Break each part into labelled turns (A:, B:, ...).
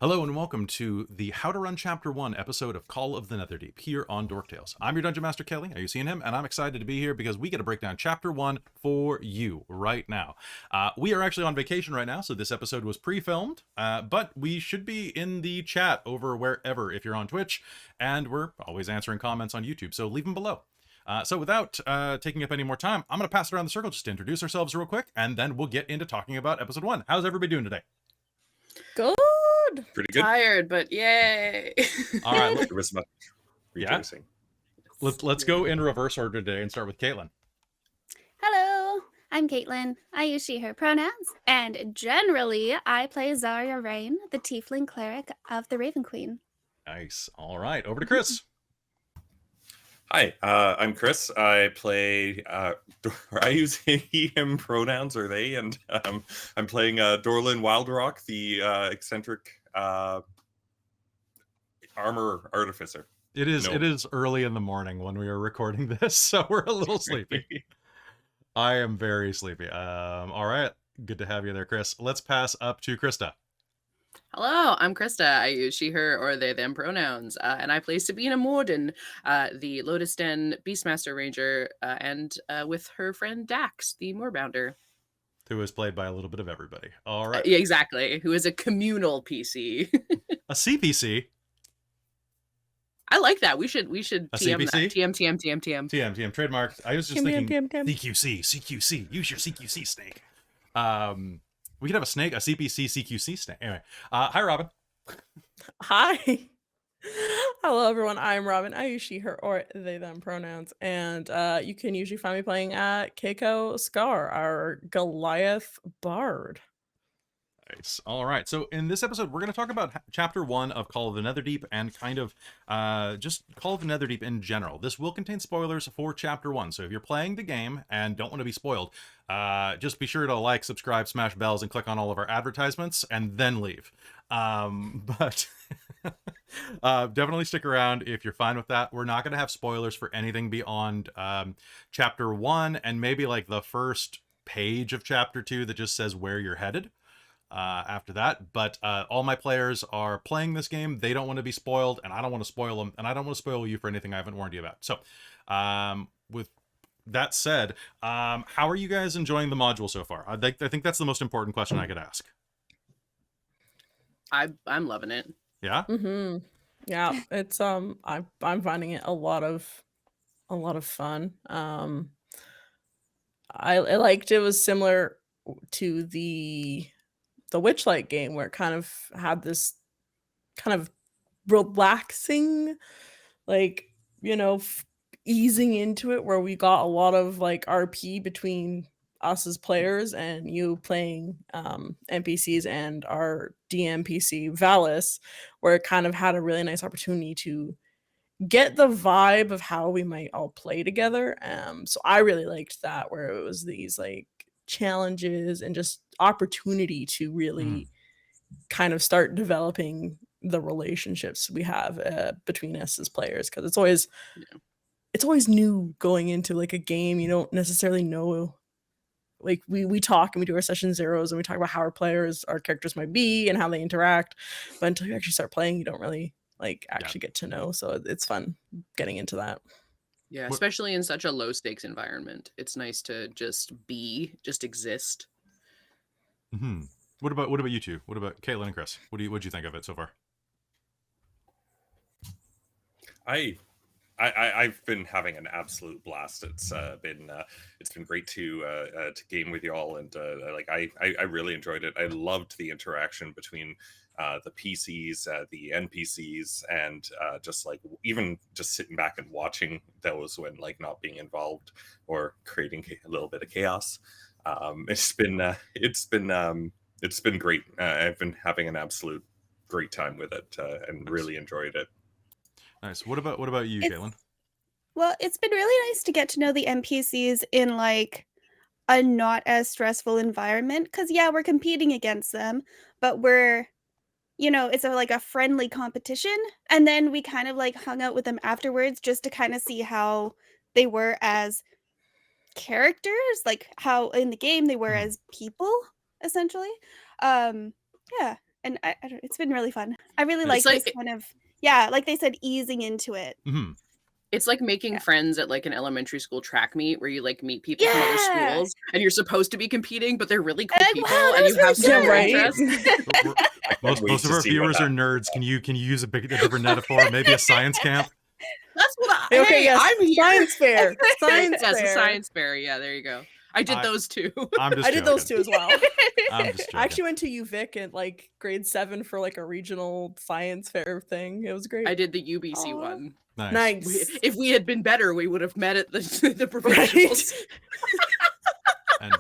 A: Hello and welcome to the How to Run Chapter 1 episode of Call of the Netherdeep here on Dork Tales. I'm your Dungeon Master Kelly, are you seeing him? And I'm excited to be here because we get to break down Chapter 1 for you right now. We are actually on vacation right now, so this episode was pre-filmed, but we should be in the chat over wherever if you're on Twitch, and we're always answering comments on YouTube, so leave them below. So without taking up any more time, I'm going to pass it around the circle just to introduce ourselves real quick, and then we'll get into talking about Episode 1. How's everybody doing today?
B: Good.
C: Pretty good.
B: Tired, but yay.
A: All right,
C: rejoicing.
A: let's go in reverse order today and start with Caitlan.
D: Hello, I'm Caitlan. I use she, her pronouns, and generally I play Xarria Rainn, the tiefling cleric of the Raven Queen.
A: Nice. All right, over to Chris.
C: Hi, I'm Chris. I play, I use he, him pronouns, or they, and I'm playing Dorlen Wildrock, the eccentric armor artificer.
A: It is early in the morning when we are recording this, so we're a little sleepy. I am very sleepy. All right, good to have you there, Chris. Let's pass up to Christa.
B: Hello, I'm Christa. I use she, her, or they, them pronouns, and I play Sabina Moorden, the Lotus Den Beastmaster Ranger, and with her friend Dax, the Moorbounder.
A: Who is played by a little bit of everybody. All right.
B: Yeah, exactly. Who is a communal PC.
A: A CPC.
B: I like that. We should
A: A
B: TM
A: CPC?
B: that. TM.
A: TM, trademarked. I was just thinking CQC. Use your CQC snake. We could have a snake, a CPC, CQC snake. Anyway, hi, Robin.
E: Hi. Hello, everyone. I'm Robin. I use she, her, or they, them pronouns. And you can usually find me playing at Kaeko Skaar, our Goliath Bard.
A: Nice. All right. So in this episode, we're going to talk about Chapter 1 of Call of the Netherdeep and kind of just Call of the Netherdeep in general. This will contain spoilers for Chapter 1. So if you're playing the game and don't want to be spoiled, just be sure to like, subscribe, smash bells, and click on all of our advertisements, and then leave. But definitely stick around if you're fine with that. We're not going to have spoilers for anything beyond Chapter 1 and maybe like the first page of Chapter 2 that just says where you're headed. After that, but all my players are playing this game. They don't want to be spoiled, and I don't want to spoil them, and I don't want to spoil you for anything I haven't warned you about. So, with that said, how are you guys enjoying the module so far? I think that's the most important question I could ask.
B: I'm loving it.
A: Yeah.
E: Mm-hmm. Yeah, it's I'm finding it a lot of fun. I liked it was similar to the Witchlight game, where it kind of had this kind of relaxing, like, easing into it, where we got a lot of like RP between us as players and you playing NPCs and our DMPC Valis, where it kind of had a really nice opportunity to get the vibe of how we might all play together. So I really liked that, where it was these like challenges and just opportunity to really kind of start developing the relationships we have between us as players, because it's always new going into like a game. You don't necessarily know, like we talk and we do our session zeros and we talk about how our characters might be and how they interact, but until you actually start playing, you don't really like actually get to know. So it's fun getting into that.
B: Yeah, especially in such a low stakes environment. It's nice to just exist.
A: Mm-hmm. What about you two? What about Caitlan and Chris? What'd you think of it so far?
C: I've been having an absolute blast. It's been great to game with y'all, and I really enjoyed it. I loved the interaction between the PCs, the NPCs, and just like even just sitting back and watching those when like not being involved or creating a little bit of chaos. It's been great. I've been having an absolute great time with it and really enjoyed it.
A: Nice. What about you, Caitlan?
D: Well, it's been really nice to get to know the NPCs in like a not as stressful environment, because we're competing against them, but we're it's like a friendly competition, and then we kind of like hung out with them afterwards just to kind of see how they were as characters, like how in the game they were as people, essentially. Yeah, and I don't, it's been really fun. I really
A: It's
D: like
B: like-
D: this kind of, yeah, like they said, easing into it.
A: Mhm.
B: It's like making
D: Yeah.
B: friends at like an elementary school track meet where you like meet people from other
D: Yeah.
B: schools and you're supposed to be competing, but they're really cool
D: Like,
B: people
D: wow, that
B: and
D: was
B: you have
D: really
B: similar
E: good. Yeah, right.
B: interests.
A: Most
C: wait
A: of
C: to
A: our
C: see what
A: viewers are
C: happens.
A: nerds. Can you use a different metaphor? Maybe a science camp.
B: That's what I,
E: Okay,
B: hey,
E: yes,
B: I'm here.
E: science fair. Science
B: Yes,
E: fair.
B: a science fair. Yeah, there you go. I did those too.
A: I'm just
E: I did those two as well.
A: I'm just joking.
E: I actually went to UVic in like grade 7 for like a regional science fair thing. It was great.
B: I did the UBC
D: Aw.
B: one.
A: Nice.
B: If we had been better, we would have met at the provincials.
A: And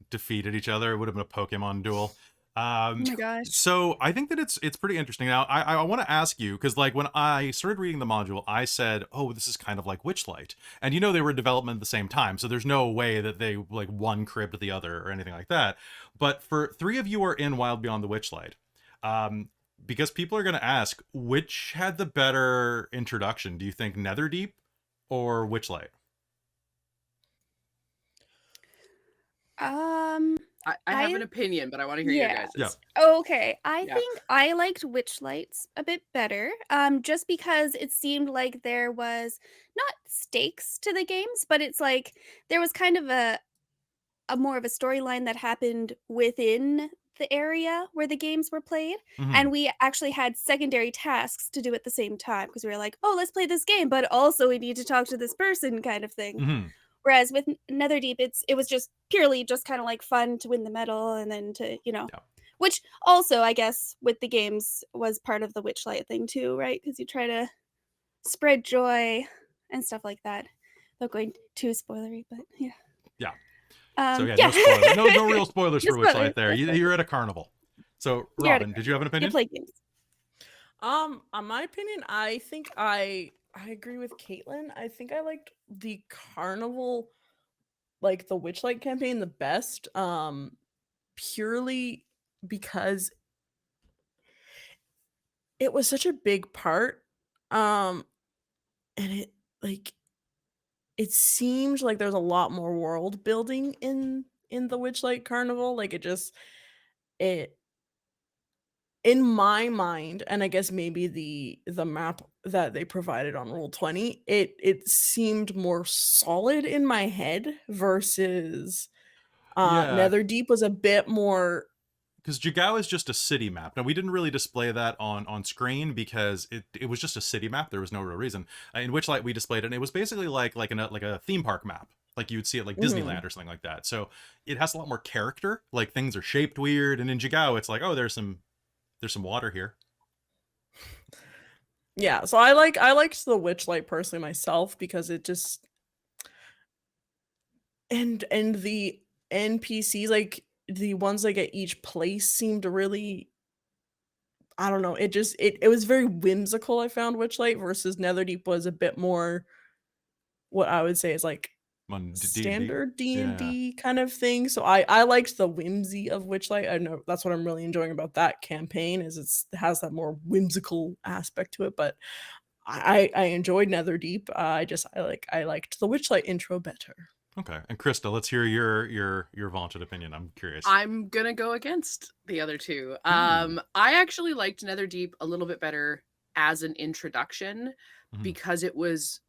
A: defeated each other. It would have been a Pokemon duel.
D: Oh my gosh.
A: So I think that it's pretty interesting. Now I want to ask you, because like when I started reading the module, I said, oh, this is kind of like Witchlight, and you know they were in development at the same time, so there's no way that they like one cribbed the other or anything like that. But for 3 of you are in Wild Beyond the Witchlight, because people are going to ask, which had the better introduction? Do you think Netherdeep or Witchlight?
B: I have an opinion, but I want to hear your guys'.
A: Yeah.
D: Okay, I
B: Yeah.
D: think I liked Witchlights a bit better, just because it seemed like there was not stakes to the games, but it's like there was kind of a more of a storyline that happened within the area where the games were played,
A: Mhm.
D: and we actually had secondary tasks to do at the same time because we were like, oh, let's play this game, but also we need to talk to this person, kind of thing.
A: Mhm.
D: Whereas with Netherdeep, it was just purely just kind of like fun to win the medal and then to,
A: Yeah.
D: which also I guess with the games was part of the Witchlight thing too, right? Because you try to spread joy and stuff like that. Without going too spoilery, but yeah.
A: Yeah.
D: So
A: No spoilers. No real spoilers
D: No
A: for Witchlight
D: spoilers,
A: there.
D: no spoilers.
A: You're at a carnival. So
D: You're at a
A: Robin, did you have an
D: You
A: opinion?
D: play games.
E: On my opinion, I think I agree with Caitlan. I think I liked the carnival, like the Witchlight campaign, the best. Purely because it was such a big part. And it seemed like there's a lot more world building in the Witchlight Carnival. Like it in my mind, and I guess maybe the map that they provided on Roll20, it seemed more solid in my head versus
A: Yeah.
E: Netherdeep was a bit more.
A: Because Jigao is just a city map. Now, we didn't really display that on screen because it was just a city map. There was no real reason. In Witchlight, we displayed it, and it was basically like a theme park map, like you'd see it like Disneyland or something like that. So it has a lot more character. Like things are shaped weird, and in Jigao, it's like, oh, there's some water here.
E: Yeah, so I liked the Witchlight personally myself because it just and the NPCs, like the ones that get each place, seemed to really, I don't know, it was very whimsical. I found Witchlight versus Netherdeep was a bit more what I would say is like standard D&D kind of thing. So I liked the whimsy of Witchlight. I know that's what I'm really enjoying about that campaign is it has that more whimsical aspect to it, but I enjoyed Netherdeep. I liked the Witchlight intro better.
A: Okay. And Christa, let's hear your vaunted opinion. I'm curious.
B: I'm gonna go against the other two. I actually liked Netherdeep a little bit better as an introduction because it was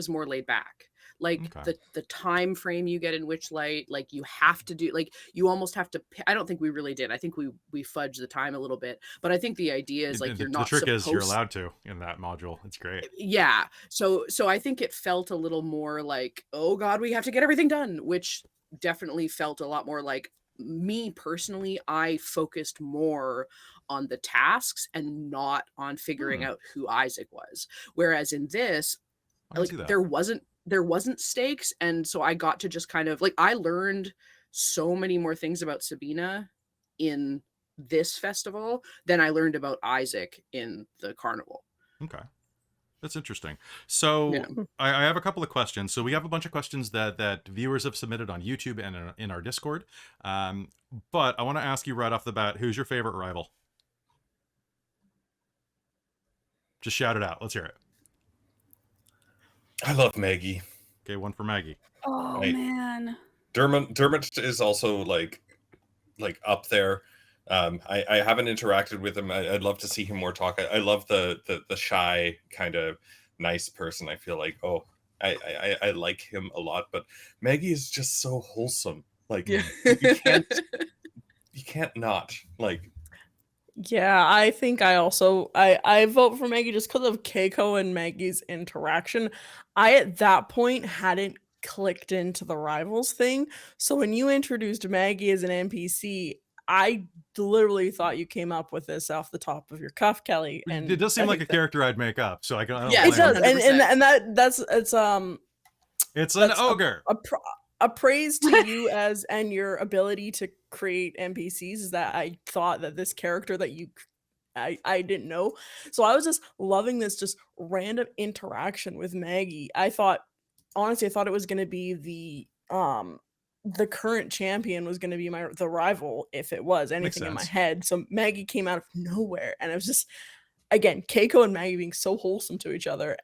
B: more laid back. Like the time frame you get in Witchlight, like you have to do, like you almost have to. I don't think we really did. I think we fudged the time a little bit, but I think the idea is like you're not.
A: The trick is you're allowed to in that module. It's great.
B: Yeah. So I think it felt a little more like, oh God, we have to get everything done, which definitely felt a lot more like me personally. I focused more on the tasks and not on figuring out who Isaac was. Whereas in this, like there wasn't stakes, and so I got to just kind of like I learned so many more things about Sabina in this festival than I learned about Isaac in the carnival.
A: Okay. That's interesting. So
B: Yeah.
A: I have a couple of questions. So we have a bunch of questions that viewers have submitted on YouTube and in our Discord. But I want to ask you right off the bat, who's your favorite rival? Just shout it out. Let's hear it.
C: I love Maggie.
A: Okay, one for Maggie.
D: Oh
C: Right.
D: man.
C: Dermot is also like up there. I haven't interacted with him. I'd love to see him more talk. I love the shy kind of nice person. I feel like, oh, I like him a lot. But Maggie is just so wholesome. Like
E: Yeah.
C: you can't not like.
E: Yeah, I think I also I vote for Maggie just because of Kaeko and Maggie's interaction. I at that point hadn't clicked into the rivals thing. So when you introduced Maggie as an NPC, I literally thought you came up with this off the top of your cuff, Kelly. And
A: It does seem
E: I
A: like
E: think
A: a character I'd make up, so I don't
B: Yeah,
E: it
A: blame
E: does,
A: him.
E: and that's
A: It's an
E: that's
A: ogre.
E: a praise to you as and your ability to create NPCs is that I thought that this character that I didn't know. So I was just loving this just random interaction with Maggie. Honestly, I thought it was gonna be the current champion was gonna be the rival if it was anything in my
A: sense.
E: head. So Maggie came out of nowhere and it was just again, Kaeko and Maggie being so wholesome to each other.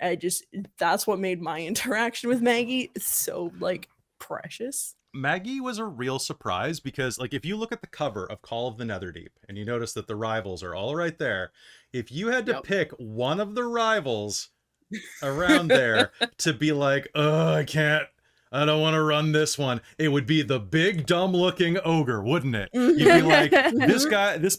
E: That's what made my interaction with Maggie so like precious.
A: Maggie was a real surprise because, like, if you look at the cover of Call of the Netherdeep and you notice that the rivals are all right there, if you had to
B: Yep.
A: pick one of the rivals around there to be like, oh, I don't want to run this one, it would be the big dumb looking ogre, wouldn't it? You'd be like, this guy, this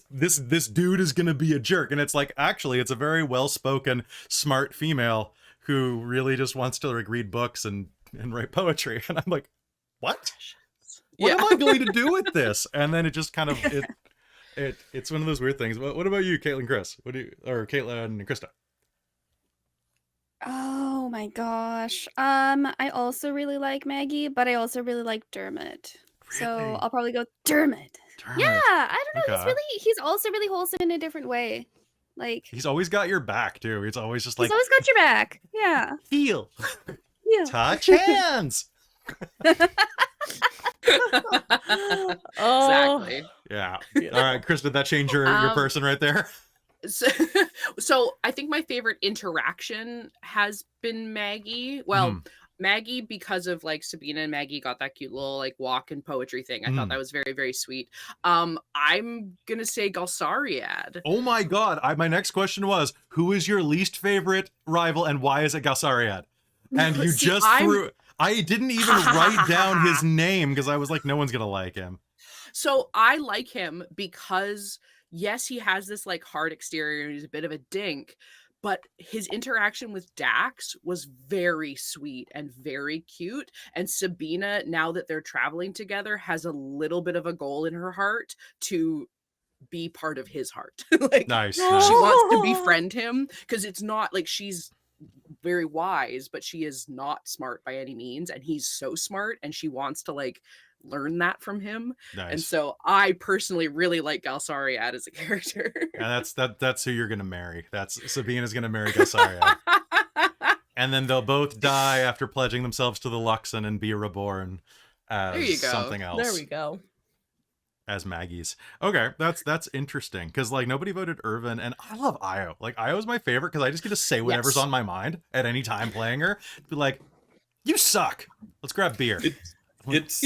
A: dude is gonna be a jerk. And it's like, actually, it's a very well-spoken, smart female who really just wants to like read books and write poetry. And I'm like, what? What
B: Yeah.
A: am I going to do with this? And then it just kind of it's one of those weird things. What about you, Caitlan, Chris? Caitlan and Christa?
D: Oh my gosh. I also really like Maggie, but I also really like Dermot. So
A: Really?
D: I'll probably go Dermot.
A: Dermot.
D: Yeah, I don't know.
A: Okay.
D: He's also really wholesome in a different way. Like
A: He's always got your back too. He's always just like,
D: he's always got your back. Yeah.
A: feel,
D: Yeah.
A: touch hands.
E: Oh,
B: Exactly.
A: Yeah.
E: Beautiful.
A: All right, Chris, did that change your person right there?
B: So I think my favorite interaction has been Maggie. Well, Maggie, because of like Sabina and Maggie got that cute little like walk and poetry thing. I thought that was very, very sweet. I'm gonna say Xarria.
A: Oh my god. My next question was, who is your least favorite rival and why is it Xarria? And you
B: See,
A: just threw I didn't even write down his name because I was like, no one's gonna like him.
B: So I like him because yes, he has this like hard exterior and he's a bit of a dink, but his interaction with Dax was very sweet and very cute. And Sabina, now that they're traveling together, has a little bit of a goal in her heart to be part of his heart. Like
A: Nice.
B: she wants to befriend him because it's not like she's very wise, but she is not smart by any means, and he's so smart and she wants to like learn that from him.
A: Nice.
B: And so I personally really like Xarria as a character.
A: And that's who you're gonna marry. Sabina's gonna marry Xarria. And then they'll both die after pledging themselves to the Luxon and be reborn
B: There you
A: as
B: go.
A: something else.
E: there we go.
A: As Maggie's. Okay, that's interesting because like nobody voted Irvin, and I love Io. Like Io's my favorite because I just get to say whatever's
B: Yes.
A: on my mind at any time playing her. Be like, you suck. Let's grab beer.
C: It's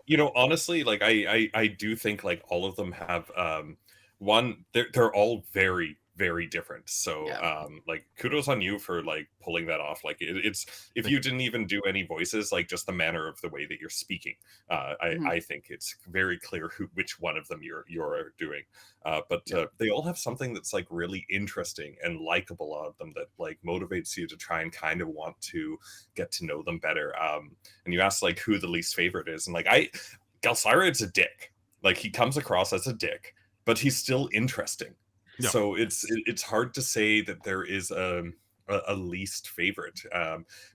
C: you know, honestly, like I do think like all of them have one, they're all very, very different. So like kudos on you for like pulling that off. Like it's if you didn't even do any voices, like just the manner of the way that you're speaking, I think it's very clear which one of them you're doing. But they all have something that's like really interesting and likable of them that like motivates you to try and kind of want to get to know them better. And you asked like who the least favorite is, and like Xarria's a dick. Like he comes across as a dick, but he's still interesting.
A: Yeah.
C: So it's hard to say that there is a least favorite.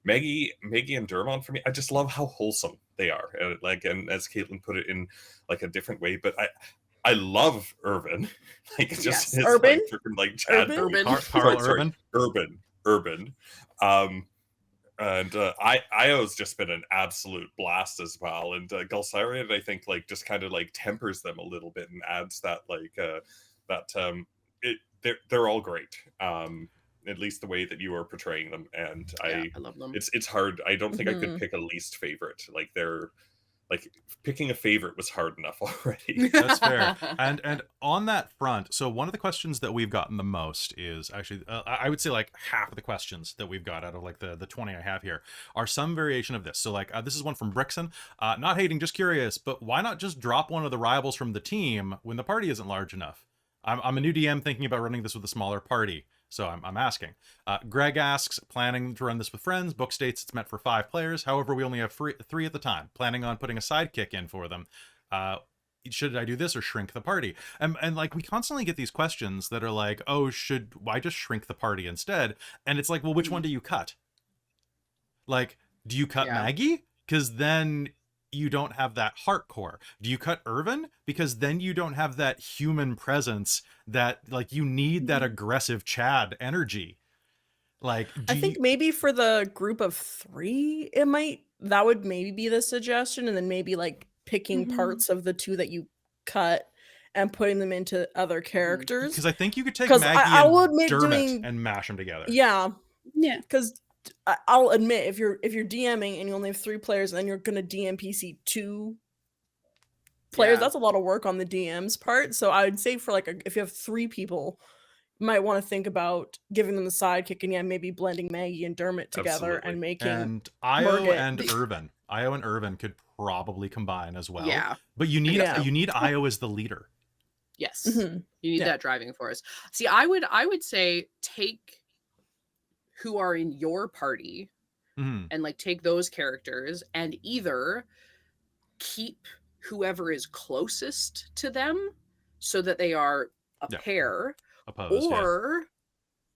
C: Maggie and Dermot for me, I just love how wholesome they are. And as Caitlan put it in like a different way, but I love Irvin. Like just
B: Yes.
C: his
E: Urban?
C: like freaking like Chad
B: Urban.
A: Carl
C: sorry,
A: Urban.
C: Urban. And Io's just been an absolute blast as well. And Xarria, I think like just kind of like tempers them a little bit and adds that like they're all great. At least the way that you are portraying them. And
B: I love them.
C: it's hard. I don't think I could pick a least favorite. Like they're like picking a favorite was hard enough already.
A: That's fair. And on that front, so one of the questions that we've gotten the most is actually, I would say like half of the questions that we've got out of like the 20 I have here are some variation of this. So like this is one from Brixon. Not hating, just curious, but why not just drop one of the rivals from the team when the party isn't large enough? I'm a new DM thinking about running this with a smaller party. So I'm asking. Greg asks, planning to run this with friends. Book states it's meant for 5 players. However, we only have 3 at the time. Planning on putting a sidekick in for them. Should I do this or shrink the party? And like we constantly get these questions that are like, oh, why just shrink the party instead? And it's like, well, which one do you cut? Like, do you cut Maggie? Because then you don't have that heart core. Do you cut Irvin? Because then you don't have that human presence that like you need that aggressive Chad energy. Like,
E: I think maybe for the group of 3, that would maybe be the suggestion, and then maybe like picking parts of the 2 that you cut and putting them into other characters.
A: Because I think you could take
E: 'Cause
A: Maggie
E: I will
A: and
E: admit
A: Dermot and mash them together.
E: Yeah,
D: Yeah.
E: because I'll admit if you're DMing and you only have 3 players and then you're gonna DMPC 2 players, that's a lot of work on the DM's part. So I would say for like if you have 3 people, you might want to think about giving them the sidekick and maybe blending Maggie and Dermot together and making
A: Io and Irvin could probably combine as well.
B: Yeah.
A: But you need Io as the leader.
B: Yes. You need that driving force. See, I would say take who are in your party and like take those characters and either keep whoever is closest to them so that they are a pair, or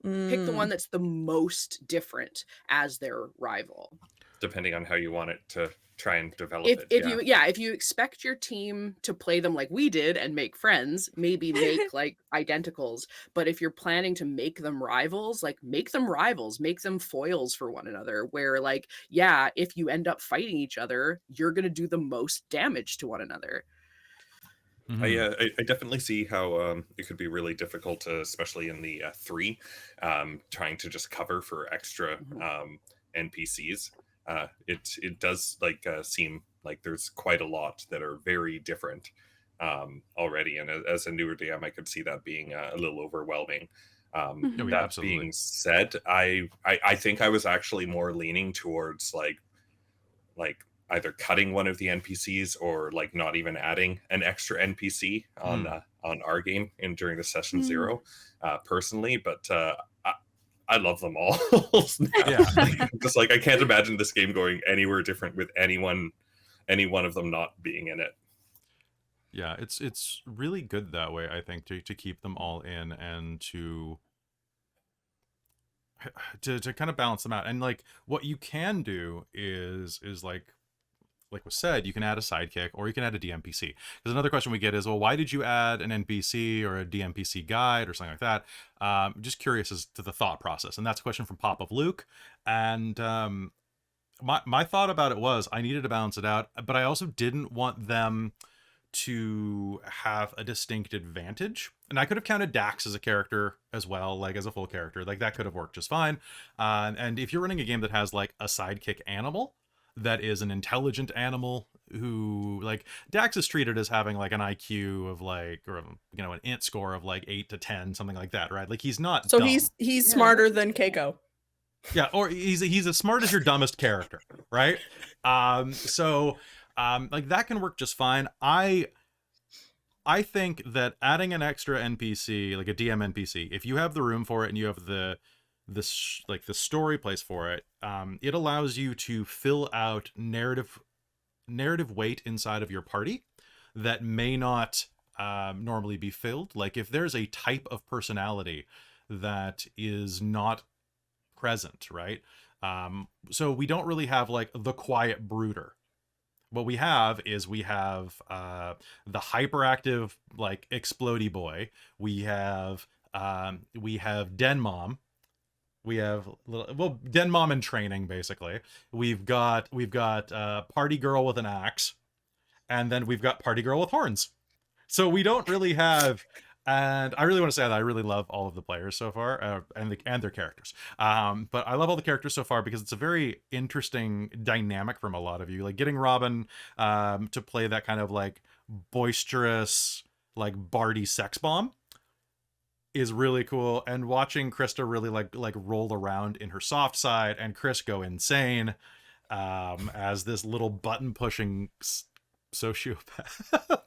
B: pick the one that's the most different as their rival.
C: Depending on how you want it to try and develop
B: if you expect your team to play them like we did and make friends, maybe make like identicals. But if you're planning to make them rivals, like make them rivals, make them foils for one another, where like, if you end up fighting each other, you're gonna do the most damage to one another.
C: I definitely see how it could be really difficult, especially in the 3, trying to just cover for extra NPCs. It does like seem like there's quite a lot that are very different already, and as a newer DM, I could see that being a little overwhelming. That being said, I think I was actually more leaning towards like either cutting one of the NPCs or like not even adding an extra NPC on our game during the session 0 personally, but I love them all. Just like I can't imagine this game going anywhere different with any one of them not being in it.
A: Yeah, it's really good that way, I think, to keep them all in and to kind of balance them out. And like what you can do is like was said, you can add a sidekick or you can add a DMPC. Because another question we get is, well, why did you add an NPC or a DMPC guide or something like that? Just curious as to the thought process. And that's a question from Pop of Luke. And my thought about it was I needed to balance it out, but I also didn't want them to have a distinct advantage. And I could have counted Dax as a character as well, like as a full character. Like that could have worked just fine. And if you're running a game that has like a sidekick animal, that is an intelligent animal who like Dax is treated as having like an IQ of like, or an int score of like 8 to 10, something like that, right? Like he's not
E: so
A: dumb.
E: he's smarter than Kaeko.
A: Yeah, or he's as smart as your dumbest character, right? So like that can work just fine. I think that adding an extra NPC, like a DM NPC, if you have the room for it and you have the story place for it, it allows you to fill out narrative weight inside of your party that may not normally be filled. Like if there's a type of personality that is not present, right? So we don't really have like the quiet brooder. What we have is the hyperactive like explodey boy. We have Den Mom. We have Den Mom in training, basically. We've got Party Girl with an axe, and then we've got Party Girl with horns. So we don't really have And I really want to say that I really love all of the players so far, and their characters. But I love all the characters so far because it's a very interesting dynamic from a lot of you. Like getting Robin to play that kind of like boisterous, like bardy sex bomb is really cool. And watching Christa really like roll around in her soft side and Chris go insane as this little button pushing sociopath.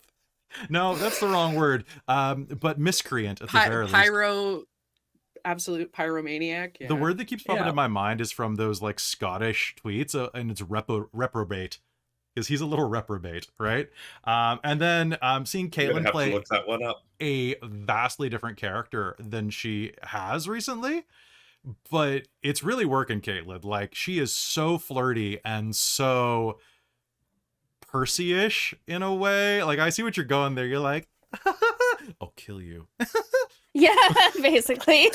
A: No, that's the wrong word. But miscreant at the very least.
B: Absolute pyromaniac. Yeah.
A: The word that keeps popping in my mind is from those like Scottish tweets, and it's reprobate, because he's a little reprobate, right? And then seeing Caitlan play
C: look that one up.
A: A vastly different character than she has recently, but it's really working, Caitlan. Like, she is so flirty and so Percy-ish in a way. Like, I see what you're going there. You're like, I'll kill you.
D: Yeah, basically.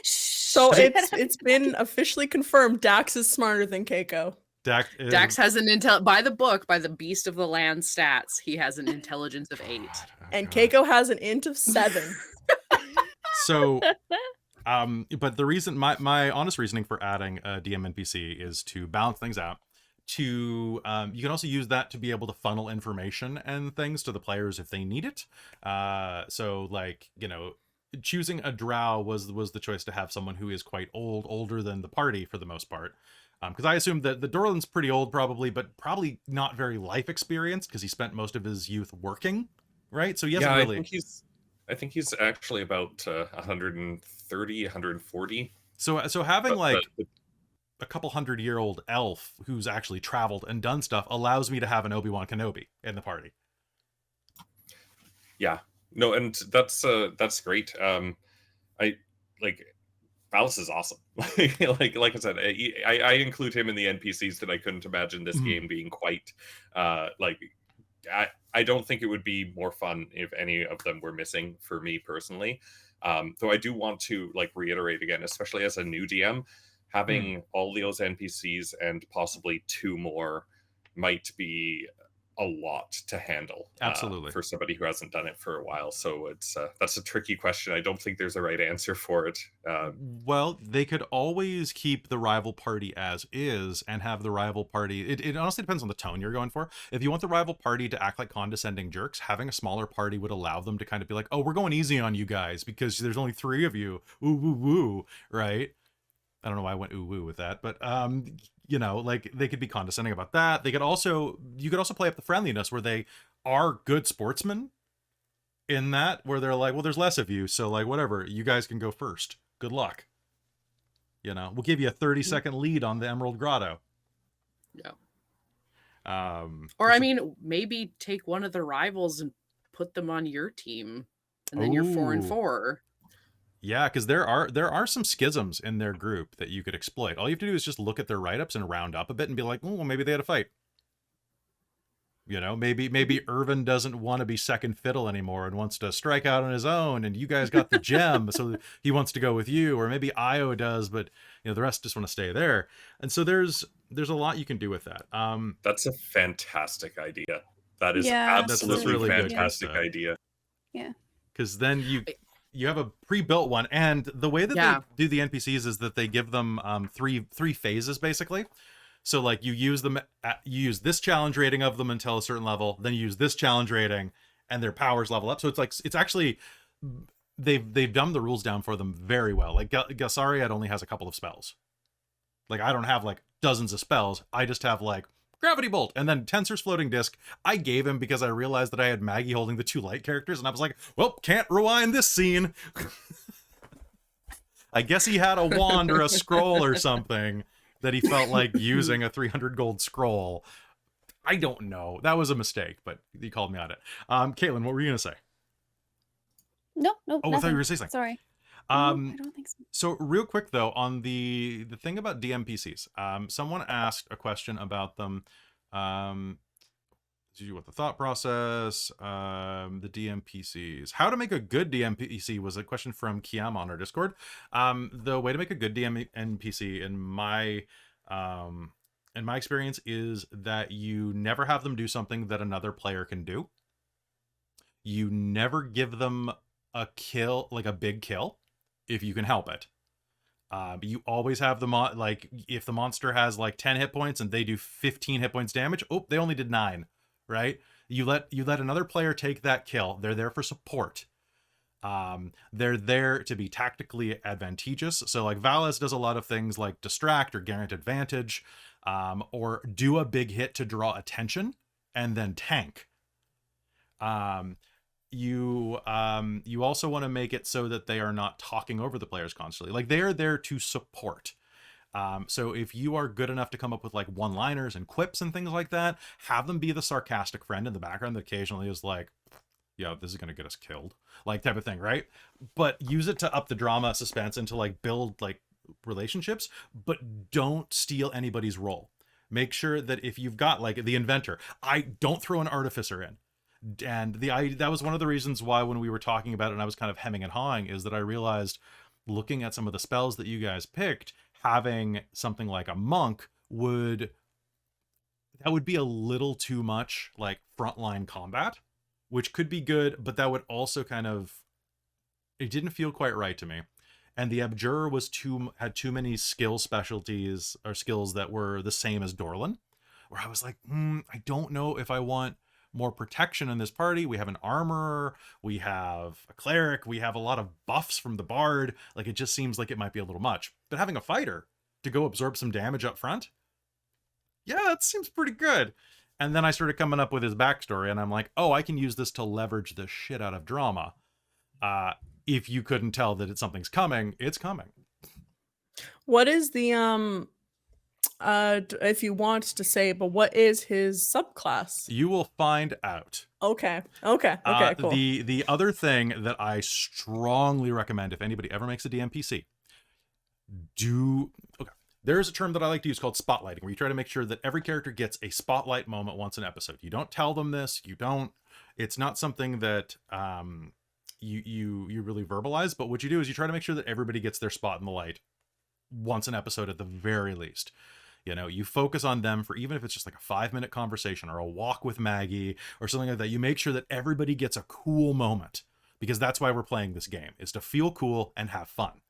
E: So it's been officially confirmed Dax is smarter than Kaeko.
B: Dax has an by the Beast of the Land stats, he has an intelligence of 8.
E: And Kaeko has an int of 7.
A: So but the reason, my honest reasoning for adding a DM NPC is to balance things out. You can also use that to be able to funnel information and things to the players if they need it. So like, you know, choosing a drow was the choice to have someone who is quite older than the party for the most part. Because I assume that the Dorlen's pretty old probably, but probably not very life experienced because he spent most of his youth working, right? So he hasn't really...
C: I think he's actually about 130, 140.
A: So having a couple 100-year-old elf who's actually traveled and done stuff allows me to have an Obi-Wan Kenobi in the party.
C: Yeah, no, and that's great. I like Valis is awesome. like I said, I include him in the NPCs that I couldn't imagine this game being quite I don't think it would be more fun if any of them were missing for me personally. Though I do want to like reiterate again, especially as a new DM, having all those NPCs and possibly 2 more might be a lot to handle.
A: Absolutely.
C: For somebody who hasn't done it for a while. So it's that's a tricky question. I don't think there's a right answer for it.
A: Well, they could always keep the rival party as is and have the rival party... It honestly depends on the tone you're going for. If you want the rival party to act like condescending jerks, having a smaller party would allow them to kind of be like, oh, we're going easy on you guys because there's only 3 of you. Ooh, woo, woo, right? I don't know why I went ooh woo with that, but you know, like they could be condescending about that. You could also play up the friendliness where they are good sportsmen in that, where they're like, well, there's less of you, so like whatever, you guys can go first. Good luck. You know, we'll give you a 30-second lead on the Emerald Grotto.
B: Yeah. Or I mean, maybe take one of the rivals and put them on your team, and then you're 4-4.
A: Yeah, because there are some schisms in their group that you could exploit. All you have to do is just look at their write-ups and round up a bit and be like, oh, well, maybe they had a fight. You know, maybe Irvin doesn't want to be second fiddle anymore and wants to strike out on his own, and you guys got the gem, so he wants to go with you. Or maybe Io does, but you know the rest just want to stay there. And so there's a lot you can do with that.
C: That's a fantastic idea. That is absolutely
A: really
C: fantastic
A: good,
C: idea.
D: Yeah.
A: Because then you have a pre-built one, and the way that they do the NPCs is that they give them three phases basically. So like you use this challenge rating of them until a certain level, then you use this challenge rating, and their powers level up. So it's actually they've dumbed the rules down for them very well. Like Xarria only has a couple of spells. Like I don't have like dozens of spells. I just have like Gravity Bolt, and then Tensor's Floating Disc I gave him because I realized that I had Maggie holding the 2 light characters, and I was like, well, can't rewind this scene. I guess he had a wand or a scroll or something that he felt like using, a 300 gold scroll. I don't know. That was a mistake, but he called me on it. Caitlan, what were you going to say?
D: No.
A: Oh,
D: nothing.
A: I thought you were saying something.
D: Sorry. I don't think so.
A: So real quick though, on the thing about DMPCs, someone asked a question about them. What the thought process, the DMPCs, how to make a good DMPC was a question from Kiam on our Discord. The way to make a good DMPC in my experience is that you never have them do something that another player can do. you never give them a kill, like a big kill, if you can help it. You always have the like if the monster has like 10 hit points and they do 15 hit points damage, oh, they only did 9, right? You let another player take that kill. They're there for support. They're there to be tactically advantageous. So like Valis does a lot of things like distract or guarantee advantage, or do a big hit to draw attention and then tank. You also want to make it so that they are not talking over the players constantly. Like they are there to support. So if you are good enough to come up with like one-liners and quips and things like that, have them be the sarcastic friend in the background that occasionally is like, yo, this is going to get us killed, like type of thing, right? But use it to up the drama, suspense, and to like build like relationships, but don't steal anybody's role. Make sure that if you've got like the inventor, I don't throw an artificer in. And that was one of the reasons why when we were talking about it and I was kind of hemming and hawing, is that I realized, looking at some of the spells that you guys picked, having something like a monk would be a little too much like frontline combat, which could be good, but that would also kind of, it didn't feel quite right to me. And the abjurer had too many specialties or skills that were the same as Dorlen, where I was like, I don't know if I want more protection in this party. We have an armorer, we have a cleric, we have a lot of buffs from the bard. Like it just seems like it might be a little much. But having a fighter to go absorb some damage up front, yeah, that seems pretty good. And then I started coming up with his backstory, and I'm like, oh, I can use this to leverage the shit out of drama. If you couldn't tell that something's coming, it's coming.
E: What is the if you want to say, but what is his subclass?
A: You will find out.
E: Okay, cool.
A: The other thing that I strongly recommend, if anybody ever makes a DMPC, there's a term that I like to use called spotlighting, where you try to make sure that every character gets a spotlight moment once an episode. You don't tell them this. It's not something that you really verbalize, but what you do is you try to make sure that everybody gets their spot in the light once an episode at the very least. You know, you focus on them for, even if it's just like a 5-minute conversation or a walk with Maggie or something like that. You make sure that everybody gets a cool moment, because that's why we're playing this game, is to feel cool and have fun.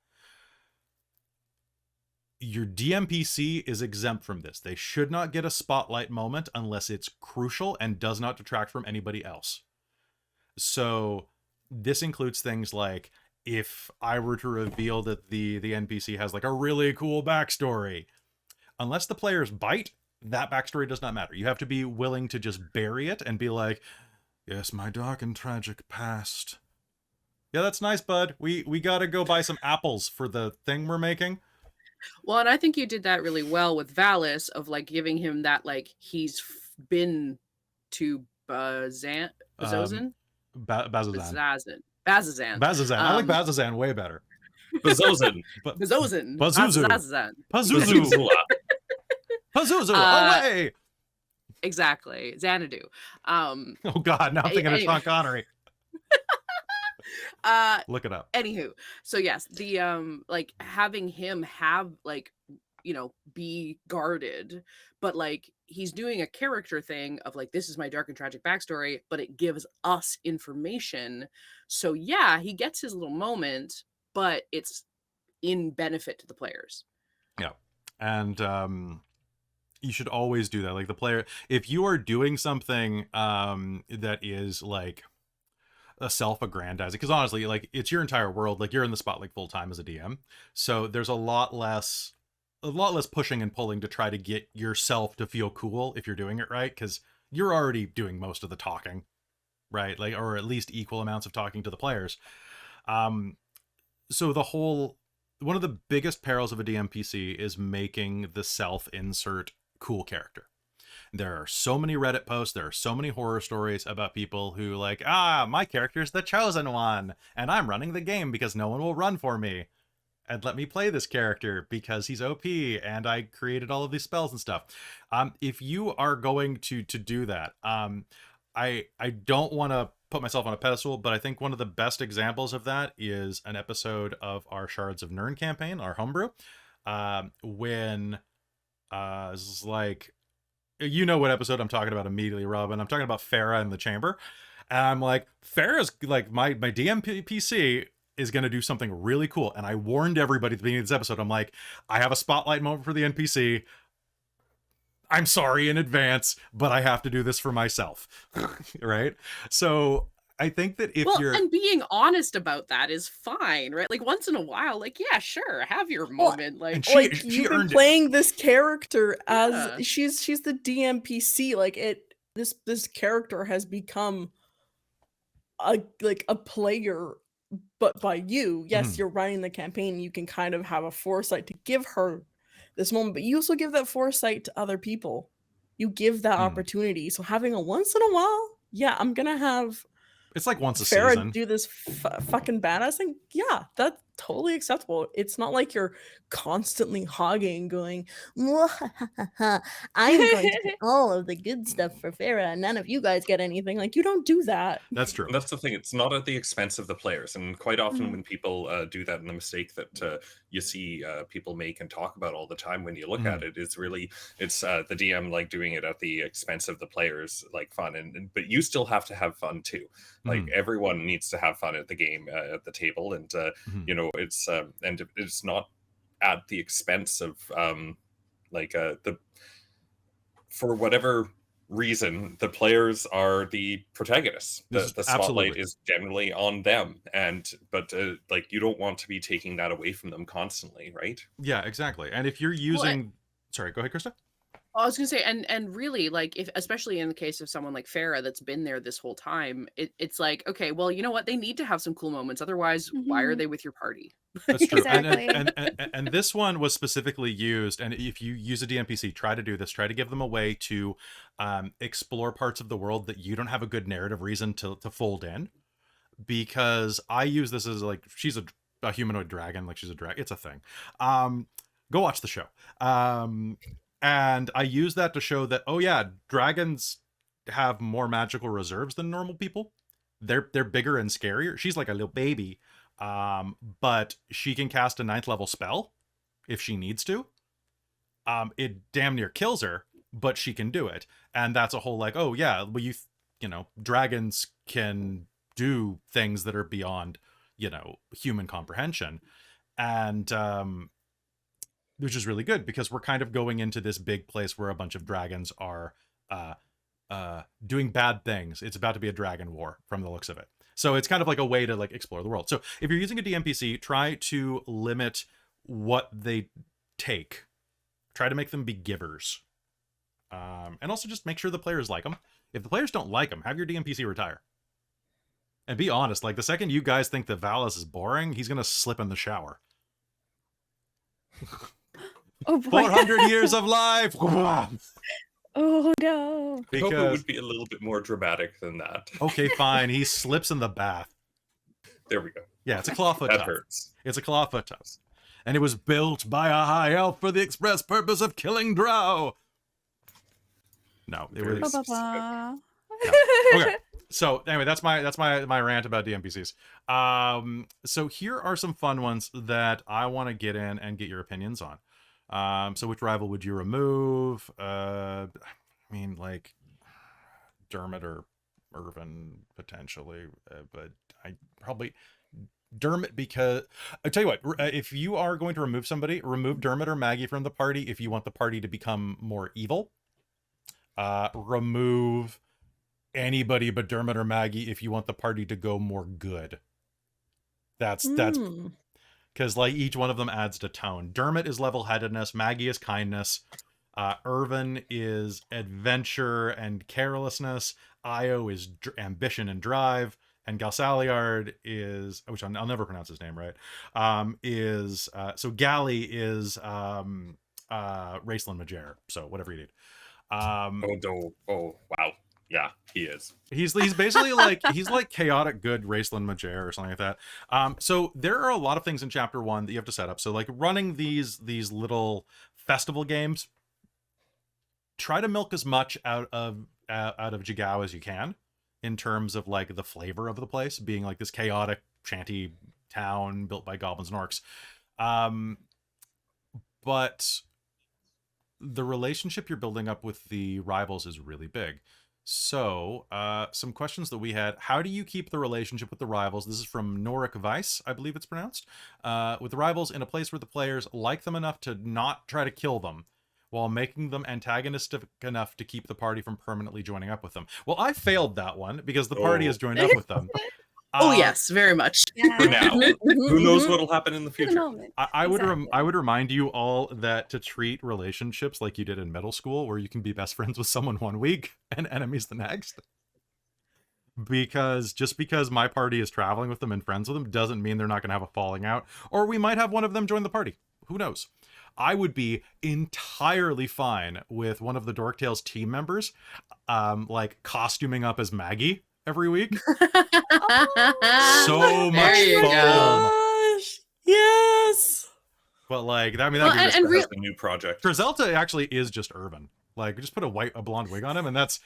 A: Your DMPC is exempt from this. They should not get a spotlight moment unless it's crucial and does not detract from anybody else. So this includes things like, if I were to reveal that the NPC has like a really cool backstory, unless the players bite, that backstory does not matter. You have to be willing to just bury it and be like, yes, my dark and tragic past. Yeah, that's nice, bud. We gotta go buy some apples for the thing we're making.
B: Well, and I think you did that really well with Valis, of like giving him that, like, he's been to Bazan.
A: Bazazan.
B: Bazazan.
A: I like Bazazan way better.
C: Bazozan.
B: Bazozan.
A: Pazuzu.
B: Pazuzu.
A: Pazuzu. Away.
B: Exactly. Xanadu.
A: Oh God, now I'm thinking of Sean Connery. Look it up.
B: Anywho, so yes, the like having him have like, you know, be guarded, but like he's doing a character thing of like, this is my dark and tragic backstory, but it gives us information. So yeah, he gets his little moment, but it's in benefit to the players.
A: Yeah. And you should always do that. Like the player, if you are doing something that is like a self-aggrandizing, because honestly, like, it's your entire world, like you're in the spotlight full time as a DM, so there's a lot less pushing and pulling to try to get yourself to feel cool if you're doing it right, because you're already doing most of the talking, right? Like, or at least equal amounts of talking to the players. So one of the biggest perils of a DMPC is making the self-insert cool character. There are so many Reddit posts, there are so many horror stories about people who like, my character's the chosen one, and I'm running the game because no one will run for me. And let me play this character because he's OP, and I created all of these spells and stuff. If you are going to do that, I don't want to put myself on a pedestal, but I think one of the best examples of that is an episode of our Shards of Nirn campaign, our homebrew, when it's like, you know what episode I'm talking about immediately, Robin. I'm talking about Farah in the chamber. And I'm like, Farrah's like my DMPC is going to do something really cool. And I warned everybody at the beginning of this episode. I'm like, I have a spotlight moment for the NPC. I'm sorry in advance, but I have to do this for myself. Right? So I think that if you're
B: and being honest about that is fine, right? Like once in a while, like, yeah, sure, have your moment. Like,
A: and she
E: you've been
A: earned it.
E: playing this character as
B: Yeah.
E: she's the DMPC. Like this character has become a player, but by you. Yes, you're running the campaign. You can kind of have a foresight to give her this moment, but you also give that foresight to other people. You give that opportunity. So having a once in a while, yeah, I'm gonna have
A: it's like once a
E: Farrah
A: season.
E: do this fucking badass thing. Yeah, that's totally acceptable. It's not like you're constantly hogging, going, I'm going to get all of the good stuff for Farrah, and none of you guys get anything. Like, you don't do that.
A: That's true.
C: And that's the thing. It's not at the expense of the players. And quite often when people do that, and the mistake that you see people make and talk about all the time when you look at it is really, it's the DM like doing it at the expense of the players, like fun. But you still have to have fun too. Like everyone needs to have fun at the game, at the table. And, you know, it's and it's not at the expense of for whatever reason, the players are the protagonists. The spotlight
A: Absolutely.
C: is generally on them, but like you don't want to be taking that away from them constantly, right?
A: Yeah, exactly. And if you're using, sorry, go ahead, Christa.
B: I was gonna say, and really, like, if especially in the case of someone like Farrah that's been there this whole time, it's like, okay, well, you know what? They need to have some cool moments. Otherwise, why are they with your party?
A: That's true.
D: Exactly.
A: And this one was specifically used, and if you use a DMPC, try to do this. Try to give them a way to explore parts of the world that you don't have a good narrative reason to fold in. Because I use this as like, she's a humanoid dragon, like she's a dragon. It's a thing. Go watch the show. And I use that to show that, oh yeah, dragons have more magical reserves than normal people. They're bigger and scarier. She's like a little baby, but she can cast a 9th level spell if she needs to. It damn near kills her, but she can do it. And that's a whole like, oh yeah, well you know, dragons can do things that are beyond, you know, human comprehension. And which is really good because we're kind of going into this big place where a bunch of dragons are doing bad things. It's about to be a dragon war from the looks of it. So it's kind of like a way to like explore the world. So if you're using a DMPC, try to limit what they take. Try to make them be givers. And also just make sure the players like them. If the players don't like them, have your DMPC retire. And be honest, like the second you guys think that Valis is boring, he's going to slip in the shower.
D: Oh boy.
A: 400 years of life.
D: Oh no.
C: I hope it
A: Because
C: would be a little bit more dramatic than that.
A: okay, fine. He slips in the bath.
C: There we go.
A: Yeah, it's a clawfoot
C: That
A: tub.
C: hurts.
A: It's a clawfoot tub. And it was built by a high elf for the express purpose of killing drow. No, it
C: Very
A: was
D: Ba-ba-ba.
A: okay. So anyway, that's my rant about DMPCs. So here are some fun ones that I want to get in and get your opinions on. So which rival would you remove? I mean, like Dermot or Irvin potentially, but I probably Dermot, because I tell you what, if you are going to remove somebody, remove Dermot or Maggie from the party if you want the party to become more evil. Remove anybody but Dermot or Maggie if you want the party to go more good. That's because like each one of them adds to tone. Dermot is level-headedness, Maggie is kindness, Irvin is adventure and carelessness, Io is ambition and drive, and Galsaliard is, which I'll never pronounce his name right, so Gally is Raceland Majere, so whatever you need.
C: Oh wow. Yeah, he is.
A: He's basically like he's like chaotic good Raceland Majere or something like that. So there are a lot of things in chapter 1 that you have to set up. So like running these little festival games, try to milk as much out of Jigao as you can in terms of like the flavor of the place being like this chaotic shanty town built by goblins and orcs. But the relationship you're building up with the rivals is really big. So, some questions that we had. How do you keep the relationship with the rivals? This is from Norik Weiss, I believe it's pronounced. With the rivals in a place where the players like them enough to not try to kill them, while making them antagonistic enough to keep the party from permanently joining up with them. Well, I failed that one because the party has joined up with them.
B: Oh yes, very much.
C: For now, who knows
B: Mhm.
C: what'll happen in the
D: For the
C: future?
D: moment.
A: I would
D: Exactly.
A: I would remind you all that to treat relationships like you did in middle school, where you can be best friends with someone one week and enemies the next. Because just because my party is traveling with them and friends with them doesn't mean they're not going to have a falling out, or we might have one of them join the party. Who knows? I would be entirely fine with one of the Dork Tales team members, like costuming up as Maggie every week. So much
B: There you
A: fun.
B: go.
E: Gosh, yes.
A: But like, I mean,
B: Well,
A: that'd be
B: and
C: That's
B: real,
C: the new project.
A: Trazelta actually is just Irvin. Like, just put a blonde wig on him, and that's.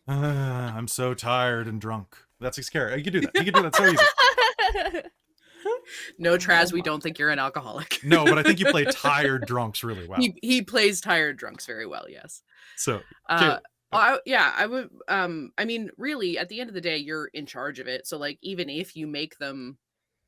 A: I'm so tired and drunk. That's Xarria. You can do that. You can do that so easy.
B: no, Traz, we
E: my.
B: don't think you're an alcoholic.
A: No, but I think you play tired drunks really well.
B: He plays tired drunks very well. Yes.
A: So,
B: Uh,
A: Caitlan.
B: I would. I mean, really, at the end of the day, you're in charge of it. So, like, even if you make them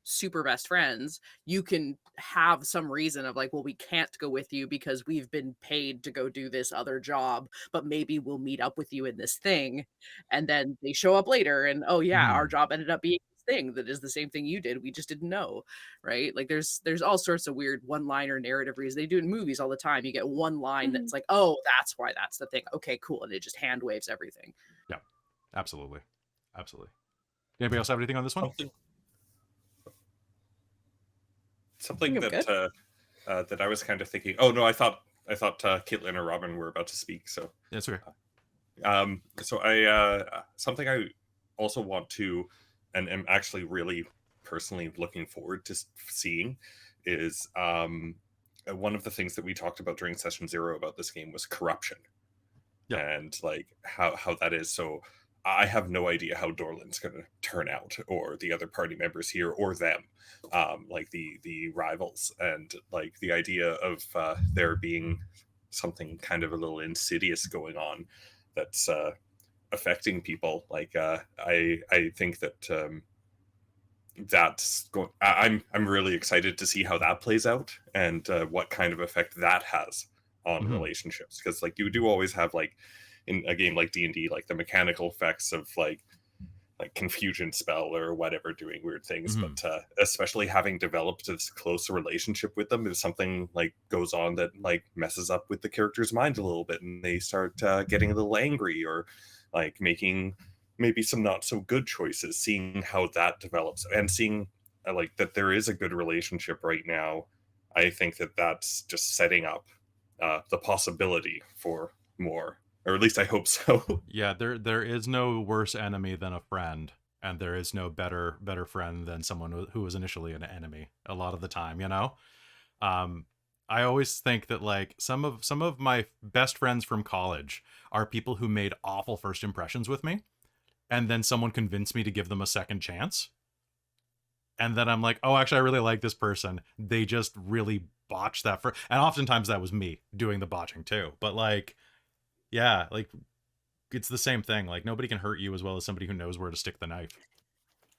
B: super best friends, you can have some reason of like, well, we can't go with you because we've been paid to go do this other job, but maybe we'll meet up with you in this thing. And then they show up later and oh yeah, our job ended up being this thing that is the same thing you did. We just didn't know. Right. Like there's all sorts of weird one-liner narrative reasons. They do it in movies all the time. You get one line that's like, oh, that's why that's the thing. Okay, cool. And it just hand waves everything.
A: Yeah, absolutely. Absolutely. Anybody else have anything on this one?
C: Something
E: I'm
C: that that I was kind of thinking. Oh no, I thought Caitlan or Robin were about to speak. So
A: That's okay.
C: so I something I also want to, and am actually really personally looking forward to seeing, is one of the things that we talked about during session 0 about this game was corruption.
A: Yeah.
C: And like how that is. So I have no idea how Dorlen's going to turn out, or the other party members here, or them, like the rivals, and like the idea of there being something kind of a little insidious going on that's affecting people. Like I think that that's going. I'm really excited to see how that plays out, and what kind of effect that has on relationships, because like you do always have, like in a game like D&D, like the mechanical effects of like confusion spell or whatever doing weird things, but especially having developed this close relationship with them, if something like goes on that like messes up with the character's mind a little bit, and they start getting a little angry, or like making maybe some not so good choices, seeing how that develops, and seeing like that there is a good relationship right now. I think that that's just setting up the possibility for more, or at least I hope so.
A: Yeah, there is no worse enemy than a friend, and there is no better friend than someone who was initially an enemy. A lot of the time, you know. I always think that like some of my best friends from college are people who made awful first impressions with me, and then someone convinced me to give them a second chance. And then I'm like, oh, actually, I really like this person. They just really botched that and oftentimes that was me doing the botching too. But like, yeah, like it's the same thing. Like nobody can hurt you as well as somebody who knows where to stick the knife.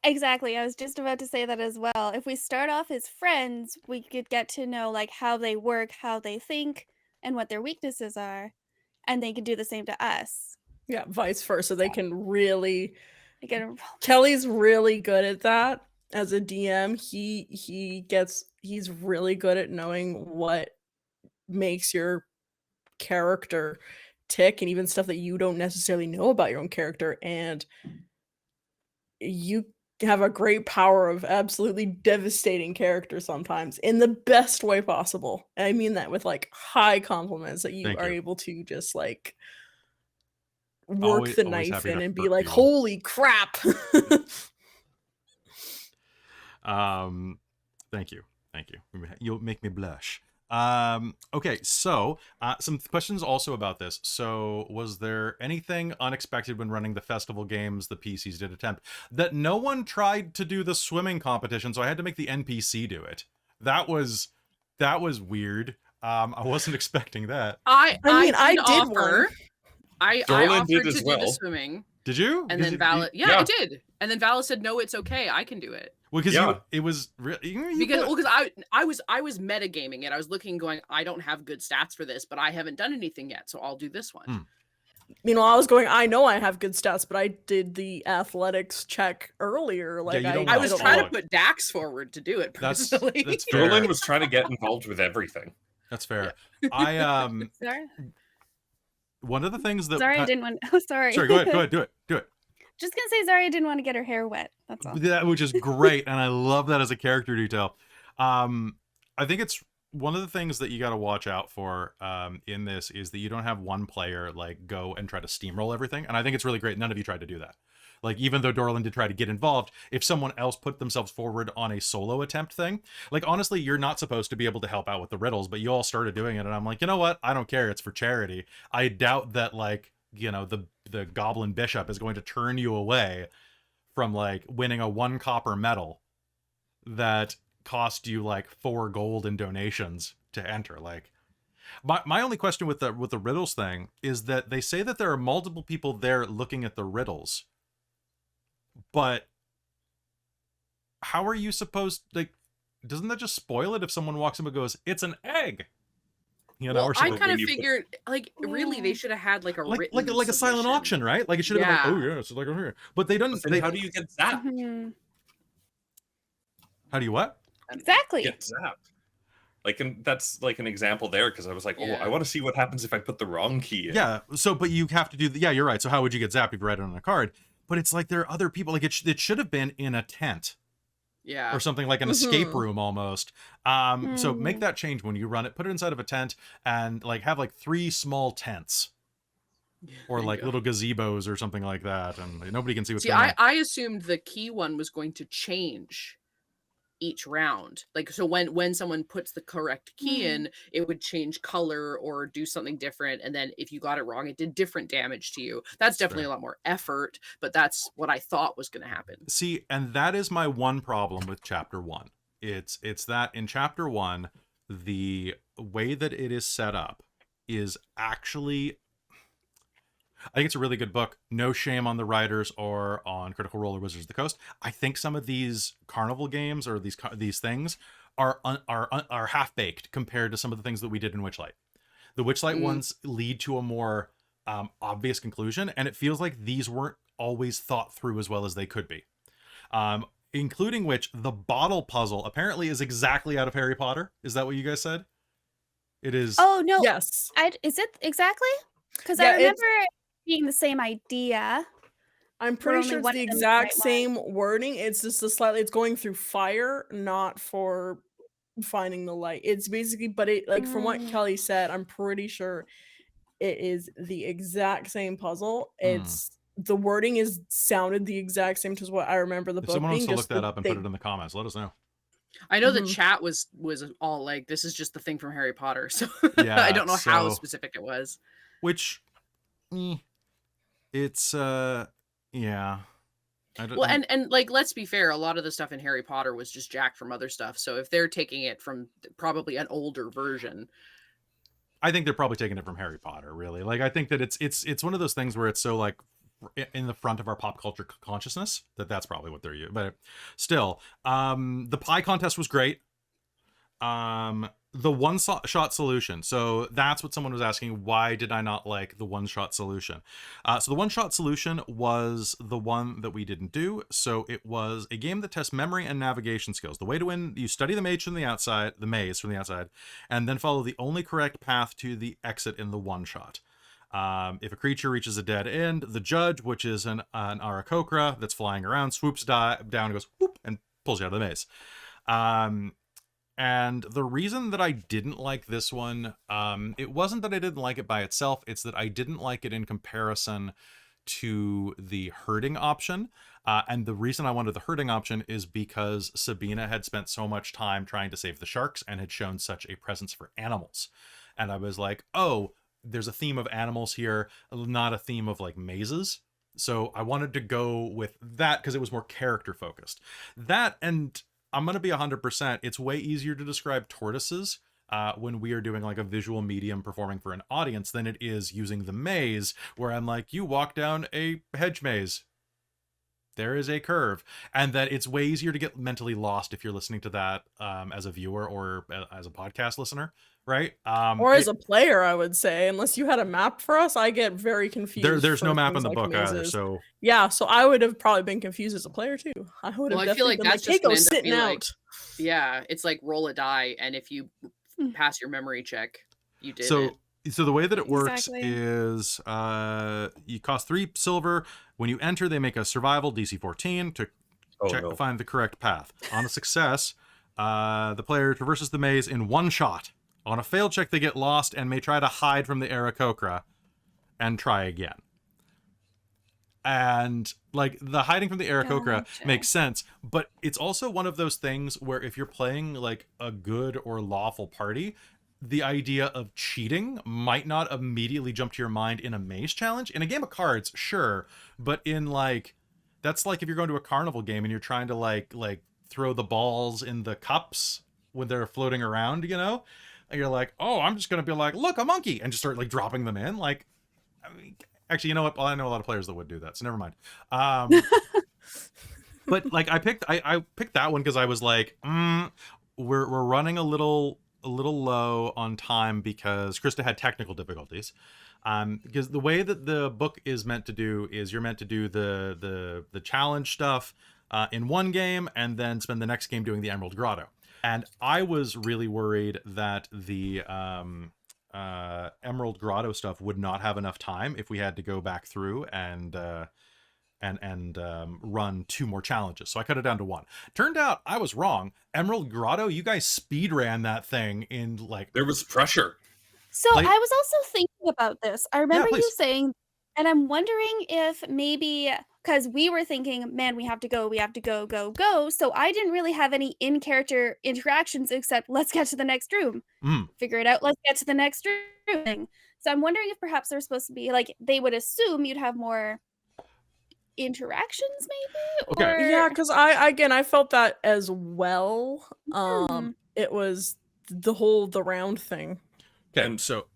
D: Exactly. I was just about to say that as well. If we start off as friends, we could get to know like how they work, how they think, and what their weaknesses are, and they can do the same to us.
E: Yeah, vice versa. They can really.
D: They can
E: Kelly's really good at that as a DM. He's really good at knowing what makes your character tick, and even stuff that you don't necessarily know about your own character, and you have a great power of absolutely devastating character sometimes in the best way possible. And I mean that with like high compliments, that you
A: Thank
E: are
A: you.
E: able to just like work
A: Always
E: the
A: happy
E: knife
A: to
E: in and be
A: hurt
E: like,
A: people.
E: holy crap.
A: Thank you. You'll make me blush. Okay, so some questions also about this. So was there anything unexpected when running the festival games the PCs did attempt? That no one tried to do the swimming competition, so I had to make the NPC do it. That was weird. I wasn't expecting that.
E: I mean, I did
B: offer.
E: one.
B: I
C: Dorlen did
B: offered to
C: as
B: do the
C: well.
B: swimming,
A: Did you?
B: and
A: Because
B: then Vala, I did, and then Vala said, "No, it's okay, I can do it."
A: Well, because
C: Yeah.
A: it was really
B: Because I was metagaming it. I was looking, going, I don't have good stats for this, but I haven't done anything yet, so I'll do this one.
E: Meanwhile, I was going, I know I have good stats, but I did the athletics check earlier. Like
A: you don't
B: I
A: know.
B: was trying to put Dax forward to do it personally.
A: That's fair.
C: Dorlen was trying to get involved with everything.
A: That's fair. I
D: Sorry,
A: one of the things that
D: Xarria didn't want. Oh, sorry.
A: Sorry, go ahead, do it.
D: Just gonna say Xarria didn't want to get her hair wet. That's all.
A: That, which is great, and I love that as a character detail. I think it's one of the things that you got to watch out for in this is that you don't have one player like go and try to steamroll everything, and I think it's really great none of you tried to do that. Like, even though Dorlen did try to get involved, if someone else put themselves forward on a solo attempt thing, like, honestly, you're not supposed to be able to help out with the riddles, but you all started doing it, and I'm like, you know what? I don't care. It's for charity. I doubt that, like, you know, the Goblin Bishop is going to turn you away from, like, winning a 1 copper medal that cost you, like, 4 gold in donations to enter. Like, my only question with the riddles thing is that they say that there are multiple people there looking at the riddles. But how are you supposed, like, doesn't that just spoil it if someone walks up and goes, "It's an egg"? You know,
B: Well,
A: or
B: I
A: something.
B: kind of figured, like, really, they should have had like a written
A: like a silent
B: submission.
A: auction, right? Like, it should have been like, "Oh yeah, it's like over here." But they don't.
C: Then how do you get zapped?
D: Mhm.
A: How do you what?
D: Exactly.
C: Get zapped. Like, and that's like an example there, because I was like, oh,
B: Yeah.
C: I want to see what happens if I put the wrong key in.
A: Yeah. So, but you have to do. Yeah, you're right. So, how would you get zapped if you write it on a card? But it's like there are other people. Like, it should have been in a tent.
B: Yeah.
A: Or something like an escape
E: Mhm.
A: room almost. So make that change when you run it. Put it inside of a tent and like have like 3 small tents or
B: There you
A: like
B: go.
A: little gazebos or something like that, and nobody can see what's
B: See,
A: going on.
B: I assumed the key one was going to change each round. Like, so when someone puts the correct key in, it would change color or do something different. And then if you got it wrong, it did different damage to you. That's definitely
A: Fair.
B: a lot more effort, but that's what I thought was going to happen.
A: See, and that is my one problem with chapter 1. It's that in chapter 1, the way that it is set up is actually, I think it's a really good book. No shame on the writers or on Critical Role or Wizards of the Coast. I think some of these carnival games or these things are half baked compared to some of the things that we did in Witchlight. The Witchlight ones lead to a more obvious conclusion, and it feels like these weren't always thought through as well as they could be. Including which the bottle puzzle apparently is exactly out of Harry Potter. Is that what you guys said? It is.
D: Oh no.
E: Yes.
D: Is it exactly? Because
E: Yeah,
D: I
E: it's-
D: remember it being the same idea.
E: I'm pretty
D: only
E: sure it's
D: one
E: the
D: of them is the
E: exact
D: right one.
E: same wording. It's just it's going through fire, not for finding the light. It's basically, but it, like, from what Kelly said, I'm pretty sure it is the exact same puzzle. It's the wording is sounded the exact same to what I remember the
A: If
E: book
A: someone
E: being.
A: wants to
E: Just
A: look that up and put it in the comments, let us know.
B: I know the
E: Mhm.
B: chat was all like, this is just the thing from Harry Potter. So
A: Yeah,
B: I don't know how
A: so-
B: specific it was.
A: Which, it's yeah. I don't.
B: Well, and like, let's be fair, a lot of the stuff in Harry Potter was just jacked from other stuff. So if they're taking it from probably an older version,
A: I think they're probably taking it from Harry Potter. Really, like, I think that it's one of those things where it's so like in the front of our pop culture consciousness that's probably what they're using. But still, the pie contest was great. The one-shot solution. So that's what someone was asking. Why did I not like the one-shot solution? So the one-shot solution was the one that we didn't do. So it was a game that tests memory and navigation skills. The way to win, you study the maze from the outside, and then follow the only correct path to the exit in the one-shot. If a creature reaches a dead end, the judge, which is an Aarakocra that's flying around, swoops down and goes whoop and pulls you out of the maze. And the reason that I didn't like this one, it wasn't that I didn't like it by itself, it's that I didn't like it in comparison to the herding option. And the reason I wanted the herding option is because Sabina had spent so much time trying to save the sharks and had shown such a presence for animals. And I was like, oh, there's a theme of animals here, not a theme of like mazes. So I wanted to go with that because it was more character focused. That, and I'm going to be 100%. It's way easier to describe tortoises when we are doing like a visual medium performing for an audience than it is using the maze, where I'm like, you walk down a hedge maze, there is a curve, and that it's way easier to get mentally lost if you're listening to that as a viewer or as a podcast listener, right?
E: Or as a player, I would say, unless you had a map for us, I get very confused.
A: There's no
E: for
A: map in
E: things
A: the
E: like
A: book either,
E: mazes.
A: so
E: Yeah, so I would have probably been confused as a player too. I would have
B: Well, I feel
E: definitely
B: like
E: been
B: that's
E: like,
B: just gonna
E: Kaeko's
B: end up
E: sitting
B: being
E: out.
B: like, yeah, it's like roll a die, and if you
D: Hmm.
B: pass your memory check, you did it.
A: So the way that it works
D: Exactly.
A: is you cost 3 silver. When you enter, they make a survival DC 14 to find the correct path. On a success, the player traverses the maze in one shot. On a failed check, they get lost and may try to hide from the Aarakocra and try again. And like the hiding from the Aarakocra
D: Gotcha.
A: makes sense, but it's also one of those things where if you're playing like a good or lawful party, the idea of cheating might not immediately jump to your mind in a maze challenge. In a game of cards, sure, but in like, that's like if you're going to a carnival game and you're trying to like throw the balls in the cups when they're floating around, you know, and you're like, oh, I'm just gonna be like, look, a monkey, and just start like dropping them in. Like, I mean, actually, you know what? Well, I know a lot of players that would do that, so never mind. But like, I picked that one because I was like, we're running a little low on time because Christa had technical difficulties. Because the way that the book is meant to do is you're meant to do the challenge stuff in one game and then spend the next game doing the Emerald Grotto. And I was really worried that the Emerald Grotto stuff would not have enough time if we had to go back through and run 2 more challenges. So I cut it down to 1. Turned out I was wrong. Emerald Grotto, you guys speed ran that thing in like...
C: There was pressure.
D: So
A: Like-
D: I was also thinking about this. I remember you
A: please.
D: saying, and I'm wondering if maybe, because we were thinking, man, we have to go, go. So I didn't really have any in-character interactions except let's get to the next room. Figure it out, let's get to the next room. So I'm wondering if perhaps there's supposed to be, like, they would assume you'd have more interactions maybe?
A: Okay.
D: Or...
E: Yeah, because I felt that as well.
D: Hmm.
E: It was the round thing.
A: Okay,
C: And-
A: so...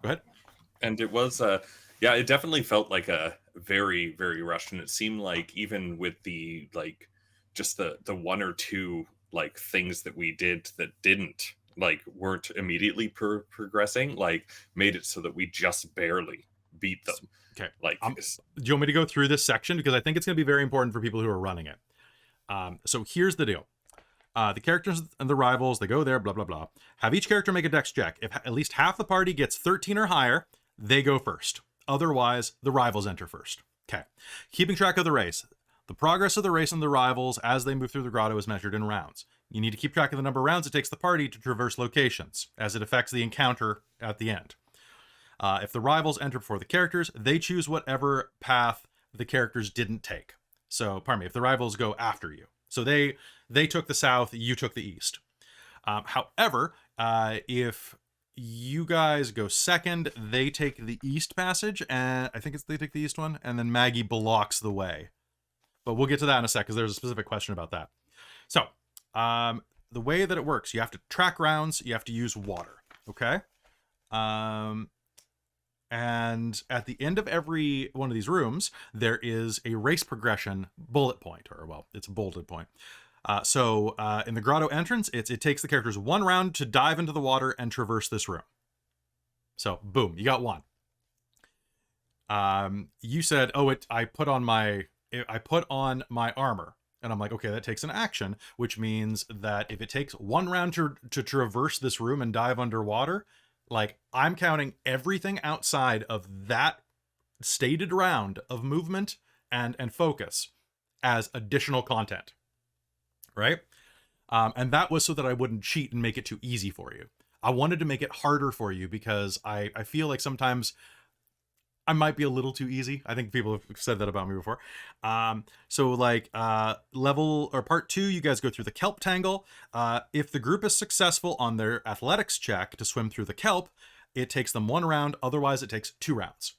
A: Go ahead.
C: And it was yeah, it definitely felt like a very, very rushed, and it seemed like even with the like just the 1 or 2 like things that we did that didn't like weren't immediately progressing, like made it so that we just barely beat them.
A: Okay.
C: Like
A: Do you want me to go through this section? Because I think it's going to be very important for people who are running it. So here's the deal. The characters and the rivals, they go there, blah, blah, blah. Have each character make a dex check. If at least half the party gets 13 or higher, they go first. Otherwise, the rivals enter first. Okay. Keeping track of the race. The progress of the race and the rivals as they move through the grotto is measured in rounds. You need to keep track of the number of rounds it takes the party to traverse locations, as it affects the encounter at the end. If the rivals enter before the characters, they choose whatever path the characters didn't take. So, pardon me, if the rivals go after you. So they took the south, you took the east. However, if you guys go second, they take the east passage, and I think they take the east one, and then Maggie blocks the way. But we'll get to that in a sec, because there's a specific question about that. So, the way that it works, you have to track rounds, you have to use water, okay? And at the end of every one of these rooms, there is a race progression bullet point, or well, it's a bolded point. So in the grotto entrance, it takes the characters 1 round to dive into the water and traverse this room. So boom, you got 1. You said, oh, I put on my armor. And I'm like, okay, that takes an action, which means that if it takes 1 round to traverse this room and dive underwater, like I'm counting everything outside of that stated round of movement and focus as additional content, right? And that was so that I wouldn't cheat and make it too easy for you. I wanted to make it harder for you because I feel like sometimes I might be a little too easy. I think people have said that about me before. So like level or part 2, you guys go through the kelp tangle. If the group is successful on their athletics check to swim through the kelp, it takes them 1 round. Otherwise, it takes 2 rounds.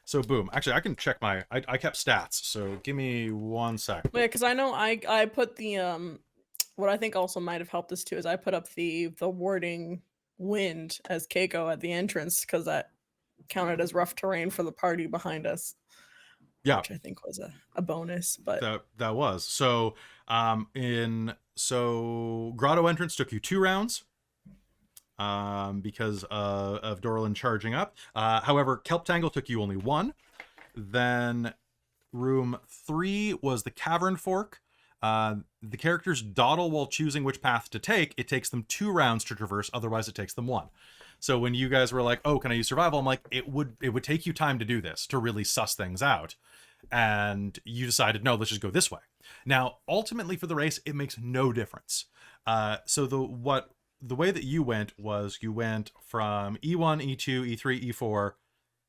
A: So boom. Actually, I can check I kept stats. So give me 1 sec.
E: Yeah, because I know I put the what I think also might have helped us too is I put up the wording wind as Kaeko at the entrance because that counted as rough terrain for the party behind us.
A: Yeah,
E: which I think was a bonus. But
A: that was so. Grotto entrance took you 2 rounds. Because of Dorlen charging up. However, Kelp Tangle took you only 1. Then room 3 was the Cavern Fork. The characters dawdle while choosing which path to take. It takes them 2 rounds to traverse, otherwise it takes them 1. So when you guys were like, oh, can I use survival? I'm like, it would take you time to do this, to really suss things out. And you decided, no, let's just go this way. Now, ultimately for the race, it makes no difference. So the way that you went was you went from E1, E2, E3, E4,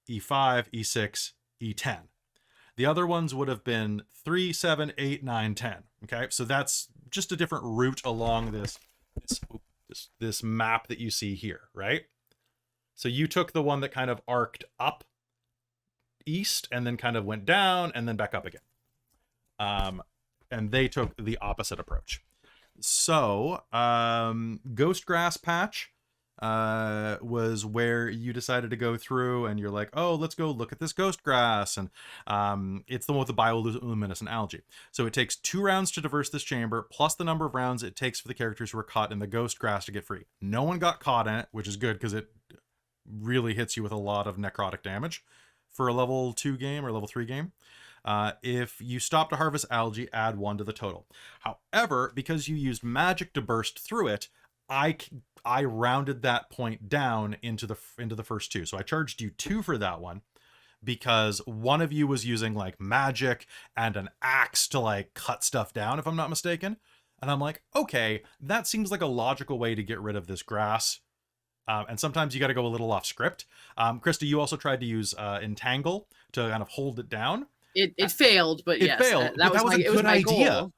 A: E5, E6, E10. The other ones would have been 3, 7, 8, 9, 10. Okay, so that's just a different route along this map that you see here, right? So you took the one that kind of arced up east and then kind of went down and then back up again. And they took the opposite approach. So, Ghost Grass Patch was where you decided to go through, and you're like, oh, let's go look at this Ghost Grass, and it's the one with the bioluminescent algae. So it takes 2 rounds to traverse this chamber, plus the number of rounds it takes for the characters who are caught in the Ghost Grass to get free. No one got caught in it, which is good, because it really hits you with a lot of necrotic damage for a level 2 game or level 3 game. If you stop to harvest algae, add 1 to the total. However, because you used magic to burst through it, I rounded that point down into the first 2. So I charged you 2 for that one, because one of you was using like magic and an axe to like cut stuff down, if I'm not mistaken. And I'm like, okay, that seems like a logical way to get rid of this grass. And sometimes you got to go a little off script. Christa, you also tried to use Entangle to kind of hold it down.
B: It failed, but yes,
A: failed,
B: that was
A: a good idea.
B: Goal.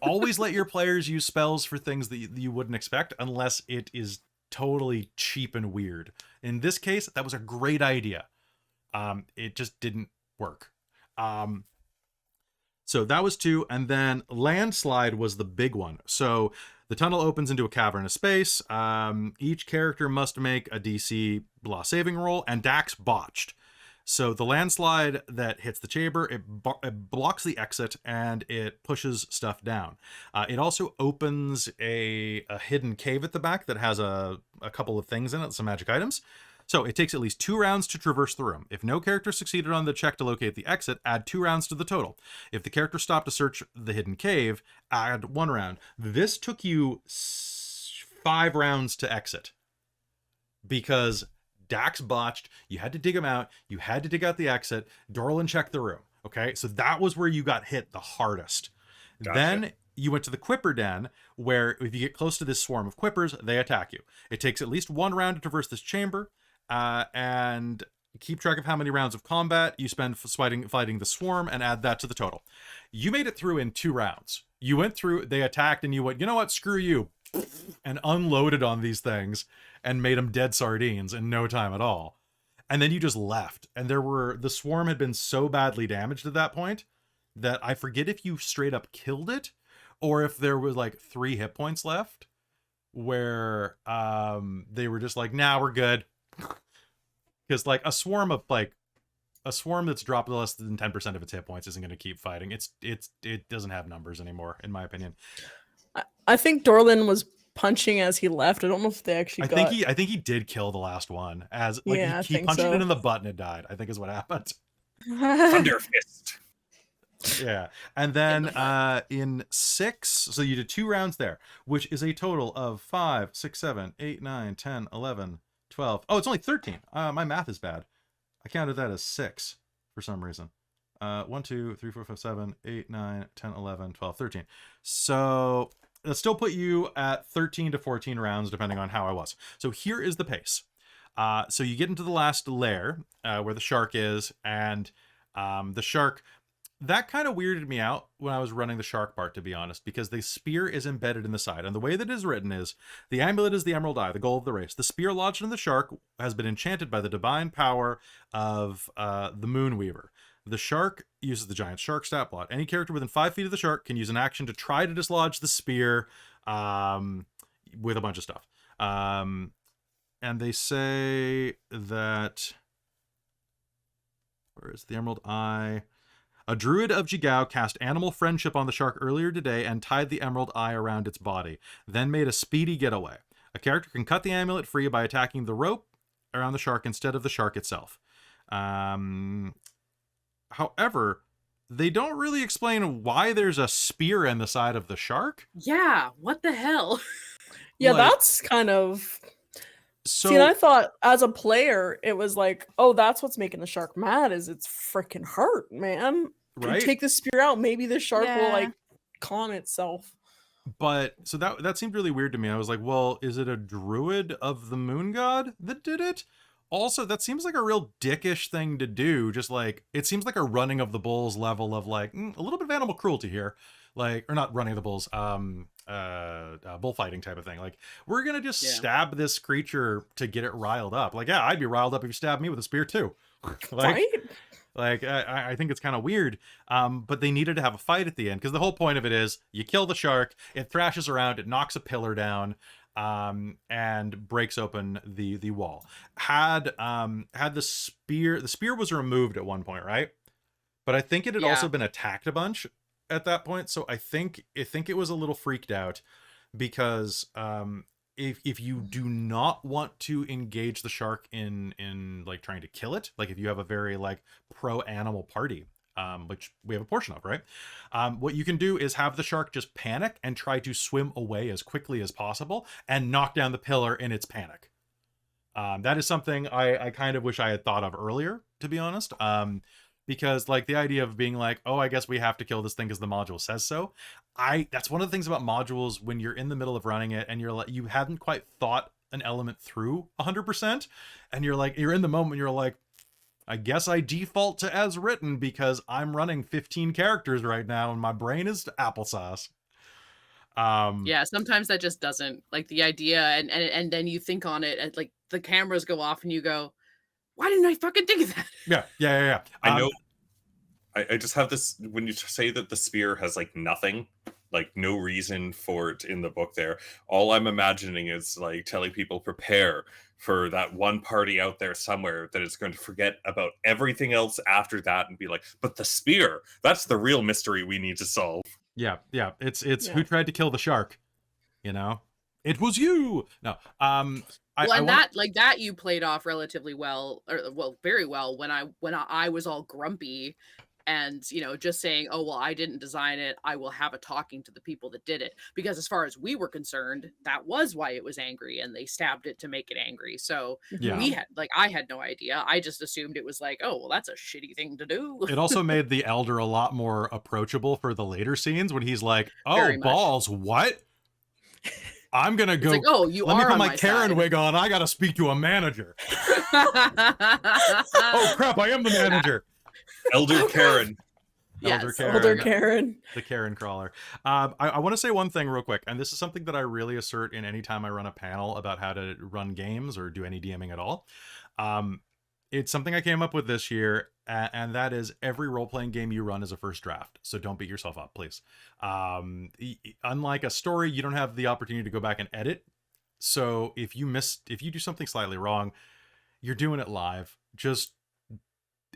A: Always let your players use spells for things that you wouldn't expect, unless it is totally cheap and weird. In this case, that was a great idea. It just didn't work. So that was 2, and then Landslide was the big one. So the tunnel opens into a cavernous space. Each character must make a DC blah saving roll, and Dax botched. So the landslide that hits the chamber, it blocks the exit and it pushes stuff down. It also opens a hidden cave at the back that has a couple of things in it, some magic items. So it takes at least 2 rounds to traverse the room. If no character succeeded on the check to locate the exit, add 2 rounds to the total. If the character stopped to search the hidden cave, add 1 round. This took you 5 rounds to exit, because Dax botched, you had to dig him out, you had to dig out the exit, Dorlen checked the room. Okay, so that was where you got hit the hardest. Gotcha. Then you went to the Quipper Den, where if you get close to this swarm of Quippers, they attack you. It takes at least 1 round to traverse this chamber, and keep track of how many rounds of combat you spend fighting the swarm, and add that to the total. You made it through in 2 rounds. You went through, they attacked, and you went, you know what, screw you, and unloaded on these things and made them dead sardines in no time at all. And then you just left. And the swarm had been so badly damaged at that point that I forget if you straight up killed it or if there was like 3 hit points left, where they were just like, nah, we're good. Because like a swarm that's dropped less than 10% of its hit points isn't going to keep fighting. It doesn't have numbers anymore, in my opinion.
E: I think Dorlen was punching as he left. I don't know if they actually
A: I think he did kill the last one, as like he punched it in the butt and it died, I think is what happened.
C: Thunder fist.
A: Yeah. And then in 6, so you did 2 rounds there, which is a total of 5, 6, 7, 8, 9, 10, 11, 12. Oh, it's only 13. My math is bad. I counted that as 6 for some reason. 1, 2, 3, 4, 5, 7, 8, 9, 10, 11, 12, 13. So it'll still put you at 13 to 14 rounds, depending on how I was. So here is the pace. So you get into the last lair where the shark is, and the shark, that kind of weirded me out when I was running the shark part, to be honest, because the spear is embedded in the side. And the way that it is written is, the amulet is the emerald eye, the goal of the race. The spear lodged in the shark has been enchanted by the divine power of the Moonweaver. The shark uses the giant shark stat block. Any character within 5 feet of the shark can use an action to try to dislodge the spear with a bunch of stuff. And they say that, where is the Emerald Eye? A druid of Jigao cast animal friendship on the shark earlier today and tied the Emerald Eye around its body, then made a speedy getaway. A character can cut the amulet free by attacking the rope around the shark instead of the shark itself. However, they don't really explain why there's a spear in the side of the shark.
B: Yeah, what the hell?
E: Yeah,
A: Like-
E: that's kind of.
A: So
E: See, and I thought as a player, it was like, oh, that's what's making the shark mad is it's freaking hurt, man.
A: Right?
E: Take the spear out, maybe the shark will
D: Yeah.
E: like calm itself.
A: But so that seemed really weird to me. I was like, well, is it a druid of the moon god that did it? Also, that seems like a real dickish thing to do. Just like, it seems like a running of the bulls level of like a little bit of animal cruelty here. Like, or not running of the bulls, bullfighting type of thing. Like, we're gonna just
B: Yeah.
A: stab this creature to get it riled up. Like, yeah, I'd be riled up if you stabbed me with a spear too. Like,
E: Right?
A: like I think it's kind of weird. But they needed to have a fight at the end because the whole point of it is you kill the shark, it thrashes around, it knocks a pillar down, and breaks open the wall. Had the spear was removed at one point, right? But I think it had
B: Yeah.
A: also been attacked a bunch at that point. So I think it was a little freaked out because if you do not want to engage the shark in like trying to kill it, like if you have a very like pro animal party, which we have a portion of, right? What you can do is have the shark just panic and try to swim away as quickly as possible and knock down the pillar in its panic. That is something I kind of wish I had thought of earlier, to be honest. Because like the idea of being like, oh, I guess we have to kill this thing because the module says so. That's one of the things about modules when you're in the middle of running it and you're like, you haven't quite thought an element through 100%, and you're in the moment, you're like, I guess I default to as written because I'm running 15 characters right now and my brain is applesauce.
B: Yeah, sometimes that just doesn't, like, the idea, and then you think on it, and like the cameras go off and you go, why didn't I fucking think of that?
A: Yeah.
C: I know. I just have this, when you say that the spear has like nothing, like no reason for it in the book there, all I'm imagining is like telling people prepare for that one party out there somewhere that is going to forget about everything else after that and be like, but the spear, that's the real mystery we need to solve.
A: Yeah. It's
E: Yeah.
A: who tried to kill the shark, you know? It was you. No.
B: That you played off relatively well, or well, very well when I was all grumpy and just saying, oh well, I didn't design it, I will have a talking to the people that did it, because as far as we were concerned, that was why it was angry and they stabbed it to make it angry. So
A: Yeah.
B: I had no idea. I just assumed it was like, oh well, that's a shitty thing to do.
A: It also made the elder a lot more approachable for the later scenes when he's like, oh,
B: Very much.
A: balls, what? I'm gonna
B: It's
A: go.
B: like, oh, you
A: Let me
B: are
A: put
B: on
A: my
B: my
A: Karen
B: side.
A: wig on. I gotta speak to a manager. Oh crap! I am the manager.
C: Elder Karen.
A: Elder
B: Yes.
A: Karen.
E: Older Karen.
A: The Karen crawler. I want to say one thing real quick, and this is something that I really assert in any time I run a panel about how to run games or do any DMing at all. It's something I came up with this year, and that is every role-playing game you run is a first draft. So don't beat yourself up, please. Unlike a story, you don't have the opportunity to go back and edit. So if you do something slightly wrong, you're doing it live.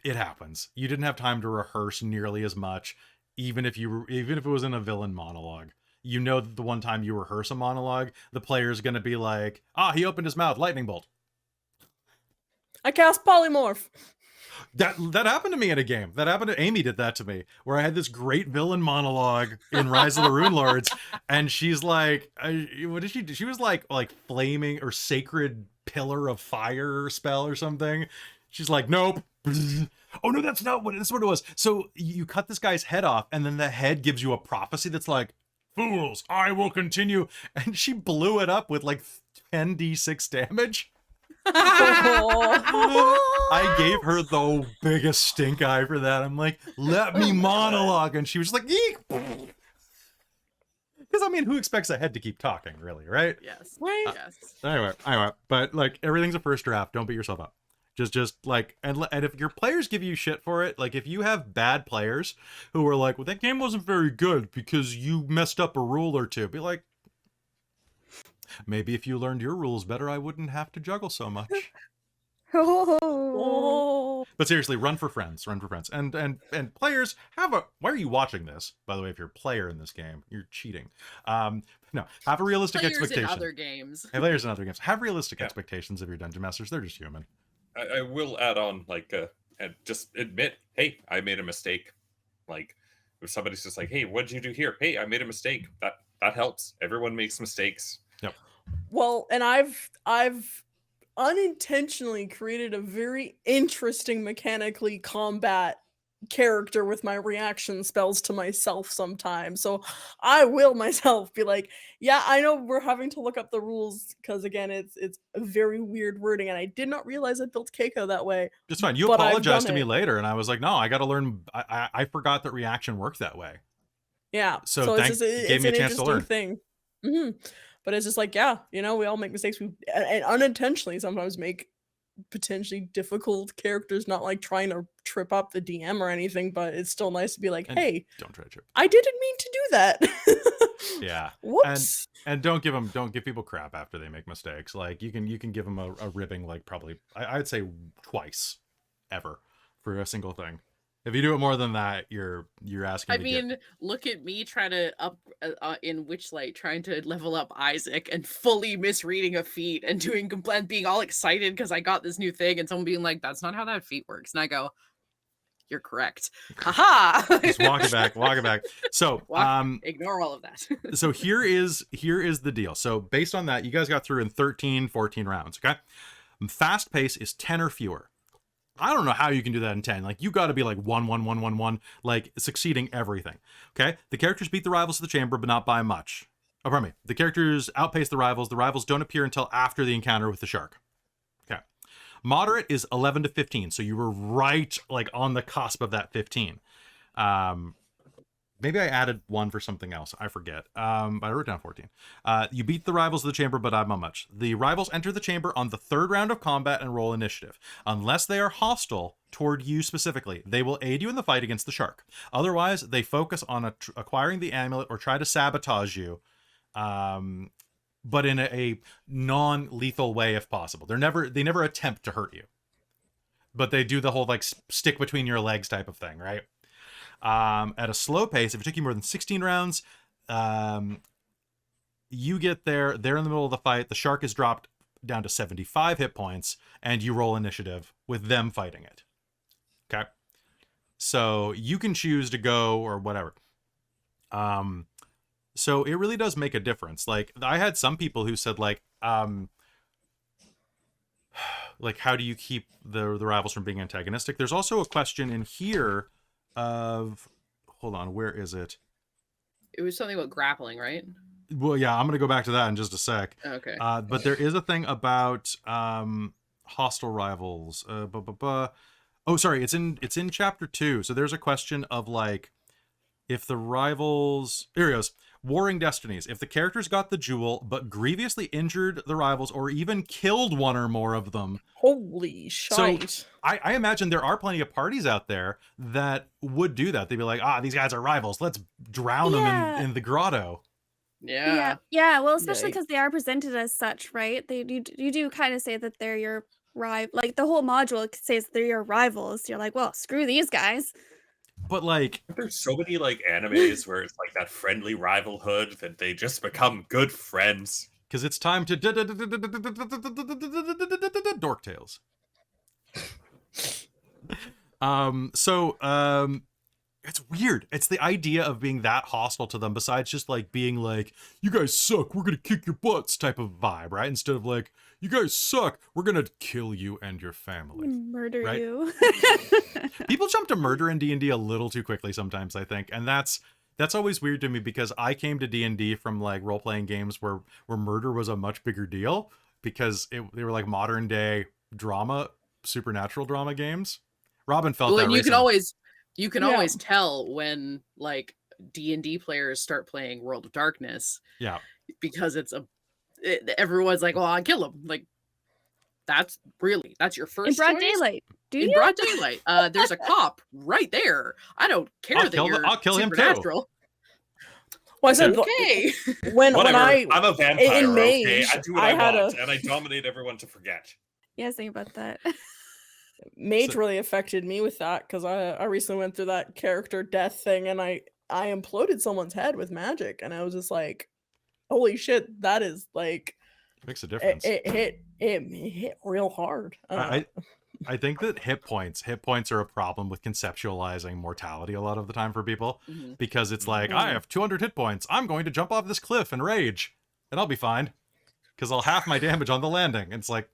A: It happens. You didn't have time to rehearse nearly as much, even if it was in a villain monologue. You know that the one time you rehearse a monologue, the player is going to be like, he opened his mouth, lightning bolt.
E: I cast polymorph.
A: That happened to me in a game. That happened to Amy. Did that to me, where I had this great villain monologue in Rise of the Rune Lords, and she's like, "What did she do?" She was like flaming or sacred pillar of fire spell or something. She's like, "Nope." Oh no, that's not what it was. So you cut this guy's head off, and then the head gives you a prophecy that's like, "Fools, I will continue," and she blew it up with like 10d6 damage. I gave her the biggest stink eye for that. I'm like, let me monologue. And she was like, eek. Because, I mean, who expects a head to keep talking, really, right?
B: Yes.
E: Right.
B: Yes.
A: Anyway. But, like, everything's a first draft. Don't beat yourself up. Just like, and if your players give you shit for it, like, if you have bad players who are like, well, that game wasn't very good because you messed up a rule or two, be like, Maybe if you learned your rules better, I wouldn't have to juggle so much.
E: Oh.
A: But seriously, run for friends, run for friends. And players have a, why are you watching this? By the way, if you're a player in this game, you're cheating. No, have a realistic
B: Players
A: expectation.
B: in other games.
A: Hey, players in other games. Have realistic expectations of your dungeon masters. They're just human.
C: I will add on, like, and just admit, hey, I made a mistake. Like, if somebody's just like, hey, what did you do here? Hey, I made a mistake. That helps. Everyone makes mistakes.
A: Yep.
E: Well, and I've unintentionally created a very interesting mechanically combat character with my reaction spells to myself sometimes. So I will myself be like, yeah, I know we're having to look up the rules because again, it's a very weird wording, and I did not realize I built Kaeko that way.
A: It's fine. You
E: But I've
A: apologized to
E: done
A: me
E: it.
A: later, and I was like, no, I got to learn. I forgot that reaction worked that way.
E: Yeah.
A: So
E: it's
A: gave me a
E: an
A: chance to
E: interesting
A: learn.
E: thing. hmm But it's just like, yeah, you know, we all make mistakes. We and unintentionally sometimes make potentially difficult characters, not like trying to trip up the DM or anything, but it's still nice to be like,
A: And
E: hey,
A: don't try to trip.
E: I didn't mean to do that.
A: Yeah.
E: Whoops.
A: And don't give people crap after they make mistakes. Like you can give them a ribbing, like probably I'd say twice ever for a single thing. If you do it more than that, you're asking.
B: I mean, look at me trying to up in Witchlight, trying to level up Isaac and fully misreading a feat and doing being all excited because I got this new thing, and someone being like, "That's not how that feat works," and I go, "You're correct." Haha.
A: Just walk it back. So
B: ignore all of that.
A: so here is the deal. So based on that, you guys got through in 13, 14 rounds. Okay, fast pace is 10 or fewer. I don't know how you can do that in 10. Like, you got to be like 1, 1, 1, 1, 1, like succeeding everything. Okay. The characters beat the rivals of the chamber, but not by much. Oh, pardon me. The characters outpace the rivals. The rivals don't appear until after the encounter with the shark. Okay. Moderate is 11 to 15. So you were right, like, on the cusp of that 15. Maybe I added 1 for something else. I forget. But I wrote down 14. You beat the rivals of the chamber, but not by much. The rivals enter the chamber on the 3rd round of combat and roll initiative. Unless they are hostile toward you specifically, they will aid you in the fight against the shark. Otherwise, they focus on acquiring the amulet or try to sabotage you, but in a non-lethal way if possible. They never attempt to hurt you, but they do the whole like stick between your legs type of thing, right? At a slow pace, if it took you more than 16 rounds, you get there, they're in the middle of the fight, the shark is dropped down to 75 hit points, and you roll initiative with them fighting it. Okay? So you can choose to go or whatever. So it really does make a difference. Like, I had some people who said, like how do you keep the rivals from being antagonistic? There's also a question in here of, hold on, where is it?
B: It was something about grappling, right?
A: Well, yeah, I'm gonna go back to that in just a sec.
B: Okay.
A: But there is a thing about hostile rivals. Oh, sorry, it's in chapter 2. So there's a question of like, if the rivals, here it goes. Warring Destinies. If the characters got the jewel, but grievously injured the rivals or even killed one or more of them.
E: Holy shite.
A: So I imagine there are plenty of parties out there that would do that. They'd be like, these guys are rivals. Let's drown them in the grotto.
B: Yeah.
D: Yeah. Well, especially
E: Yikes.
D: because they are presented as such, right? You do kind of say that they're your rival. Like, the whole module says they're your rivals. You're like, well, screw these guys.
A: But like,
C: There's so many like animes where it's like that friendly rivalhood that they just become good friends.
A: because it's time to Dork Tales. It's weird. It's the idea of being that hostile to them, besides just like being like, you guys suck, we're gonna kick your butts type of vibe, right? Instead of like, you guys suck, we're gonna kill you and your family.
D: Murder
A: Right?
D: you.
A: People jump to murder in D&D a little too quickly sometimes, I think, and that's always weird to me, because I came to D&D from like role-playing games where murder was a much bigger deal, because they were like modern day drama, supernatural drama games. Robin felt
B: Well,
A: that
B: and
A: recently.
B: you can always tell when like D&D players start playing World of Darkness.
A: Yeah.
B: Because everyone's like, well, I'll kill him. Like, that's your first
D: In broad
B: choice?
D: daylight. Do
B: In
D: you?
B: broad daylight. There's a cop right there. I don't care
A: I'll kill him too.
B: supernatural.
E: Well, I said
B: Okay.
E: when
C: Whatever.
E: I
C: I'm a vampire.
E: in
C: Okay,
E: Mage,
C: I do what
E: I
C: I,
E: had
C: want,
E: a-
C: and I dominate everyone to forget.
D: Yes, think about that.
E: Mage
A: So-
E: really affected me with that because I recently went through that character death thing and I imploded someone's head with magic and I was just like, holy shit, that is like
A: Makes a difference.
E: it hit real hard.
A: I think that hit points are a problem with conceptualizing mortality a lot of the time for people,
B: Mhm.
A: because it's like, I have 200 hit points. I'm going to jump off this cliff and rage, and I'll be fine because I'll half my damage on the landing. It's like,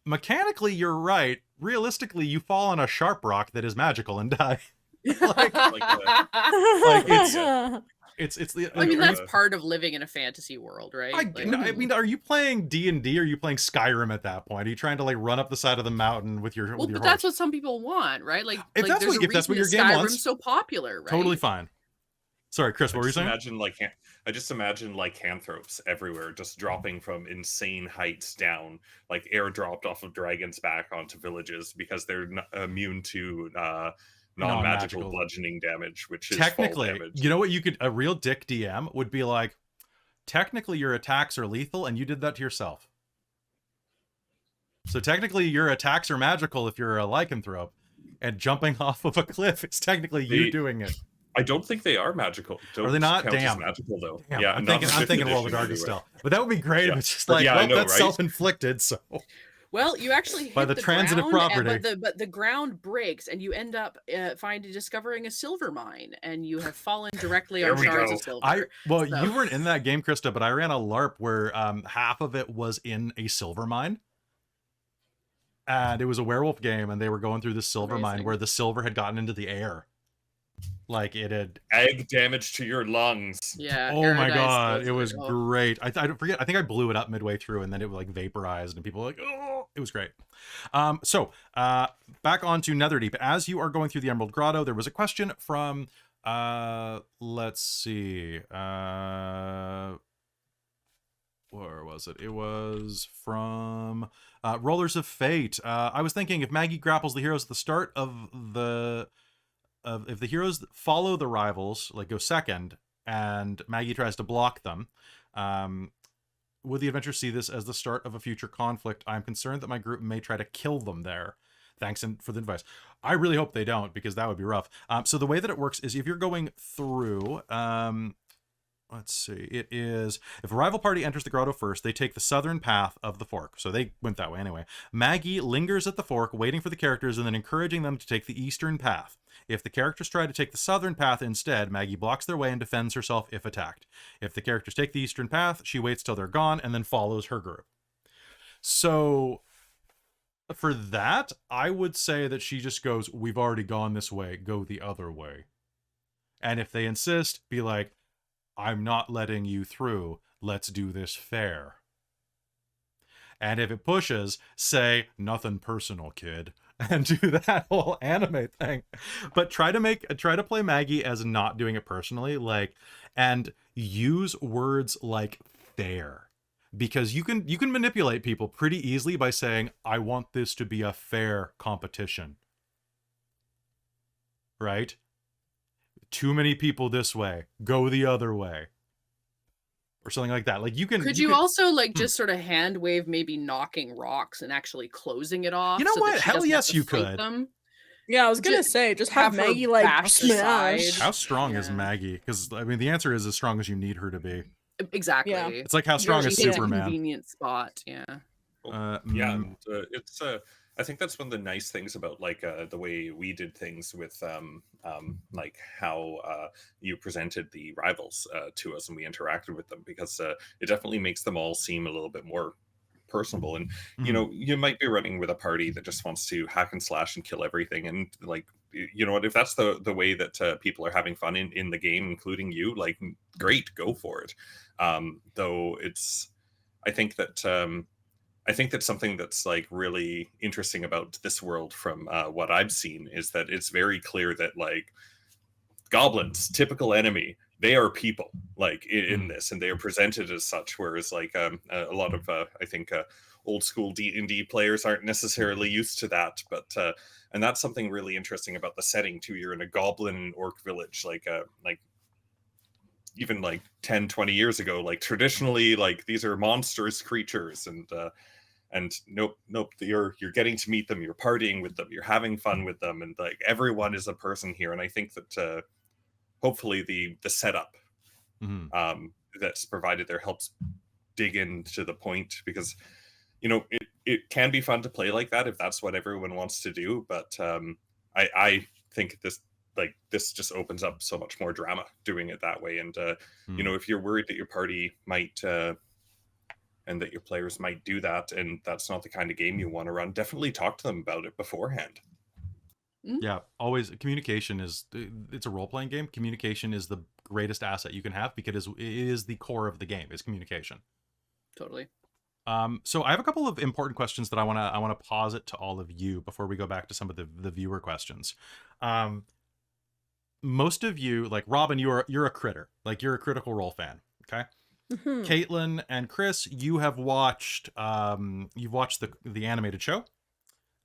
A: mechanically, you're right. Realistically, you fall on a sharp rock that is magical and die. like it's the.
B: I mean,
A: are
B: that's
A: you-
B: part of living in a fantasy world, right?
A: I mean, are you playing D&D or are you playing Skyrim at that point? Are you trying to like run up the side of the mountain with your
B: well,
A: with your
B: but that's
A: horse?
B: what some people want, right? Like,
A: If that's
B: there's
A: what-
B: a
A: if that's what
B: reason
A: your
B: that
A: game
B: Skyrim's
A: wants,
B: so popular, right?
A: Totally fine. Sorry, Chris, what were you saying?
C: I just imagine lycanthropes everywhere, just dropping from insane heights down, like airdropped off of dragons back onto villages because they're immune to non-magical
A: Non-magical.
C: bludgeoning damage, which is fall
A: Technically,
C: damage.
A: you know what you could, a real dick DM would be like, technically your attacks are lethal and you did that to yourself. So technically your attacks are magical if you're a lycanthrope, and jumping off of a cliff is technically you doing it.
C: I don't think they are magical.
A: Are they not?
C: Count as
A: Damn.
C: magical though.
A: Damn,
C: Yeah,
A: I'm
C: not
A: thinking
C: the
A: I'm
C: fifth
A: thinking World of
C: edition
A: Darkness
C: anyway.
A: still. But that would be great if it's just like,
C: Yeah, I
A: well,
C: know,
A: that's
C: right?
A: self-inflicted, so
B: Well, you actually hit
A: By the transitive
B: ground,
A: property.
B: but the ground breaks, and you end up discovering a silver mine, and you have fallen directly
C: There
B: on
C: we
B: shards
C: go.
B: of silver. So-
A: You weren't in that game, Christa, but I ran a LARP where half of it was in a silver mine. And it was a werewolf game, and they were going through this silver mine
B: Amazing.
A: where the silver had gotten into the air. Like it had.
C: Egg damage to your lungs.
B: Yeah.
A: Oh my
B: Paradise
A: god, it was
B: oh.
A: great. I don't forget. I think I blew it up midway through, and then it like vaporized, and people were like, "Oh!" It was great. So back on to Netherdeep. As you are going through the Emerald Grotto, there was a question from. Let's see. Where was it? It was from Rollers of Fate. I was thinking if Maggie grapples the heroes at the start of the. If the heroes follow the rivals, like go second, and Maggie tries to block them, would the adventure see this as the start of a future conflict? I'm concerned that my group may try to kill them there. Thanks for the advice. I really hope they don't, because that would be rough. So the way that it works is if you're going through... let's see. It is, if a rival party enters the grotto first, they take the southern path of the fork. So they went that way anyway. Maggie lingers at the fork, waiting for the characters and then encouraging them to take the eastern path. If the characters try to take the southern path instead, Maggie blocks their way and defends herself if attacked. If the characters take the eastern path, she waits till they're gone and then follows her group. So for that, I would say that she just goes, we've already gone this way, go the other way. And if they insist, be like, I'm not letting you through, let's do this fair. And if it pushes, say, nothing personal, kid. And do that whole anime thing. But try to play Maggie as not doing it personally, like, and use words like fair. Because you can manipulate people pretty easily by saying, I want this to be a fair competition. Right? Too many people this way, go the other way. Or something like that. Like you can.
B: Could you also like just sort of hand wave maybe knocking rocks and actually closing it off?
A: You know
B: so
A: what?
B: that she
A: Hell
B: doesn't have
A: yes,
B: to
A: you
B: fight
A: could.
B: them?
E: Yeah, I was gonna
B: Just
E: say, just have
B: have her
E: Maggie like
B: bash the
E: smash.
B: side.
A: How strong is
B: Yeah.
A: Maggie? Because I mean, the answer is as strong as you need her to be.
B: Exactly.
E: Yeah.
A: It's like how strong is
B: Usually it's a
A: Superman?
B: Convenient spot. Yeah.
C: Yeah, and it's I think that's one of the nice things about like the way we did things with like how you presented the rivals to us and we interacted with them, because it definitely makes them all seem a little bit more personable. And you know, you might be running with a party that just wants to hack and slash and kill everything, and like, you know what, if that's the way that people are having fun in the game, including you, like, great, go for it. Though it's, I think that something that's like really interesting about this world from what I've seen is that it's very clear that like goblins, typical enemy, they are people like in this, and they are presented as such. Whereas like a lot of I think old school D&D players aren't necessarily used to that, but and that's something really interesting about the setting too. You're in a goblin orc village, like even like 10-20 years ago, like traditionally, like these are monstrous creatures, and nope, you're getting to meet them, you're partying with them, you're having fun with them, and like everyone is a person here. And I think that hopefully the setup that's provided there helps dig into the point, because it can be fun to play like that if that's what everyone wants to do, but I think this just opens up so much more drama doing it that way. And if you're worried that your party might and that your players might do that, and that's not the kind of game you want to run, definitely talk to them about it beforehand.
A: Yeah, always communication it's a role-playing game. Communication is the greatest asset you can have, because it is the core of the game, is communication.
B: Totally.
A: So I have a couple of important questions that I want to posit to all of you before we go back to some of the viewer questions. Most of you, like Robin, you're a critter, like you're a Critical Role fan, okay? Caitlan and Chris, you have watched you've watched the animated show.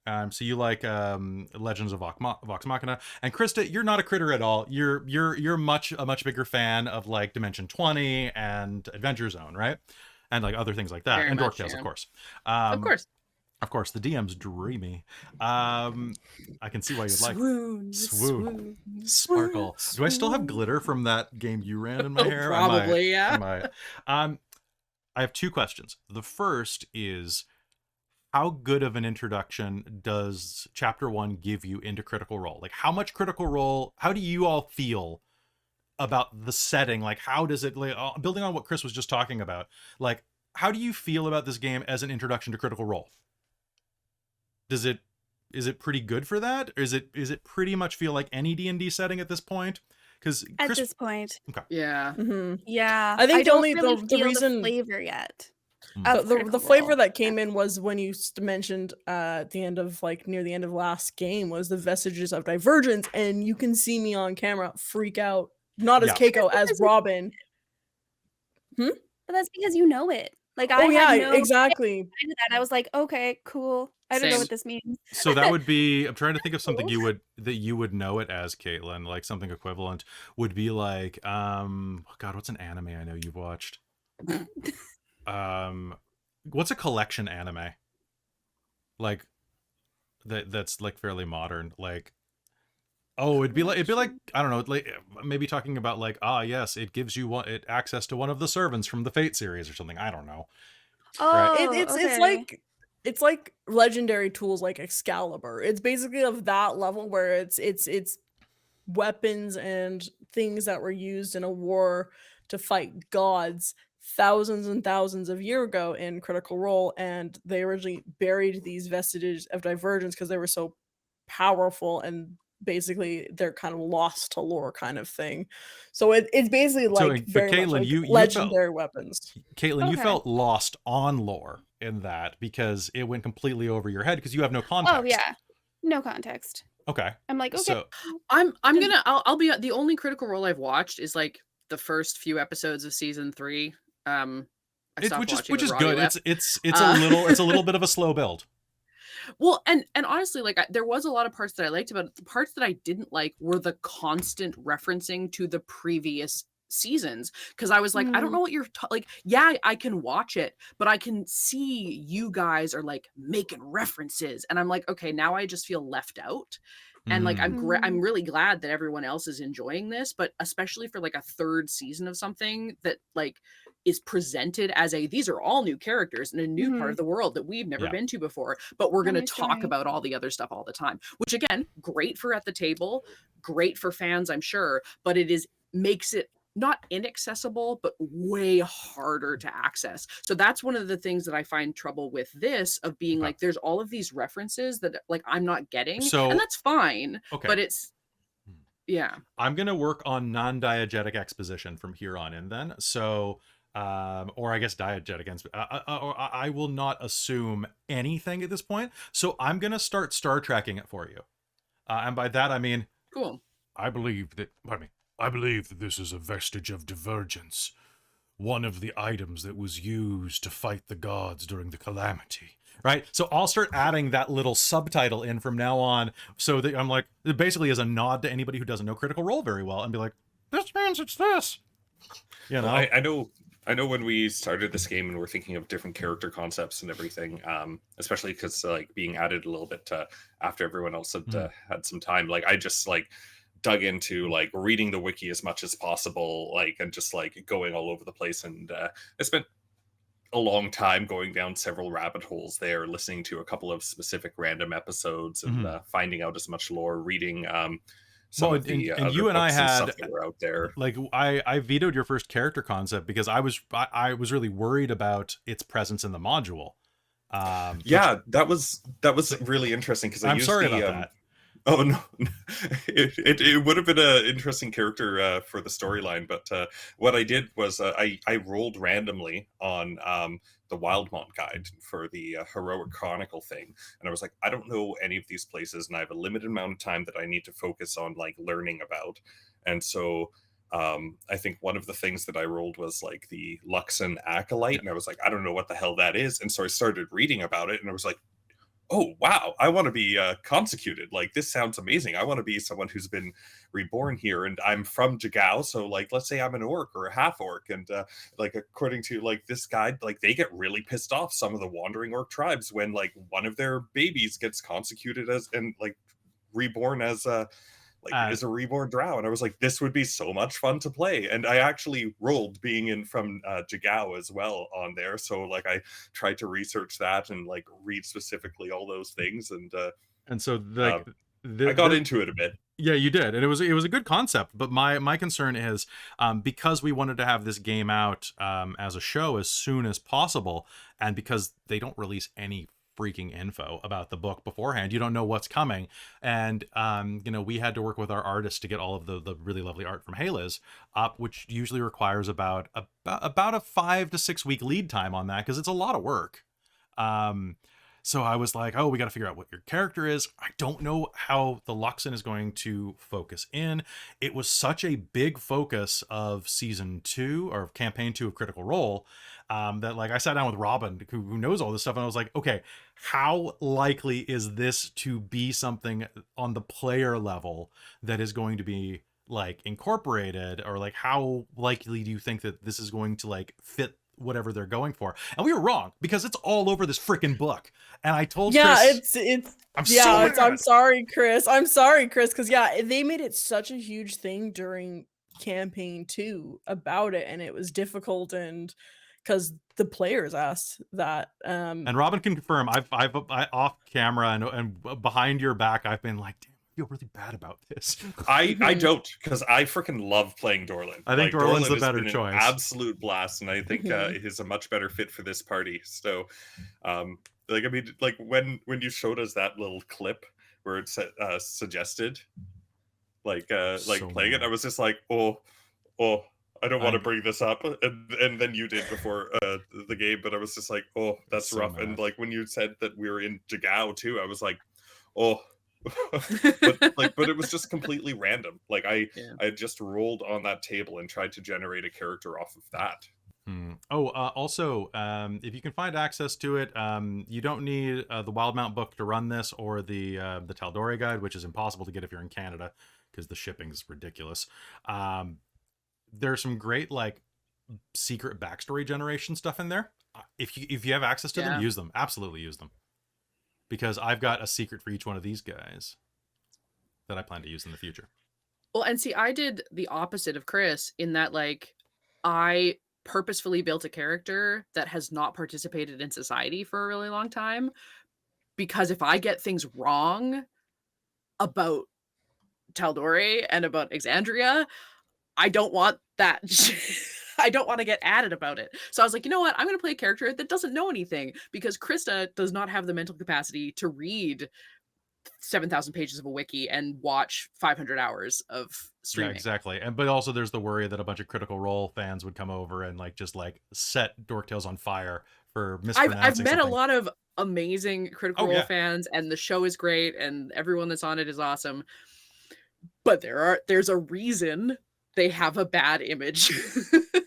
A: So you like Legends of Vox Machina. And Christa, you're not a critter at all. You're a much bigger fan of like Dimension 20 and Adventure Zone, right? And like other things like that.
B: Very
A: and Dork
B: much,
A: Tales,
B: yeah.
A: of course.
B: Of course.
A: The DM's dreamy. I can see why you'd like swoon. Sparkle. Do I still have glitter from that game you ran in my hair?
B: Probably, yeah.
A: I have two questions. The first is, how good of an introduction does Chapter 1 give you into Critical Role? Like, how much Critical Role, how do you all feel about the setting? Like, how does it, like, building on what Chris was just talking about, like, how do you feel about this game as an introduction to Critical Role? Is it pretty good for that? Or is it pretty much feel like any D&D setting at this point? Because
D: at this point,
A: okay,
B: Yeah.
D: yeah,
E: I think
D: don't
E: only
D: really
E: the
D: feel
E: reason
D: the flavor yet.
E: The flavor that came in was when you mentioned at the end of near the end of last game was the vestiges of divergence, and you can see me on camera freak out, not as Kaeko, as Robin.
D: But that's because you know it. Like,
E: exactly.
D: I was like, okay, cool. I don't know
B: Same.
D: what this means.
A: So that would be, I'm trying to think of something that you would know it as, Caitlan, like something equivalent would be like, God, what's an anime I know you've watched? What's a collection anime? Like that's like fairly modern. Like, oh, it'd be like I don't know, like maybe talking about like, yes, it gives you access to one of the servants from the Fate series or something. I don't know.
D: Oh,
A: Right.
E: It's like legendary tools like Excalibur. It's basically of that level where it's weapons and things that were used in a war to fight gods thousands and thousands of years ago in Critical Role, and they originally buried these vestiges of divergence because they were so powerful, and basically they're kind of lost to lore kind of thing. So it's basically like very
A: Caitlan,
E: much like
A: you
E: legendary weapons.
A: Caitlan, you felt lost on lore in that because it went completely over your head because you have no context.
D: Oh yeah, no context.
A: Okay.
D: I'm like, okay.
A: So,
B: I'll be the only Critical Role I've watched is like the first few episodes of season 3.
A: Which is good. It's a little bit of a slow build.
B: Well, and honestly, like there was a lot of parts that I liked about it. The parts that I didn't like were the constant referencing to the previous seasons, because I was like, I don't know what you're like. Yeah, I can watch it, but I can see you guys are like making references, and I'm like, okay, now I just feel left out. And like I'm really glad that everyone else is enjoying this, but especially for like a third season of something that like is presented as these are all new characters in a new part of the world that we've never been to before, but we're going to talk about all the other stuff all the time, which again, great for at the table, great for fans, I'm sure, but makes it not inaccessible, but way harder to access. So that's one of the things that I find trouble with this, of being like, there's all of these references that like I'm not getting, and that's fine. Okay. But it's, yeah.
A: I'm going to work on non-diegetic exposition from here on in then. So, or I guess diegetic. I will not assume anything at this point. So I'm going to start Star Trekking it for you. And by that, I mean,
B: cool.
F: I believe that this is a vestige of divergence.
A: one of the items that was used to fight the gods during the calamity. Right? So I'll start adding that little subtitle in from now on, so that I'm like, it basically is a nod to anybody who doesn't know Critical Role very well, and be like, this means it's this. You know?
C: Well, I know when we started this game and we're thinking of different character concepts and everything, especially because like being added a little bit after everyone else had had some time, like I just like dug into like reading the wiki as much as possible, like, and just like going all over the place. And I spent a long time going down several rabbit holes there, listening to a couple of specific random episodes and finding out as much lore, reading some of the
A: and you and I had
C: stuff that were out there.
A: Like I vetoed your first character concept because I was really worried about its presence in the module.
C: Yeah, that was really interesting because
A: I'm sorry about that.
C: Oh no, it would have been an interesting character for the storyline, but what I did was I rolled randomly on the Wildmont guide for the Heroic Chronicle thing, and I was like, I don't know any of these places, and I have a limited amount of time that I need to focus on like learning about, and so I think one of the things that I rolled was like the Luxon Acolyte, and I was like, I don't know what the hell that is, and so I started reading about it, and I was like, oh wow, I want to be consecuted. Like, this sounds amazing. I want to be someone who's been reborn here, and I'm from Jagao, so like, let's say I'm an orc or a half orc, and like according to like this guide, like they get really pissed off, some of the wandering orc tribes, when like one of their babies gets consecuted as and like reborn as is a reborn drow. And I was like, this would be so much fun to play. And I actually rolled being in from Jagao as well on there, so like I tried to research that and like read specifically all those things, and
A: so
C: I got into it a bit.
A: Yeah, you did, and it was a good concept. But my concern is because we wanted to have this game out as a show as soon as possible, and because they don't release any freaking info about the book beforehand, you don't know what's coming, and you know, we had to work with our artists to get all of the really lovely art from hailiiz up, which usually requires about a 5 to 6 week lead time on that, because it's a lot of work. So I was like, oh, we got to figure out what your character is. I don't know how the Luxon is going to focus in. It was such a big focus of season 2 or campaign 2 of Critical Role that like I sat down with Robin, who knows all this stuff, and I was like, okay, how likely is this to be something on the player level that is going to be like incorporated, or like how likely do you think that this is going to like fit whatever they're going for? And we were wrong, because it's all over this freaking book. And I told Chris,
E: I'm sorry, Chris, because they made it such a huge thing during campaign 2 about it, and it was difficult, and because the players asked that,
A: and Robin can confirm, I've off camera and behind your back, I've been like, damn, I feel really bad about this.
C: I don't, because I freaking love playing Dorlen.
A: I think like, Dorlen's the better choice.
C: An absolute blast, and I think it is a much better fit for this party. So like, I mean, like when you showed us that little clip where it suggested like playing it, I was just like, oh, I don't want to bring this up, and then you did before the game, but I was just like, oh, that's so rough. Mad. And like when you said that we were in Jagao too, I was like, oh. but it was just completely random. Like I just rolled on that table and tried to generate a character off of that.
A: Also, if you can find access to it, you don't need the Wildmount book to run this, or the Tal'Dorei guide, which is impossible to get if you're in Canada because the shipping is ridiculous. There's some great like secret backstory generation stuff in there. If you have access to them, use them. Absolutely use them. Because I've got a secret for each one of these guys that I plan to use in the future.
B: Well, and see, I did the opposite of Chris in that, like, I purposefully built a character that has not participated in society for a really long time, because if I get things wrong about Tal'Dorei and about Xarria, I don't want that. I don't want to get added about it. So I was like, you know what? I'm going to play a character that doesn't know anything, because Christa does not have the mental capacity to read 7,000 pages of a wiki and watch 500 hours of streaming.
A: Yeah, exactly. But also there's the worry that a bunch of Critical Role fans would come over and like just like set Dorktales on fire for mispronouncing
B: I've met
A: something.
B: a lot of amazing Critical Role fans, and the show is great, and everyone that's on it is awesome. But there's a reason they have a bad image.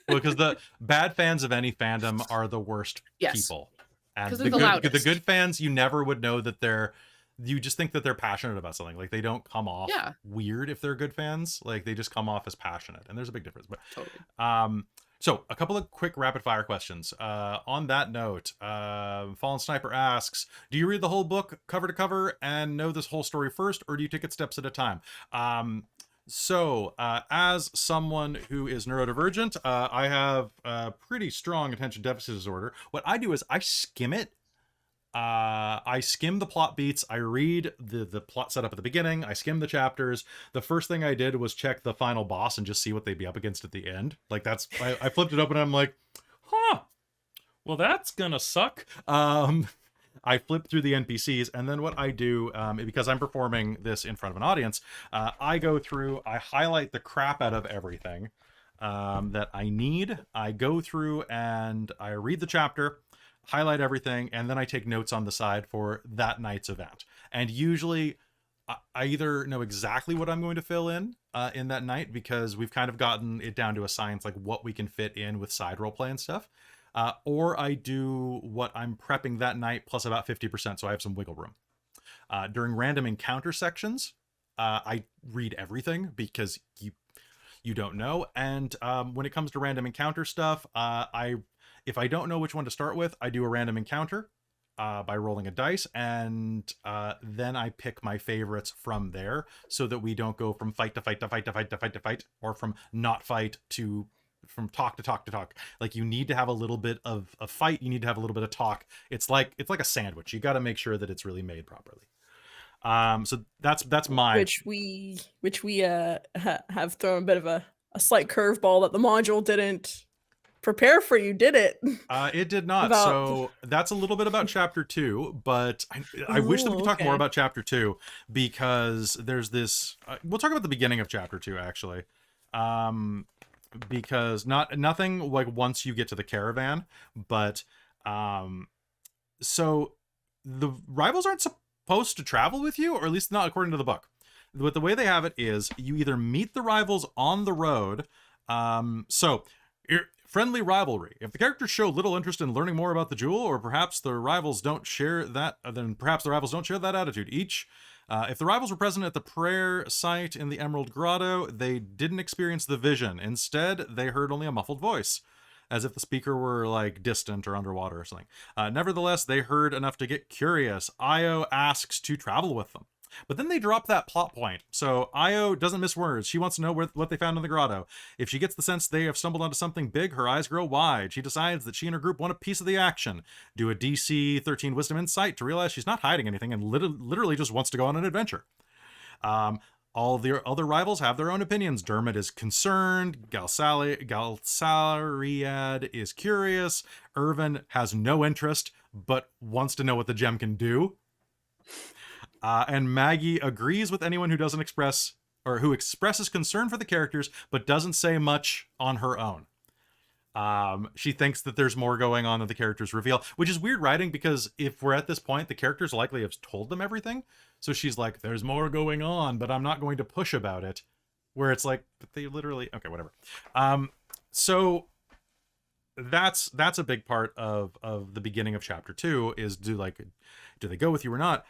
A: Well, because the bad fans of any fandom are the worst
B: Yes.
A: people. And
B: 'Cause
A: the
B: they're the
A: good,
B: loudest.
A: the good fans, you never would know that you just think that they're passionate about something. Like, they don't come off
B: Yeah.
A: weird if they're good fans. Like, they just come off as passionate. And there's a big difference. But
B: Totally.
A: so a couple of quick rapid fire questions. On that note, Fallen Sniper asks, do you read the whole book cover to cover and know this whole story first, or do you take it steps at a time? So as someone who is neurodivergent, I have a pretty strong attention deficit disorder. What I do is I skim it. I skim the plot beats. I read the plot setup at the beginning. I skim the chapters. The first thing I did was check the final boss and just see what they'd be up against at the end. Like, that's, I flipped it open and I'm like, huh, well, that's gonna suck. I flip through the NPCs, and then what I do, because I'm performing this in front of an audience, I go through, I highlight the crap out of everything that I need. I go through and I read the chapter, highlight everything, and then I take notes on the side for that night's event. And usually I either know exactly what I'm going to fill in that night, because we've kind of gotten it down to a science, like what we can fit in with side roleplay and stuff. Or I do what I'm prepping that night plus about 50%, so I have some wiggle room. During random encounter sections, I read everything because you don't know. And when it comes to random encounter stuff, if I don't know which one to start with, I do a random encounter by rolling a dice, and then I pick my favorites from there, so that we don't go from fight to fight to fight to fight to fight to fight, or from not fight to from talk to talk to talk. Like, you need to have a little bit of a fight, you need to have a little bit of talk. It's like a sandwich. You got to make sure that it's really made properly. So that's my
E: which we have thrown a bit of a slight curveball that the module didn't prepare for you, did it?
A: It did not. So that's a little bit about chapter 2, but I wish that we could talk more about chapter 2, because there's this we'll talk about the beginning of chapter 2 actually. Because nothing like once you get to the caravan, but so the rivals aren't supposed to travel with you, or at least not according to the book. But the way they have it is you either meet the rivals on the road. So friendly rivalry. If the characters show little interest in learning more about the jewel, or perhaps the rivals don't share that, then perhaps the rivals don't share that attitude. If the rivals were present at the prayer site in the Emerald Grotto, they didn't experience the vision. Instead, they heard only a muffled voice, as if the speaker were like distant or underwater or something. Nevertheless, they heard enough to get curious. Io asks to travel with them. But then they drop that plot point. So Io doesn't miss words. She wants to know what they found in the grotto. If she gets the sense they have stumbled onto something big, her eyes grow wide. She decides that she and her group want a piece of the action. Do a DC 13 Wisdom Insight to realize she's not hiding anything and literally just wants to go on an adventure. All the other rivals have their own opinions. Dermot is concerned. Galsariad is curious. Irvin has no interest, but wants to know what the gem can do. And Maggie agrees with anyone who doesn't express, or who expresses concern for the characters, but doesn't say much on her own. She thinks that there's more going on than the characters reveal, which is weird writing, because if we're at this point, the characters likely have told them everything. So she's like, there's more going on, but I'm not going to push about it. Where it's like, but they literally, okay, whatever. So that's a big part of the beginning of chapter 2 is do they go with you or not?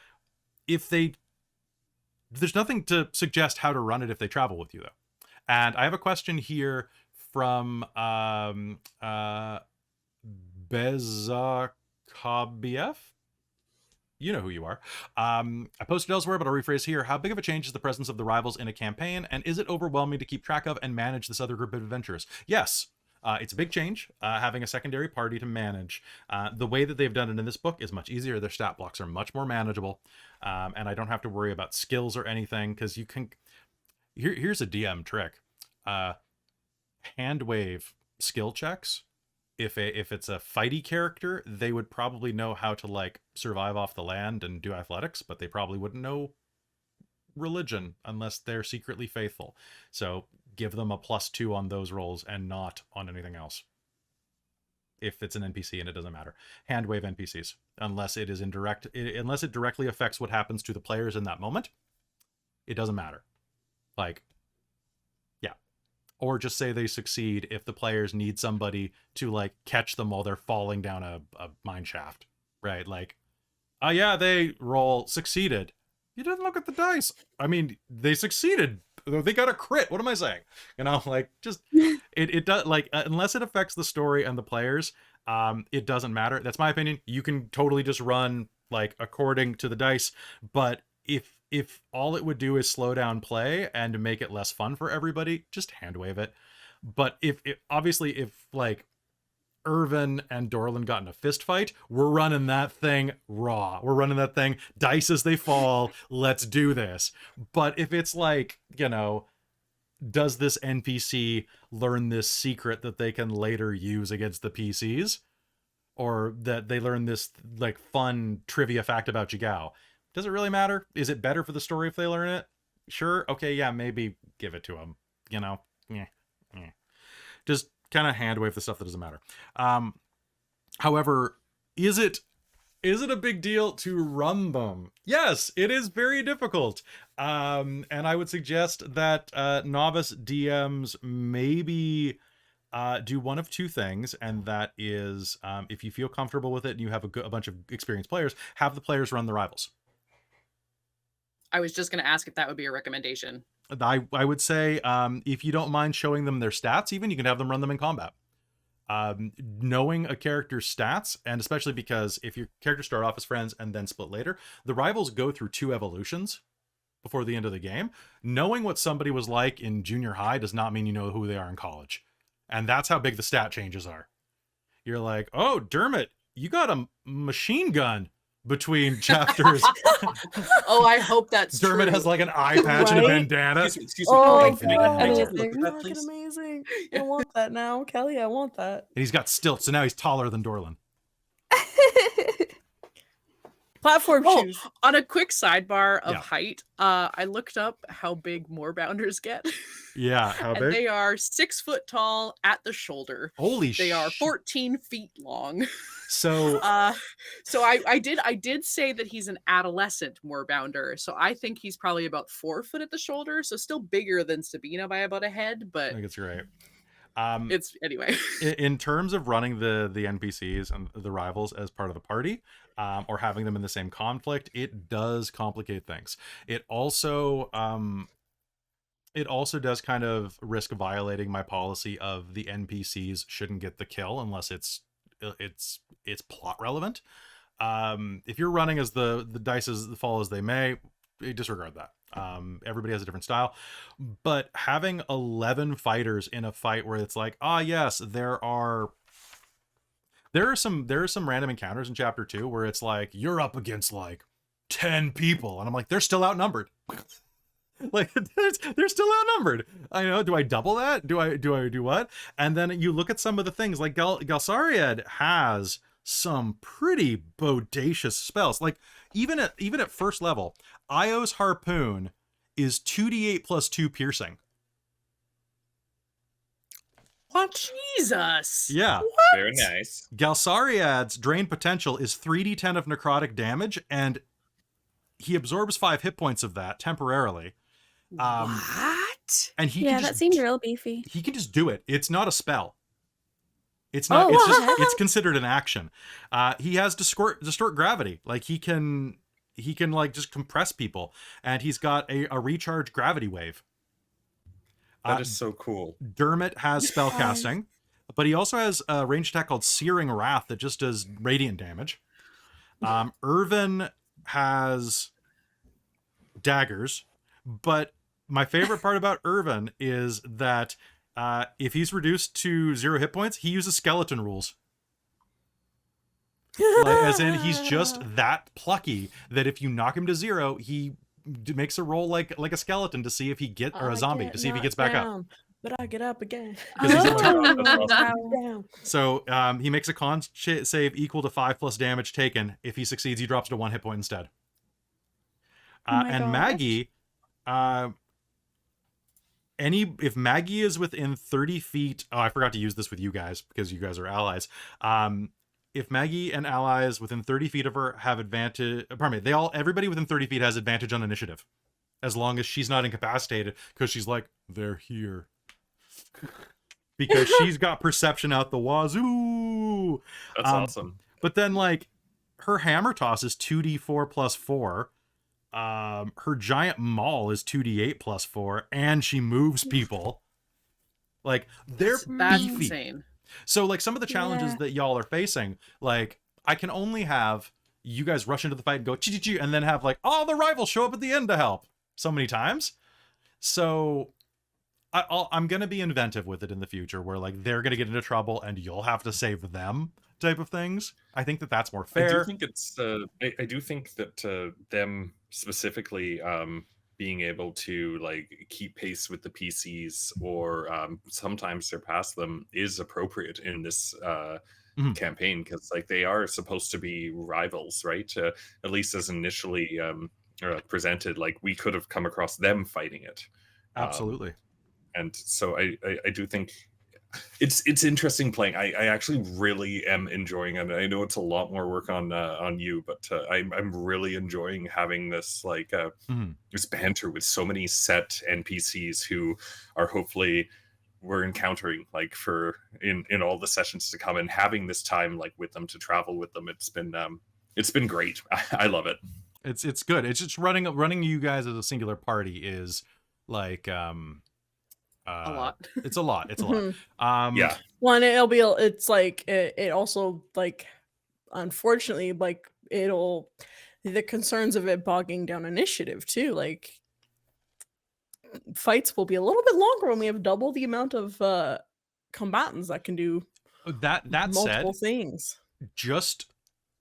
A: There's nothing to suggest how to run it if they travel with you, though. And I have a question here from Bezakabiev. You know who you are. I posted elsewhere, but I'll rephrase here. How big of a change is the presence of the rivals in a campaign, and is it overwhelming to keep track of and manage this other group of adventurers? Yes. It's a big change, having a secondary party to manage. The way that they've done it in this book is much easier. Their stat blocks are much more manageable, and I don't have to worry about skills or anything, because you can... Here's a DM trick. Hand wave skill checks. If it's a fighty character, they would probably know how to, like, survive off the land and do athletics, but they probably wouldn't know religion unless they're secretly faithful. So give them a +2 on those rolls and not on anything else. If it's an NPC, and it doesn't matter. Hand wave NPCs, unless it is unless it directly affects what happens to the players in that moment, it doesn't matter. Like, yeah. or just say they succeed if the players need somebody to like catch them while they're falling down a mine shaft, right? Like, oh yeah, they roll succeeded. You didn't look at the dice. I mean, they succeeded. They got a crit. What am I saying? You know, like, just it does, like, unless it affects the story and the players, it doesn't matter. That's my opinion. You can totally just run like according to the dice, but if all it would do is slow down play and make it less fun for everybody, just hand wave it. But if like Irvin and Dorlen got in a fist fight, we're running that thing raw. We're running that thing dice as they fall. Let's do this. But if it's like, you know, does this NPC learn this secret that they can later use against the PCs? Or that they learn this like fun trivia fact about Jigao? Does it really matter? Is it better for the story if they learn it? Sure. Okay. Yeah. Maybe give it to them. You know. Yeah. Just kind of hand wave the stuff that doesn't matter. However, is it a big deal to run them? Yes, it is very difficult. And I would suggest that novice DMs maybe do one of two things, and that is if you feel comfortable with it and you have a bunch of experienced players, have the players run the rivals.
B: I was just going to ask if that would be a recommendation.
A: I would say if you don't mind showing them their stats, even you can have them run them in combat. Knowing a character's stats, and especially because if your characters start off as friends and then split later, the rivals go through 2 evolutions before the end of the game. Knowing what somebody was like in junior high does not mean you know who they are in college. And that's how big the stat changes are. You're like, oh, Dermot, you got a machine gun between chapters.
B: Oh, I hope that's
A: Dermot
B: true.
A: has like an eye patch and a
E: Right?
A: bandana.
C: Excuse me,
E: Oh,
C: can I take a
E: fucking
C: look at that, please?
E: amazing. I want that now. Kelly, I want that.
A: And he's got stilts, so now he's taller than Dorlen.
E: Platform
B: Oh,
E: shoes.
B: on a quick sidebar of
A: Yeah.
B: height, I looked up how big moorbounders get.
A: Yeah, how
B: And
A: big?
B: they are 6 foot tall at the shoulder.
A: Holy
B: They are
A: sh-
B: 14 feet long.
A: So
B: So I did say that he's an adolescent moorbounder. So I think he's probably about 4 foot at the shoulder. So still bigger than Sabina by about a head,
A: I
B: but
A: think it's great.
B: it's anyway.
A: In terms of running the NPCs and the rivals as part of the party, or having them in the same conflict, it does complicate things. It also does kind of risk violating my policy of the NPCs shouldn't get the kill unless it's plot relevant. If you're running as the dice fall as they may, disregard that. Everybody has a different style, but having 11 fighters in a fight where it's like, yes, there are some random encounters in chapter 2 where it's like you're up against like 10 people, and I'm like, they're still outnumbered. Like they're still outnumbered. I know. Do I double that? Do I do what? And then you look at some of the things like Xarria has some pretty bodacious spells. Like even at first level, Io's harpoon is 2d8 plus 2 piercing.
B: What? Jesus.
A: Yeah.
C: Very nice.
A: Galsariad's drain potential is 3d10 of necrotic damage, and he absorbs 5 hit points of that temporarily.
B: What?
A: And he
D: Yeah,
A: can
D: that
A: just,
D: seemed real beefy.
A: he can just do it. It's not a spell. It's not. It's considered an action. He has distort gravity. Like he can like just compress people, and he's got a recharge gravity wave.
C: That is so cool.
A: Dermot has spellcasting, but he also has a ranged attack called Searing Wrath that just does radiant damage. Irvin has daggers, but my favorite part about Irvin is that if he's reduced to 0 hit points, he uses skeleton rules. Like, as in, he's just that plucky that if you knock him to 0, he makes a roll like a skeleton to see if he or a zombie to see if he gets back up.
E: But I get up again.
A: 'Cause he's
C: That's awesome.
E: Down.
A: So he makes a con save equal to 5 plus damage taken. If he succeeds, he drops to 1 hit point instead.
D: my
A: And
D: gosh.
A: Maggie, if Maggie is within 30 feet, I forgot to use this with you guys because you guys are allies. If Maggie and allies within 30 feet of her have advantage, pardon me, everybody within 30 feet has advantage on initiative, as long as she's not incapacitated, because she's like, they're here. because she's got perception out the wazoo.
C: That's awesome.
A: But then, like, her hammer toss is 2d4 plus 4. Her giant maul is 2d8 plus 4, and she moves people. Like, they're
B: That's
A: beefy.
B: insane.
A: So, like, some of the challenges
D: Yeah.
A: that y'all are facing, like, I can only have you guys rush into the fight and go chi-chi-chi, and then have, like, all the rivals show up at the end to help so many times. So I'm going to be inventive with it in the future, where, like, they're going to get into trouble and you'll have to save them type of things. I think that that's more fair.
C: I do think it's. I do think that them specifically being able to like keep pace with the PCs or sometimes surpass them is appropriate in this campaign, because like they are supposed to be rivals, right? At least as initially presented, like we could have come across them fighting it.
A: Absolutely.
C: And so I do think it's interesting playing. I actually really am enjoying it. I know it's a lot more work on you, but I'm really enjoying having this like this banter with so many set NPCs who are hopefully we're encountering like for in all the sessions to come, and having this time like with them to travel with them. It's been great. I love it.
A: It's good. It's just running you guys as a singular party is like
B: A lot.
A: It's a lot. It's a lot.
C: Yeah.
E: One, it's like it also like unfortunately like the concerns of it bogging down initiative too. Like fights will be a little bit longer when we have double the amount of combatants that can do
A: That
E: multiple
A: said,
E: things.
A: just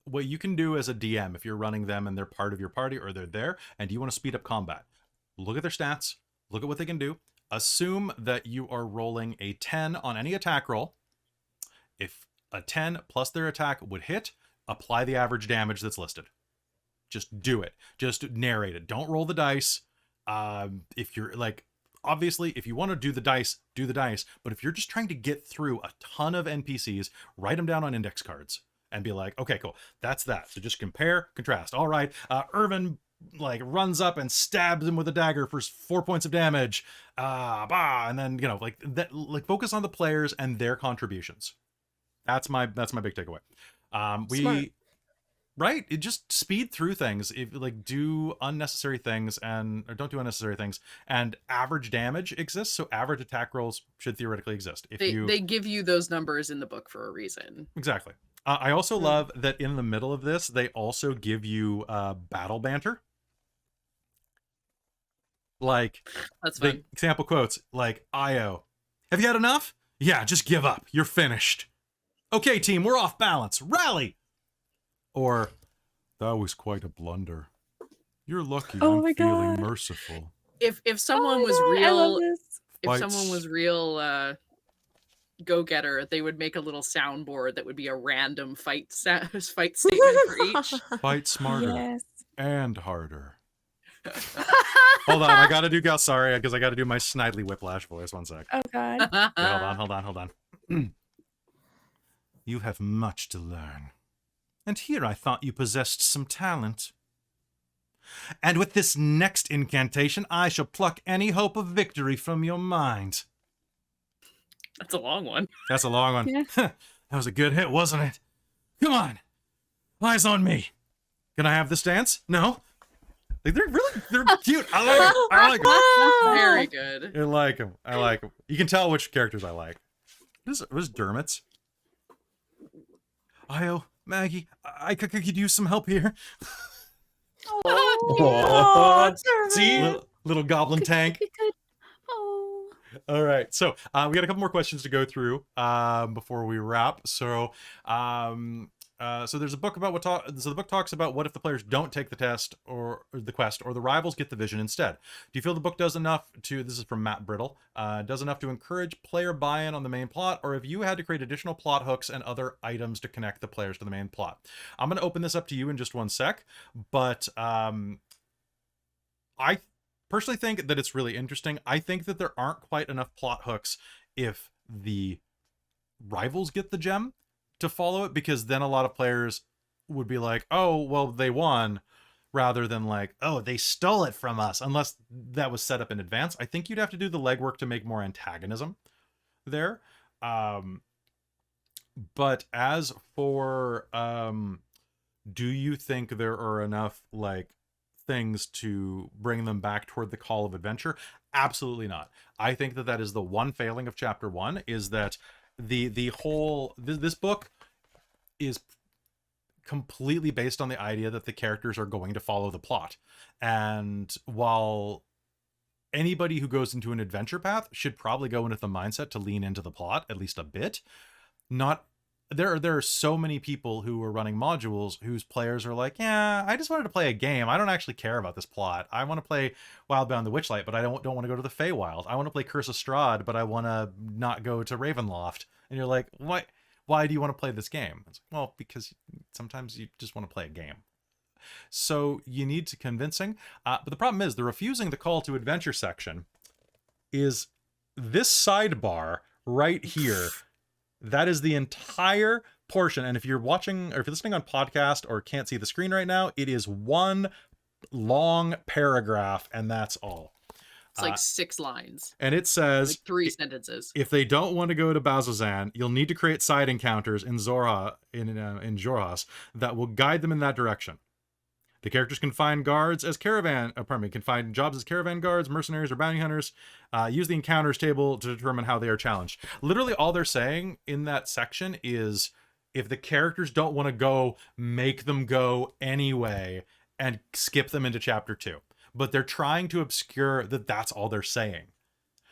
A: what you can do as a DM if you're running them and they're part of your party or they're there and you want to speed up combat, look at their stats, look at what they can do. Assume that you are rolling a 10 on any attack roll. If a 10 plus their attack would hit, apply the average damage that's listed. Just do it. Just narrate it. Don't roll the dice. If you're like, obviously, if you want to do the dice, do the dice. But if you're just trying to get through a ton of NPCs, write them down on index cards and be like, okay, cool. That's that. So just compare, contrast. All right. Irvin like runs up and stabs him with a dagger for 4 points of damage. And then, you know, like that, like focus on the players and their contributions. That's my big takeaway.
E: Smart.
A: Right, it just speed through things. If like do unnecessary things or don't do unnecessary things, and average damage exists, so average attack rolls should theoretically exist. If
B: They give you those numbers in the book for a reason.
A: Exactly. I also love that in the middle of this, they also give you battle banter. Like,
B: That's fun.
A: Example quotes, like, Io, have you had enough? Yeah, just give up. You're finished. Okay, team, we're off balance. Rally! Or, that was quite a blunder. You're lucky
D: Oh
A: I'm
D: my
A: feeling
D: God.
A: merciful.
B: If someone
D: Oh
B: was
D: my God, I love
B: real,
D: this.
B: if
A: Fights.
B: someone was real go-getter, they would make a little soundboard that would be a random fight statement for each.
A: Fight smarter
D: Yes.
A: and harder. Hold on, I gotta do Xarria because I gotta do my Snidely Whiplash voice. One sec.
D: Oh God.
A: Okay, hold on. You have much to learn. And here I thought you possessed some talent. And with this next incantation, I shall pluck any hope of victory from your mind.
B: That's a long one.
A: That's a long one.
D: Yeah.
A: That was a good hit, wasn't it? Come on. Eyes on me. Can I have this dance? No? Like, they're cute. I like them.
B: Very good.
A: I like them. You can tell which characters I like. Who's Dermot's? Io, Maggie, I could use some help here.
E: Oh,
C: See?
A: Little goblin tank.
D: Oh.
A: All right, so we got a couple more questions to go through before we wrap. So there's a book about so the book talks about what if the players don't take the test or the quest, or the rivals get the vision instead. Do you feel the book does enough to? This is from Matt Brittle. Does enough to encourage player buy-in on the main plot, or have you had to create additional plot hooks and other items to connect the players to the main plot? I'm going to open this up to you in just one sec, but I personally think that it's really interesting. I think that there aren't quite enough plot hooks if the rivals get the gem to follow it, because then a lot of players would be like, oh, well, they won, rather than like, oh, they stole it from us, unless that was set up in advance. I think you'd have to do the legwork to make more antagonism. there. But as for do you think there are enough like things to bring them back toward the call of adventure? Absolutely not. I think that is the one failing of chapter 1, is that the whole this book is completely based on the idea that the characters are going to follow the plot. And while anybody who goes into an adventure path should probably go in with the mindset to lean into the plot at least a bit, not there are so many people who are running modules whose players are like, yeah, I just wanted to play a game. I don't actually care about this plot. I want to play Wildbound the Witchlight, but I don't want to go to the Feywild. I want to play Curse of Strahd, but I want to not go to Ravenloft. And you're like, why do you want to play this game? It's like, well, because sometimes you just want to play a game. So you need to convincing. But the problem is the refusing the call to adventure section is this sidebar right here. That is the entire portion. And if you're watching or if you're listening on podcast or can't see the screen right now, it is one long paragraph, and that's all.
B: It's like 6 lines.
A: And it says
B: like 3 sentences.
A: If they don't want to go to Bazzoxan, you'll need to create side encounters in Xarria in Xhorhas that will guide them in that direction. The characters can find guards as can find jobs as caravan guards, mercenaries, or bounty hunters. Use the encounters table to determine how they are challenged. Literally all they're saying in that section is if the characters don't want to go, make them go anyway and skip them into chapter 2. But they're trying to obscure that that's all they're saying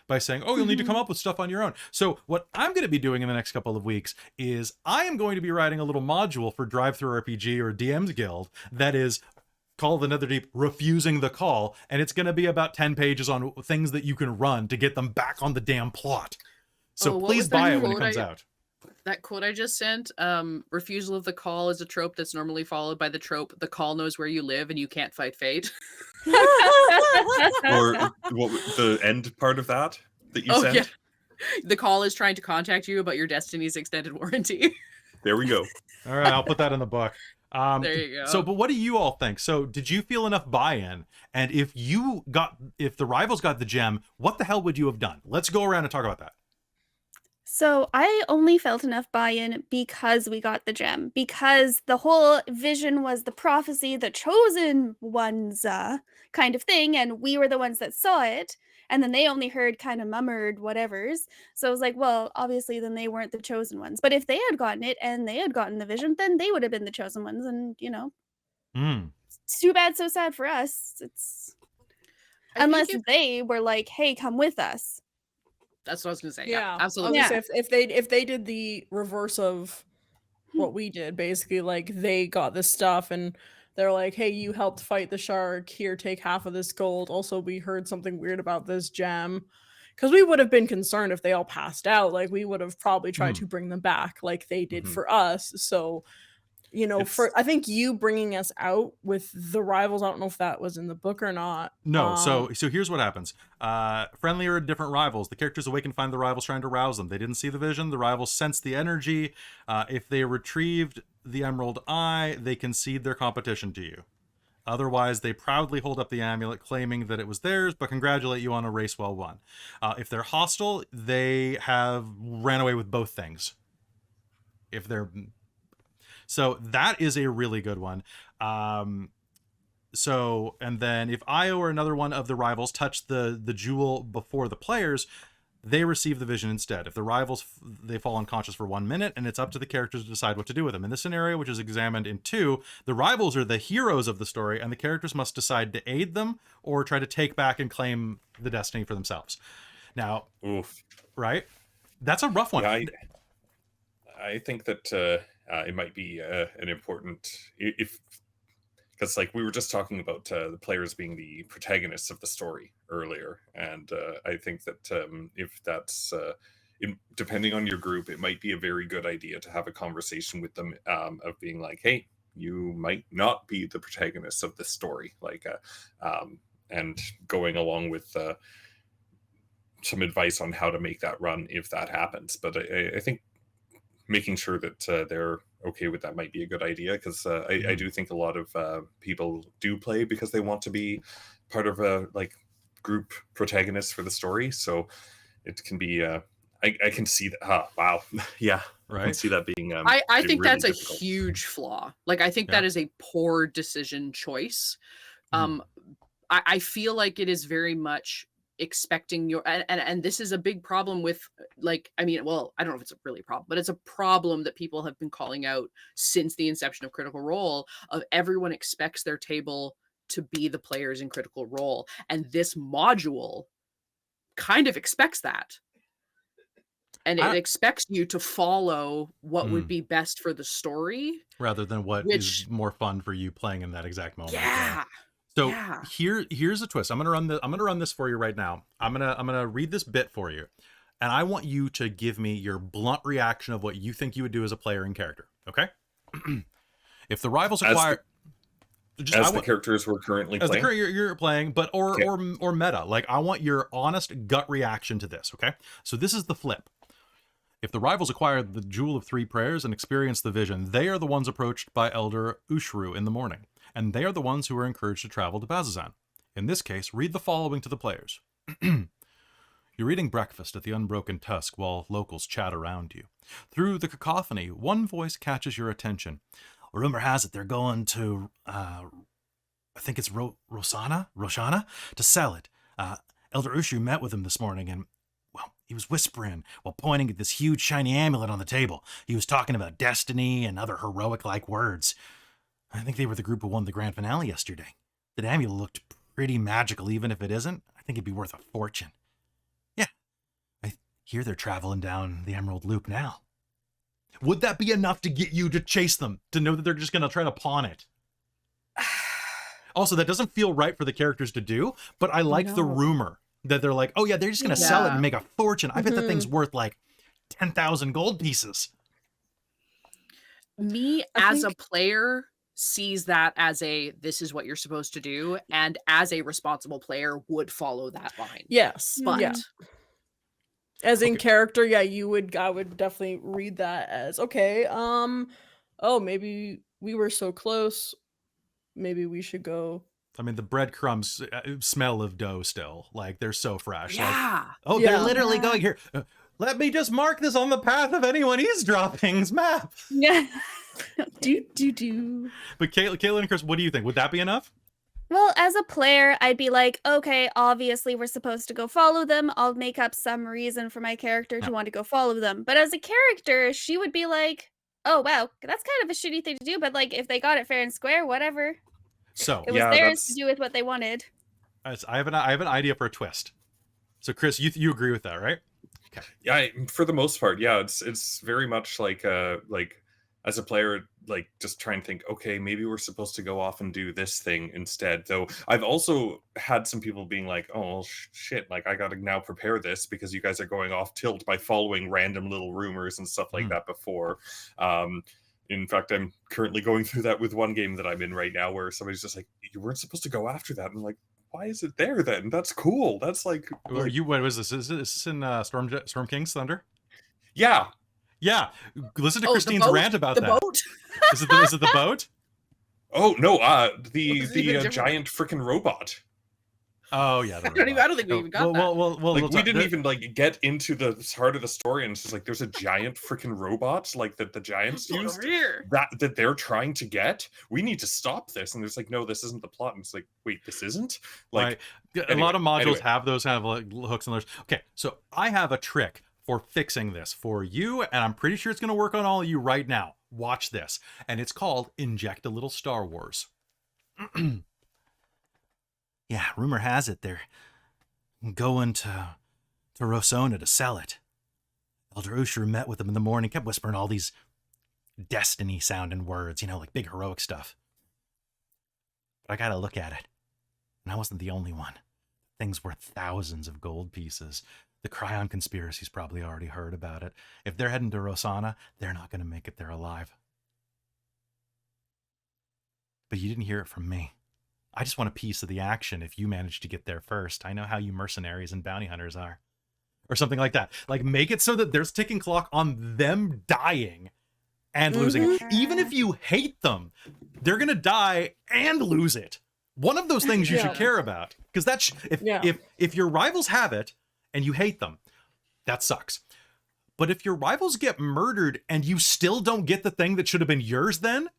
A: by saying, oh, you'll need to come up with stuff on your own. So what I'm going to be doing in the next couple of weeks is I am going to be writing a little module for Drive-Thru RPG or DM's Guild that is Call of the Netherdeep refusing the call, and it's going to be about 10 pages on things that you can run to get them back on the damn plot. So please buy it when it comes out.
B: That quote I just sent, refusal of the call is a trope that's normally followed by the trope, the call knows where you live and you can't fight fate.
C: Or what the end part of that you sent?
B: Yeah. The call is trying to contact you about your Destiny's extended warranty.
C: There we go.
A: All right, I'll put that in the book.
B: There you go.
A: So, but what do you all think? So, did you feel enough buy-in? And if the rivals got the gem, what the hell would you have done? Let's go around and talk about that.
D: So I only felt enough buy-in because we got the gem, because the whole vision was the prophecy, the chosen ones kind of thing, and we were the ones that saw it, and then they only heard kind of murmured whatevers. So I was like, well, obviously then they weren't the chosen ones. But if they had gotten it and they had gotten the vision, then they would have been the chosen ones, and it's too bad, so sad for us. It's unless they were like, hey, come with us.
B: That's what I was gonna say.
E: Yeah,
B: absolutely.
E: If they did the reverse of what we did, basically, like they got this stuff and they're like, hey, you helped fight the shark, here, take half of this gold. Also, we heard something weird about this gem. Because we would have been concerned if they all passed out. Like, we would have probably tried to bring them back like they did for us. So, I think you bringing us out with the rivals, I don't know if that was in the book or not.
A: No, so here's what happens. Friendly or different rivals. The characters awake and find the rivals trying to rouse them. They didn't see the vision. The rivals sense the energy. If they retrieved the Emerald Eye, they concede their competition to you. Otherwise, they proudly hold up the amulet, claiming that it was theirs, but congratulate you on a race well won. If they're hostile, they have ran away with both things. So that is a really good one. And then if Io or another one of the rivals touch the jewel before the players, they receive the vision instead. If the rivals, they fall unconscious for 1 minute, and it's up to the characters to decide what to do with them. In this scenario, which is examined in 2, the rivals are the heroes of the story, and the characters must decide to aid them or try to take back and claim the destiny for themselves. Now, right? That's a rough one.
C: Yeah, I think that it might be an important, because like we were just talking about the players being the protagonists of the story earlier, and I think that if that's depending on your group, it might be a very good idea to have a conversation with them of being like, hey, you might not be the protagonists of this story, like and going along with some advice on how to make that run if that happens. But I think making sure that they're okay with that might be a good idea, because I do think a lot of people do play because they want to be part of a like group protagonist for the story. So it can be I can see that. Wow. Yeah. I can
A: Right?
C: see that being
B: I think
C: really
B: that's a
C: difficult.
B: huge flaw. Like, I think
A: Yeah.
B: that is a poor decision choice.
A: Mhm.
B: I feel like it is very much expecting your and this is a big problem with, like, I mean, well, I don't know if it's a really problem, but it's a problem that people have been calling out since the inception of Critical Role, of everyone expects their table to be the players in Critical Role, and this module kind of expects that. And it
A: I-
B: expects you to follow what would
A: Mm.
B: be best for the story.
A: Rather than what is
B: Which-
A: more fun for you playing in that exact moment.
B: Yeah.
A: So
B: Yeah.
A: here's a twist. I'm gonna run this for you right now. I'm gonna read this bit for you, and I want you to give me your blunt reaction of what you think you would do as a player in character. Okay? If the rivals acquire,
C: the characters we're currently
A: as
C: playing.
A: the character you're playing, but
C: Okay.
A: or meta. Like, I want your honest gut reaction to this. Okay? So this is the flip. If the rivals acquire the Jewel of Three Prayers and experience the vision, they are the ones approached by Elder Ushru in the morning, and they are the ones who are encouraged to travel to Bazazan. In this case, read the following to the players. You're eating breakfast at the Unbroken Tusk while locals chat around you. Through the cacophony, one voice catches your attention. Rumor has it they're going to, I think it's Roshana, to sell it. Elder Ushru met with him this morning, and well, he was whispering while pointing at this huge shiny amulet on the table. He was talking about destiny and other heroic-like words. I think they were the group who won the grand finale yesterday. That amulet looked pretty magical, even if it isn't. I think it'd be worth a fortune. Yeah, I hear they're traveling down the Emerald Loop now. Would that be enough to get you to chase them, to know that they're just going to try to pawn it? Also, that doesn't feel right for the characters to do, but I like the rumor that they're like, oh yeah, they're just going to sell it and make a fortune. I bet the thing's worth like 10,000 gold pieces.
B: Me as a player sees that as this is what you're supposed to do, and as a responsible player would follow that line.
E: Yes.
B: But
E: Yeah. As in character, yeah, I would definitely read that as, okay, oh, maybe we were so close. Maybe we should go.
A: I mean, the breadcrumbs smell of dough still. Like, they're so fresh.
B: Yeah.
A: Like, oh, they're literally going here. Let me just mark this on the path of anyone eavesdropping's map.
D: Yeah.
E: do.
A: But Caitlan and Chris, what do you think? Would that be enough?
D: Well, as a player, I'd be like, okay, obviously we're supposed to go follow them. I'll make up some reason for my character to want to go follow them. But as a character, she would be like, oh, wow, that's kind of a shitty thing to do. But like, if they got it fair and square, whatever.
A: So
D: It was theirs to do with what they wanted.
A: I have an idea for a twist. So Chris, you agree with that, right?
C: Okay. Yeah, for the most part, yeah, it's very much like as a player, like just try and think, okay, maybe we're supposed to go off and do this thing instead. Though I've also had some people being like, oh well, shit, like I got to now prepare this because you guys are going off tilt by following random little rumors and stuff like that before. In fact, I'm currently going through that with one game that I'm in right now, where somebody's just like, you weren't supposed to go after that. I'm like, why is it there then? That's cool. That's like,
A: what was this? Is this in Storm King's Thunder?
C: Yeah.
A: Listen to Christine's rant about
B: the
A: that.
B: Boat?
A: Is it the boat?
C: Oh no, the
B: different.
C: giant freaking robot.
A: Oh yeah.
B: I don't think we even got that.
A: Well,
C: like we didn't even like get into the heart of the story, and it's just like there's a giant freaking robot like that the giants used
B: Over here.
C: that they're trying to get. We need to stop this, and it's like, no, this isn't the plot. And it's like, wait, this isn't. Like
A: a lot of modules have those kind of like hooks and layers. Okay, so I have a trick for fixing this for you, and I'm pretty sure it's going to work on all of you right now. Watch this, and it's called Inject a Little Star Wars. Yeah, rumor has it they're going to Roshana to sell it. Elder Ushru met with them in the morning, kept whispering all these destiny-sounding words, like big heroic stuff. But I gotta look at it, and I wasn't the only one. Things worth thousands of gold pieces. The Cryon conspiracy's probably already heard about it. If they're heading to Roshana, they're not going to make it there alive. But you didn't hear it from me. I just want a piece of the action if you manage to get there first. I know how you mercenaries and bounty hunters are. Or something like that. Like, make it so that there's ticking clock on them dying and losing it. Even if you hate them, they're going to die and lose it. One of those things you should care about. Because if your rivals have it, and you hate them, that sucks. But if your rivals get murdered and you still don't get the thing that should have been yours, then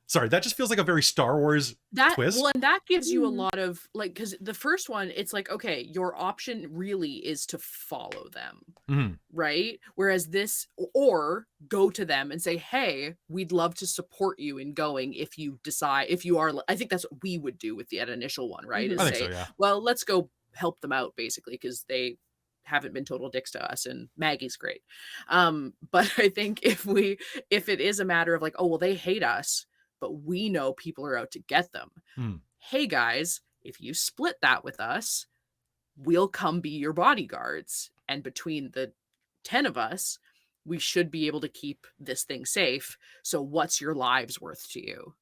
A: sorry, that just feels like a very Star Wars twist.
B: Well, and that gives you a lot of like, because the first one, it's like, okay, your option really is to follow them, right? Whereas this, or go to them and say, hey, we'd love to support you in going if you decide, if you are, I think that's what we would do with the initial one, right? Is
A: I think
B: say,
A: so, yeah.
B: well, let's go help them out, basically, because they haven't been total dicks to us, and Maggie's great. But I think if it is a matter of like, oh, well, they hate us, but we know people are out to get them. Hey guys, if you split that with us, we'll come be your bodyguards. And between the 10 of us, we should be able to keep this thing safe. So what's your lives worth to you?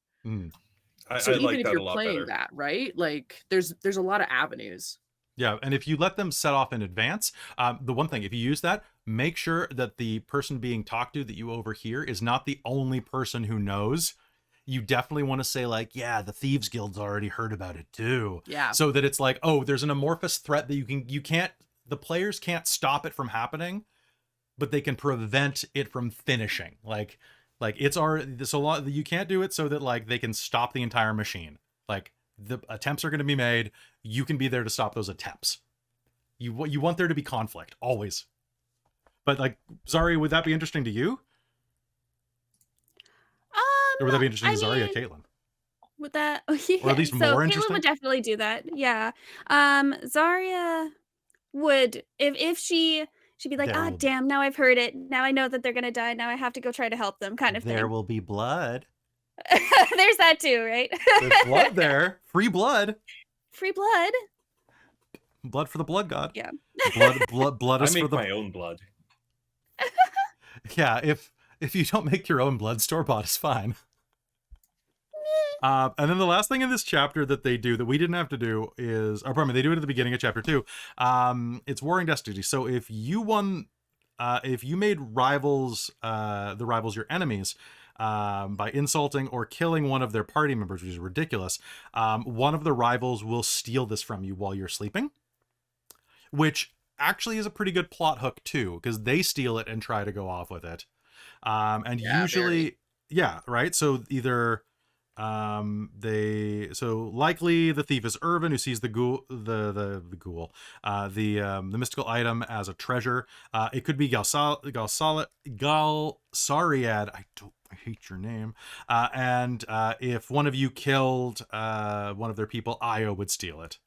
B: So even if you're playing that, right? Like there's a lot of avenues.
A: Yeah, and if you let them set off in advance, the one thing, if you use that, make sure that the person being talked to that you overhear is not the only person who knows. You definitely want to say like, yeah, the Thieves Guild's already heard about it too.
B: Yeah.
A: So that it's like, oh, there's an amorphous threat that the players can't stop it from happening, but they can prevent it from finishing. Like it's already, so long, you can't do it so that like they can stop the entire machine. Like the attempts are going to be made. You can be there to stop those attempts. You want there to be conflict always. But like, Xarria, would that be interesting to you? Or would that be interesting to Xarria, Caitlan?
D: Would that, yeah.
A: Or at least more interesting?
D: Caitlan would definitely do that. Yeah. Xarria would, if she'd be like, damn, now I've heard it. Now I know that they're gonna die. Now I have to go try to help them, kind of thing.
A: There will be blood.
D: There's that too, right?
A: There's blood there. Free blood.
D: Free blood.
A: Blood for the blood god.
D: Yeah.
A: Blood is
C: I make
A: for the...
C: my own blood.
A: Yeah, if you don't make your own blood, store-bought is fine. And then the last thing in this chapter that they do that we didn't have to do is, or pardon me, they do it at the beginning of chapter 2. It's Warring Destiny. So if you made rivals, the rivals your enemies, by insulting or killing one of their party members, which is ridiculous, one of the rivals will steal this from you while you're sleeping, which actually is a pretty good plot hook too, because they steal it and try to go off with it. And usually, yeah, right. So either likely the thief is Irvin, who sees the mystical item as a treasure. It could be Galsariad. I hate your name. And if one of you killed one of their people, Io would steal it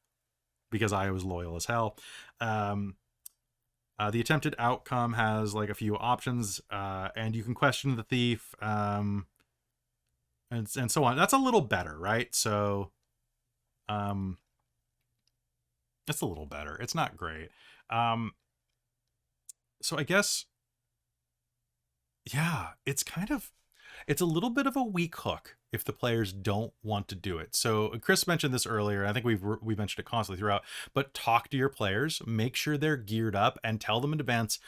A: because Io is loyal as hell. The attempted outcome has like a few options, and you can question the thief, and so on. That's a little better, right? So, it's a little better. It's not great. So I guess, yeah, it's a little bit of a weak hook if the players don't want to do it. So Chris mentioned this earlier. I think we've mentioned it constantly throughout, but talk to your players, make sure they're geared up and tell them in advance.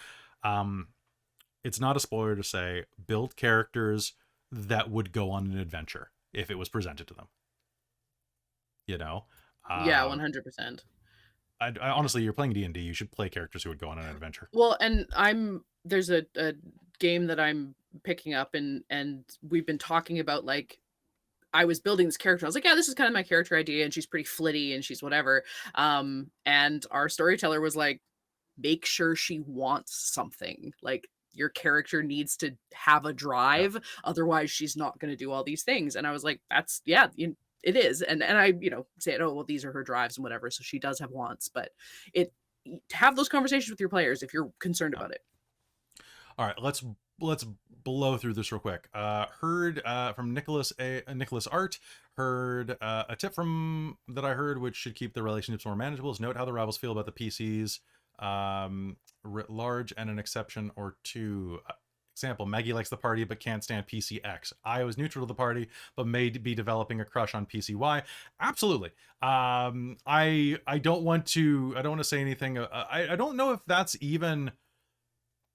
A: It's not a spoiler to say, build characters that would go on an adventure if it was presented to them. You know?
B: Yeah, 100%.
A: I honestly, you're playing D&D, you should play characters who would go on an adventure.
B: Well, and there's a game that I'm picking up, and we've been talking about, like, I was building this character. I was like, yeah, this is kind of my character idea, and she's pretty flitty and she's whatever. And our storyteller was like, make sure she wants something. Like, your character needs to have a drive, otherwise she's not going to do all these things. And I was like, that's, yeah, it is. And I, say, oh, well, these are her drives and whatever. So she does have wants, but have those conversations with your players if you're concerned about it.
A: All right, let's blow through this real quick. Heard from Nicholas Art. Heard a tip that I heard, which should keep the relationships more manageable, is note how the rivals feel about the PCs writ large, and an exception or two. Example, Maggie likes the party but can't stand PCX. I was neutral to the party but may be developing a crush on PCY. Absolutely. I don't want to say anything. I don't know if that's even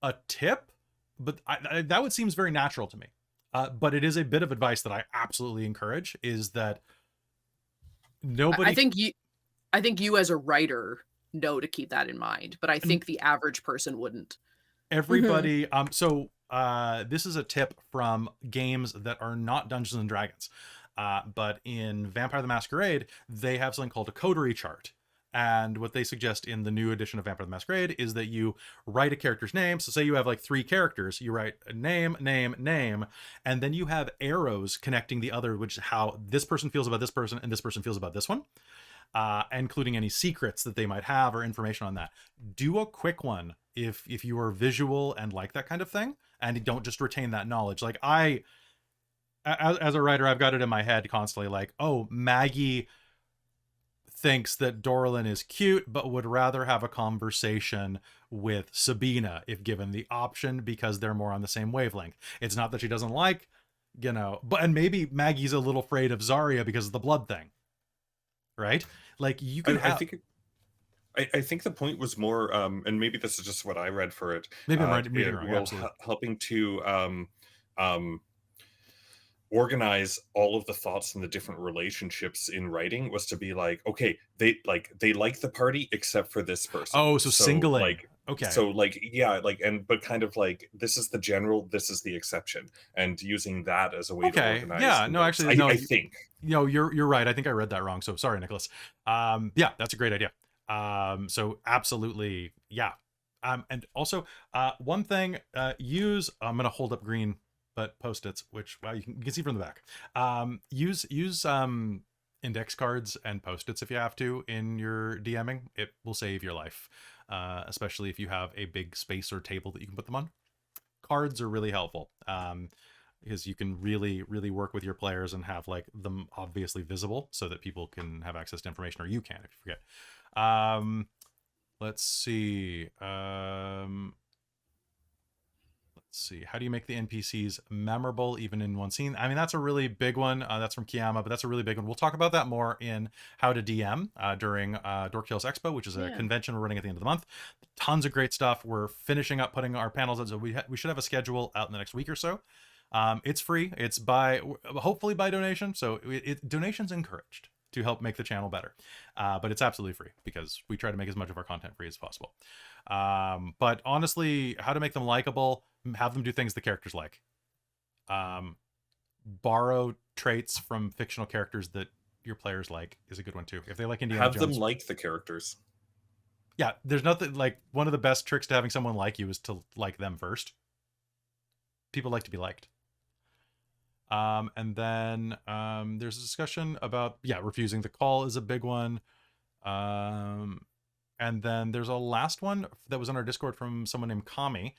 A: a tip, but that would seems very natural to me. But it is a bit of advice that I absolutely encourage, is that nobody...
B: I think you as a writer know to keep that in mind, but I think the average person wouldn't.
A: Everybody, this is a tip from games that are not Dungeons and Dragons. But in Vampire the Masquerade, they have something called a coterie chart. And what they suggest in the new edition of Vampire the Masquerade is that you write a character's name. So say you have like 3 characters, you write a name, and then you have arrows connecting the other, which is how this person feels about this person and this person feels about this one, including any secrets that they might have or information on that. Do a quick one if you are visual and like that kind of thing, and don't just retain that knowledge. Like as a writer, I've got it in my head constantly, like, oh, Maggie thinks that Dorlen is cute, but would rather have a conversation with Sabina if given the option, because they're more on the same wavelength. It's not that she doesn't like, and maybe Maggie's a little afraid of Xarria because of the blood thing, right? Like you can
C: I think the point was more, and maybe this is just what I read for it.
A: Maybe I'm reading wrong. Absolutely.
C: Helping to organize all of the thoughts and the different relationships in writing was to be like, okay, they like the party except for this person.
A: Oh, so singling.
C: Like,
A: okay.
C: So like, yeah, like, but kind of like, this is the general, this is the exception, and using that as a way to organize.
A: Yeah, no, actually, no,
C: I think.
A: You're right. I think I read that wrong. So sorry, Nicholas. Yeah, that's a great idea. So absolutely, yeah. And also, one thing, I'm going to hold up green, but Post-its, which, wow, you can see from the back. Use index cards and Post-its if you have to in your DMing. It will save your life, especially if you have a big space or table that you can put them on. Cards are really helpful, because you can really, really work with your players and have like them obviously visible so that people can have access to information, or you can if you forget. Let's see. How do you make the NPCs memorable even in one scene? I mean, that's a really big one. That's from Kiyama, but that's a really big one. We'll talk about that more in How to DM during Dork Tales Expo, which is a convention we're running at the end of the month. Tons of great stuff. We're finishing up putting our panels out, so we should have a schedule out in the next week or so. It's free. It's hopefully by donation, so donation's encouraged to help make the channel better. But it's absolutely free because we try to make as much of our content free as possible. But honestly, how to make them likable, have them do things the characters like. Borrow traits from fictional characters that your players like is a good one too. If they like Indiana Jones.
C: Have them like the characters.
A: Yeah, there's nothing like, one of the best tricks to having someone like you is to like them first. People like to be liked. And then there's a discussion about, refusing the call is a big one. And then there's a last one that was on our Discord from someone named Kami,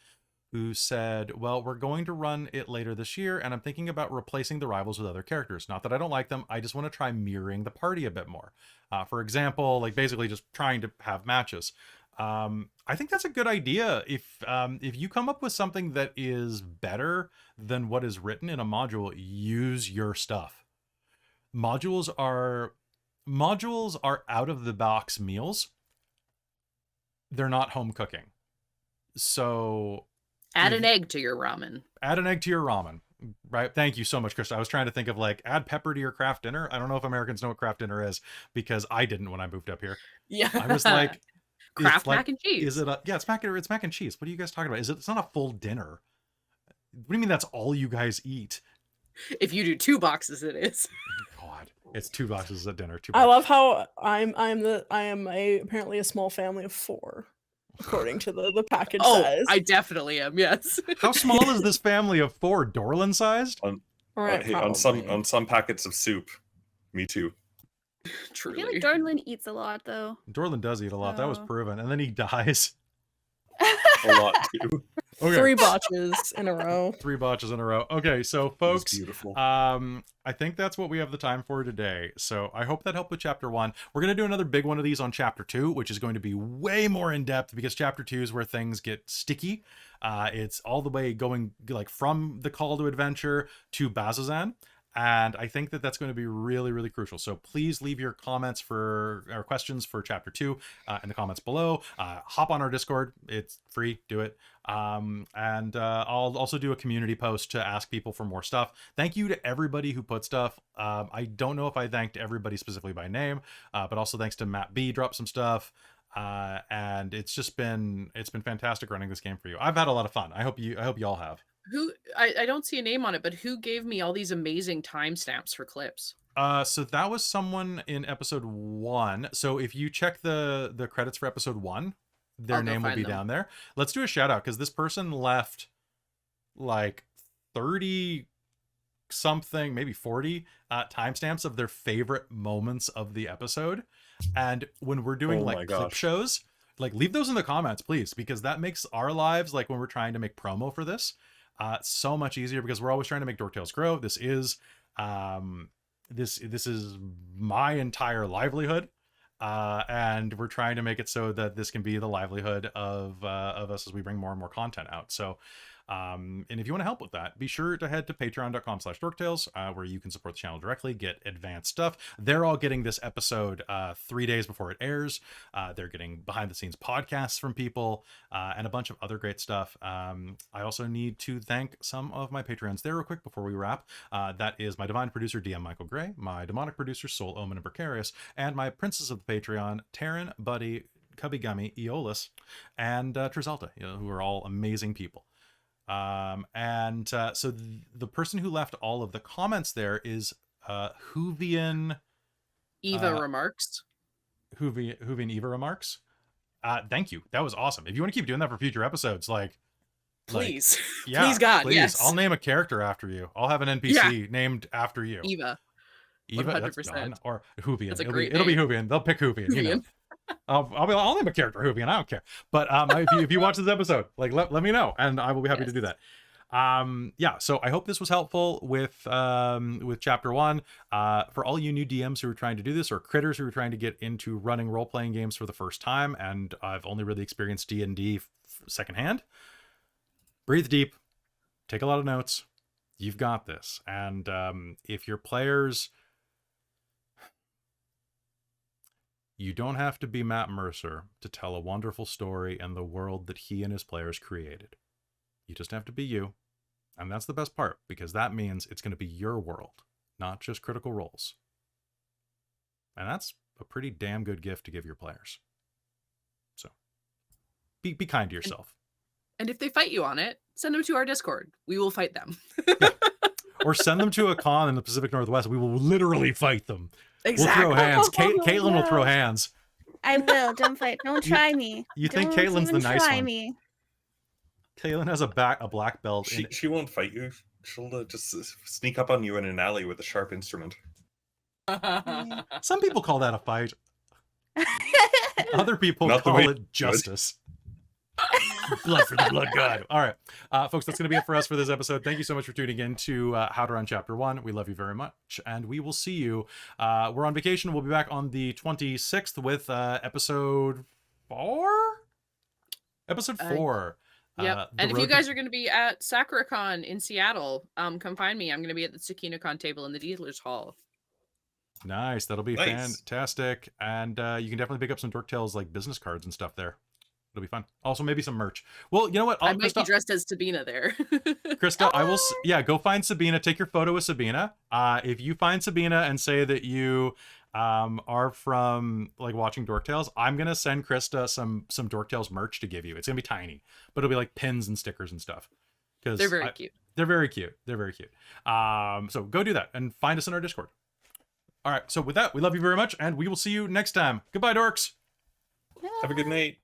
A: who said, well, we're going to run it later this year, and I'm thinking about replacing the rivals with other characters. Not that I don't like them, I just want to try mirroring the party a bit more. For example, like basically just trying to have matches. I think that's a good idea. If you come up with something that is better than what is written in a module, use your stuff. Modules are out of the box meals. They're not home cooking. So
B: add an egg to your ramen.
A: Add an egg to your ramen. Right. Thank you so much, Christa. I was trying to think of like, add pepper to your craft dinner. I don't know if Americans know what craft dinner is, because I didn't when I moved up here.
E: Yeah.
A: I was like,
B: Kraft mac and cheese.
A: Is it it's mac and cheese. What are you guys talking about? It's not a full dinner. What do you mean that's all you guys eat?
B: If you do 2 boxes, it is.
A: God, it's 2 boxes at dinner.
E: I love how I am apparently a small family of 4, according to the package size.
B: I definitely am. Yes.
A: How small is this family of 4? Dorlen sized?
C: On some packets of soup. Me too.
B: Truly.
D: I feel like Dorlen eats a lot, though.
A: Dorlen does eat a lot. That was proven. And then he dies.
C: A lot too.
A: Okay.
E: 3 botches in a row.
A: 3 botches in a row. Okay, so folks,
C: beautiful.
A: I think that's what we have the time for today. So I hope that helped with chapter 1. We're going to do another big one of these on chapter 2, which is going to be way more in depth, because chapter 2 is where things get sticky. It's all the way going like from the call to adventure to Bazzoxan. And I think that that's going to be really, really crucial. So please leave your comments or questions for chapter 2 in the comments below. Hop on our Discord. It's free. Do it. And I'll also do a community post to ask people for more stuff. Thank you to everybody who put stuff. I don't know if I thanked everybody specifically by name, but also thanks to Matt B. Dropped some stuff. And it's been fantastic running this game for you. I've had a lot of fun. I hope you all have.
B: Who I don't see a name on it, but who gave me all these amazing timestamps for clips?
A: So that was someone in episode 1. So if you check the credits for episode 1, their
B: I'll go
A: name will
B: find
A: be
B: them.
A: down there. Let's do a shout out because this person left like 30 something, maybe 40 timestamps of their favorite moments of the episode. And when we're doing
C: Oh my
A: like clip
C: gosh.
A: shows, like leave those in the comments, please, because that makes our lives, like when we're trying to make promo for this, so much easier, because we're always trying to make Dork Tales grow. This is this is my entire livelihood, and we're trying to make it so that this can be the livelihood of us as we bring more and more content out. So and if you want to help with that, be sure to head to patreon.com/dorktales, where you can support the channel directly, get advanced stuff. They're all getting this episode 3 days before it airs. They're getting behind the scenes podcasts from people, and a bunch of other great stuff. I also need to thank some of my Patreons there real quick before we wrap. That is my divine producer, DM Michael Gray, my demonic producer, Soul Omen and Precarious, and my princess of the Patreon, Taryn, Buddy, Cubby Gummy, Eolus, and Trizalta, who are all amazing people. So the person who left all of the comments there is Hoovian
B: Eva remarks.
A: Hoovian Eva remarks. Thank you. That was awesome. If you want to keep doing that for future episodes,
B: Please.
A: yeah,
B: Please, God,
A: please.
B: yes.
A: I'll name a character after you. I'll have an NPC named after you.
B: Eva.
A: Eva, that's
B: 100%.
A: done. Or Hoovian.
B: That's a
A: It'll
B: great
A: be
B: name.
A: Hoovian. They'll pick Hoovian. You know.
B: Hoovian.
A: I'll name a character Hoovian. I don't care. But if you watch this episode, let me know, and I will be happy to do that. Yeah, so I hope this was helpful with chapter 1. For all you new DMs who are trying to do this, or critters who are trying to get into running role-playing games for the first time, and I've only really experienced D&D secondhand, breathe deep, take a lot of notes. You've got this. And if your players, you don't have to be Matt Mercer to tell a wonderful story in the world that he and his players created. You just have to be you. And that's the best part, because that means it's going to be your world, not just Critical Role's. And that's a pretty damn good gift to give your players. So be kind to yourself.
B: And if they fight you on it, send them to our Discord. We will fight them.
A: Yeah. Or send them to a con in the Pacific Northwest. We will literally fight them.
B: Exactly.
A: We'll throw hands.
D: Oh,
A: Caitlan will throw
D: no.
A: hands.
D: I will. Don't fight. Don't try me.
A: You think
D: Don't
A: Caitlin's the
D: even
A: nice
D: try
A: one.
D: me.
A: Caitlan has a black belt.
C: She won't fight you. She'll just sneak up on you in an alley with a sharp instrument.
A: Some people call that a fight. Other people
C: Not the
A: call
C: way
A: it justice. Blood for the blood god. All right, folks, that's going to be it for us for this episode. Thank you so much for tuning in to How to Run Chapter 1. We love you very much, and we will see you. We're on vacation. We'll be back on the 26th with episode 4? Episode 4.
B: Yep. And if you guys are going to be at SakuraCon in Seattle, come find me. I'm going to be at the SakinaCon table in the dealers hall.
A: Nice. That'll be
C: Nice.
A: fantastic. And you can definitely pick up some Dork Tales like business cards and stuff there. It'll be fun. Also, maybe some merch. Well, you know what?
B: I might be dressed as Sabina there.
A: Krista, I will. Go find Sabina. Take your photo with Sabina. If you find Sabina and say that you are from like watching Dork Tales, I'm gonna send Krista some Dork Tales merch to give you. It's gonna be tiny, but it'll be like pins and stickers and stuff. Because
B: They're very cute.
A: They're very cute. They're very cute. So go do that and find us in our Discord. All right. So with that, we love you very much, and we will see you next time. Goodbye, dorks.
C: Have a good night.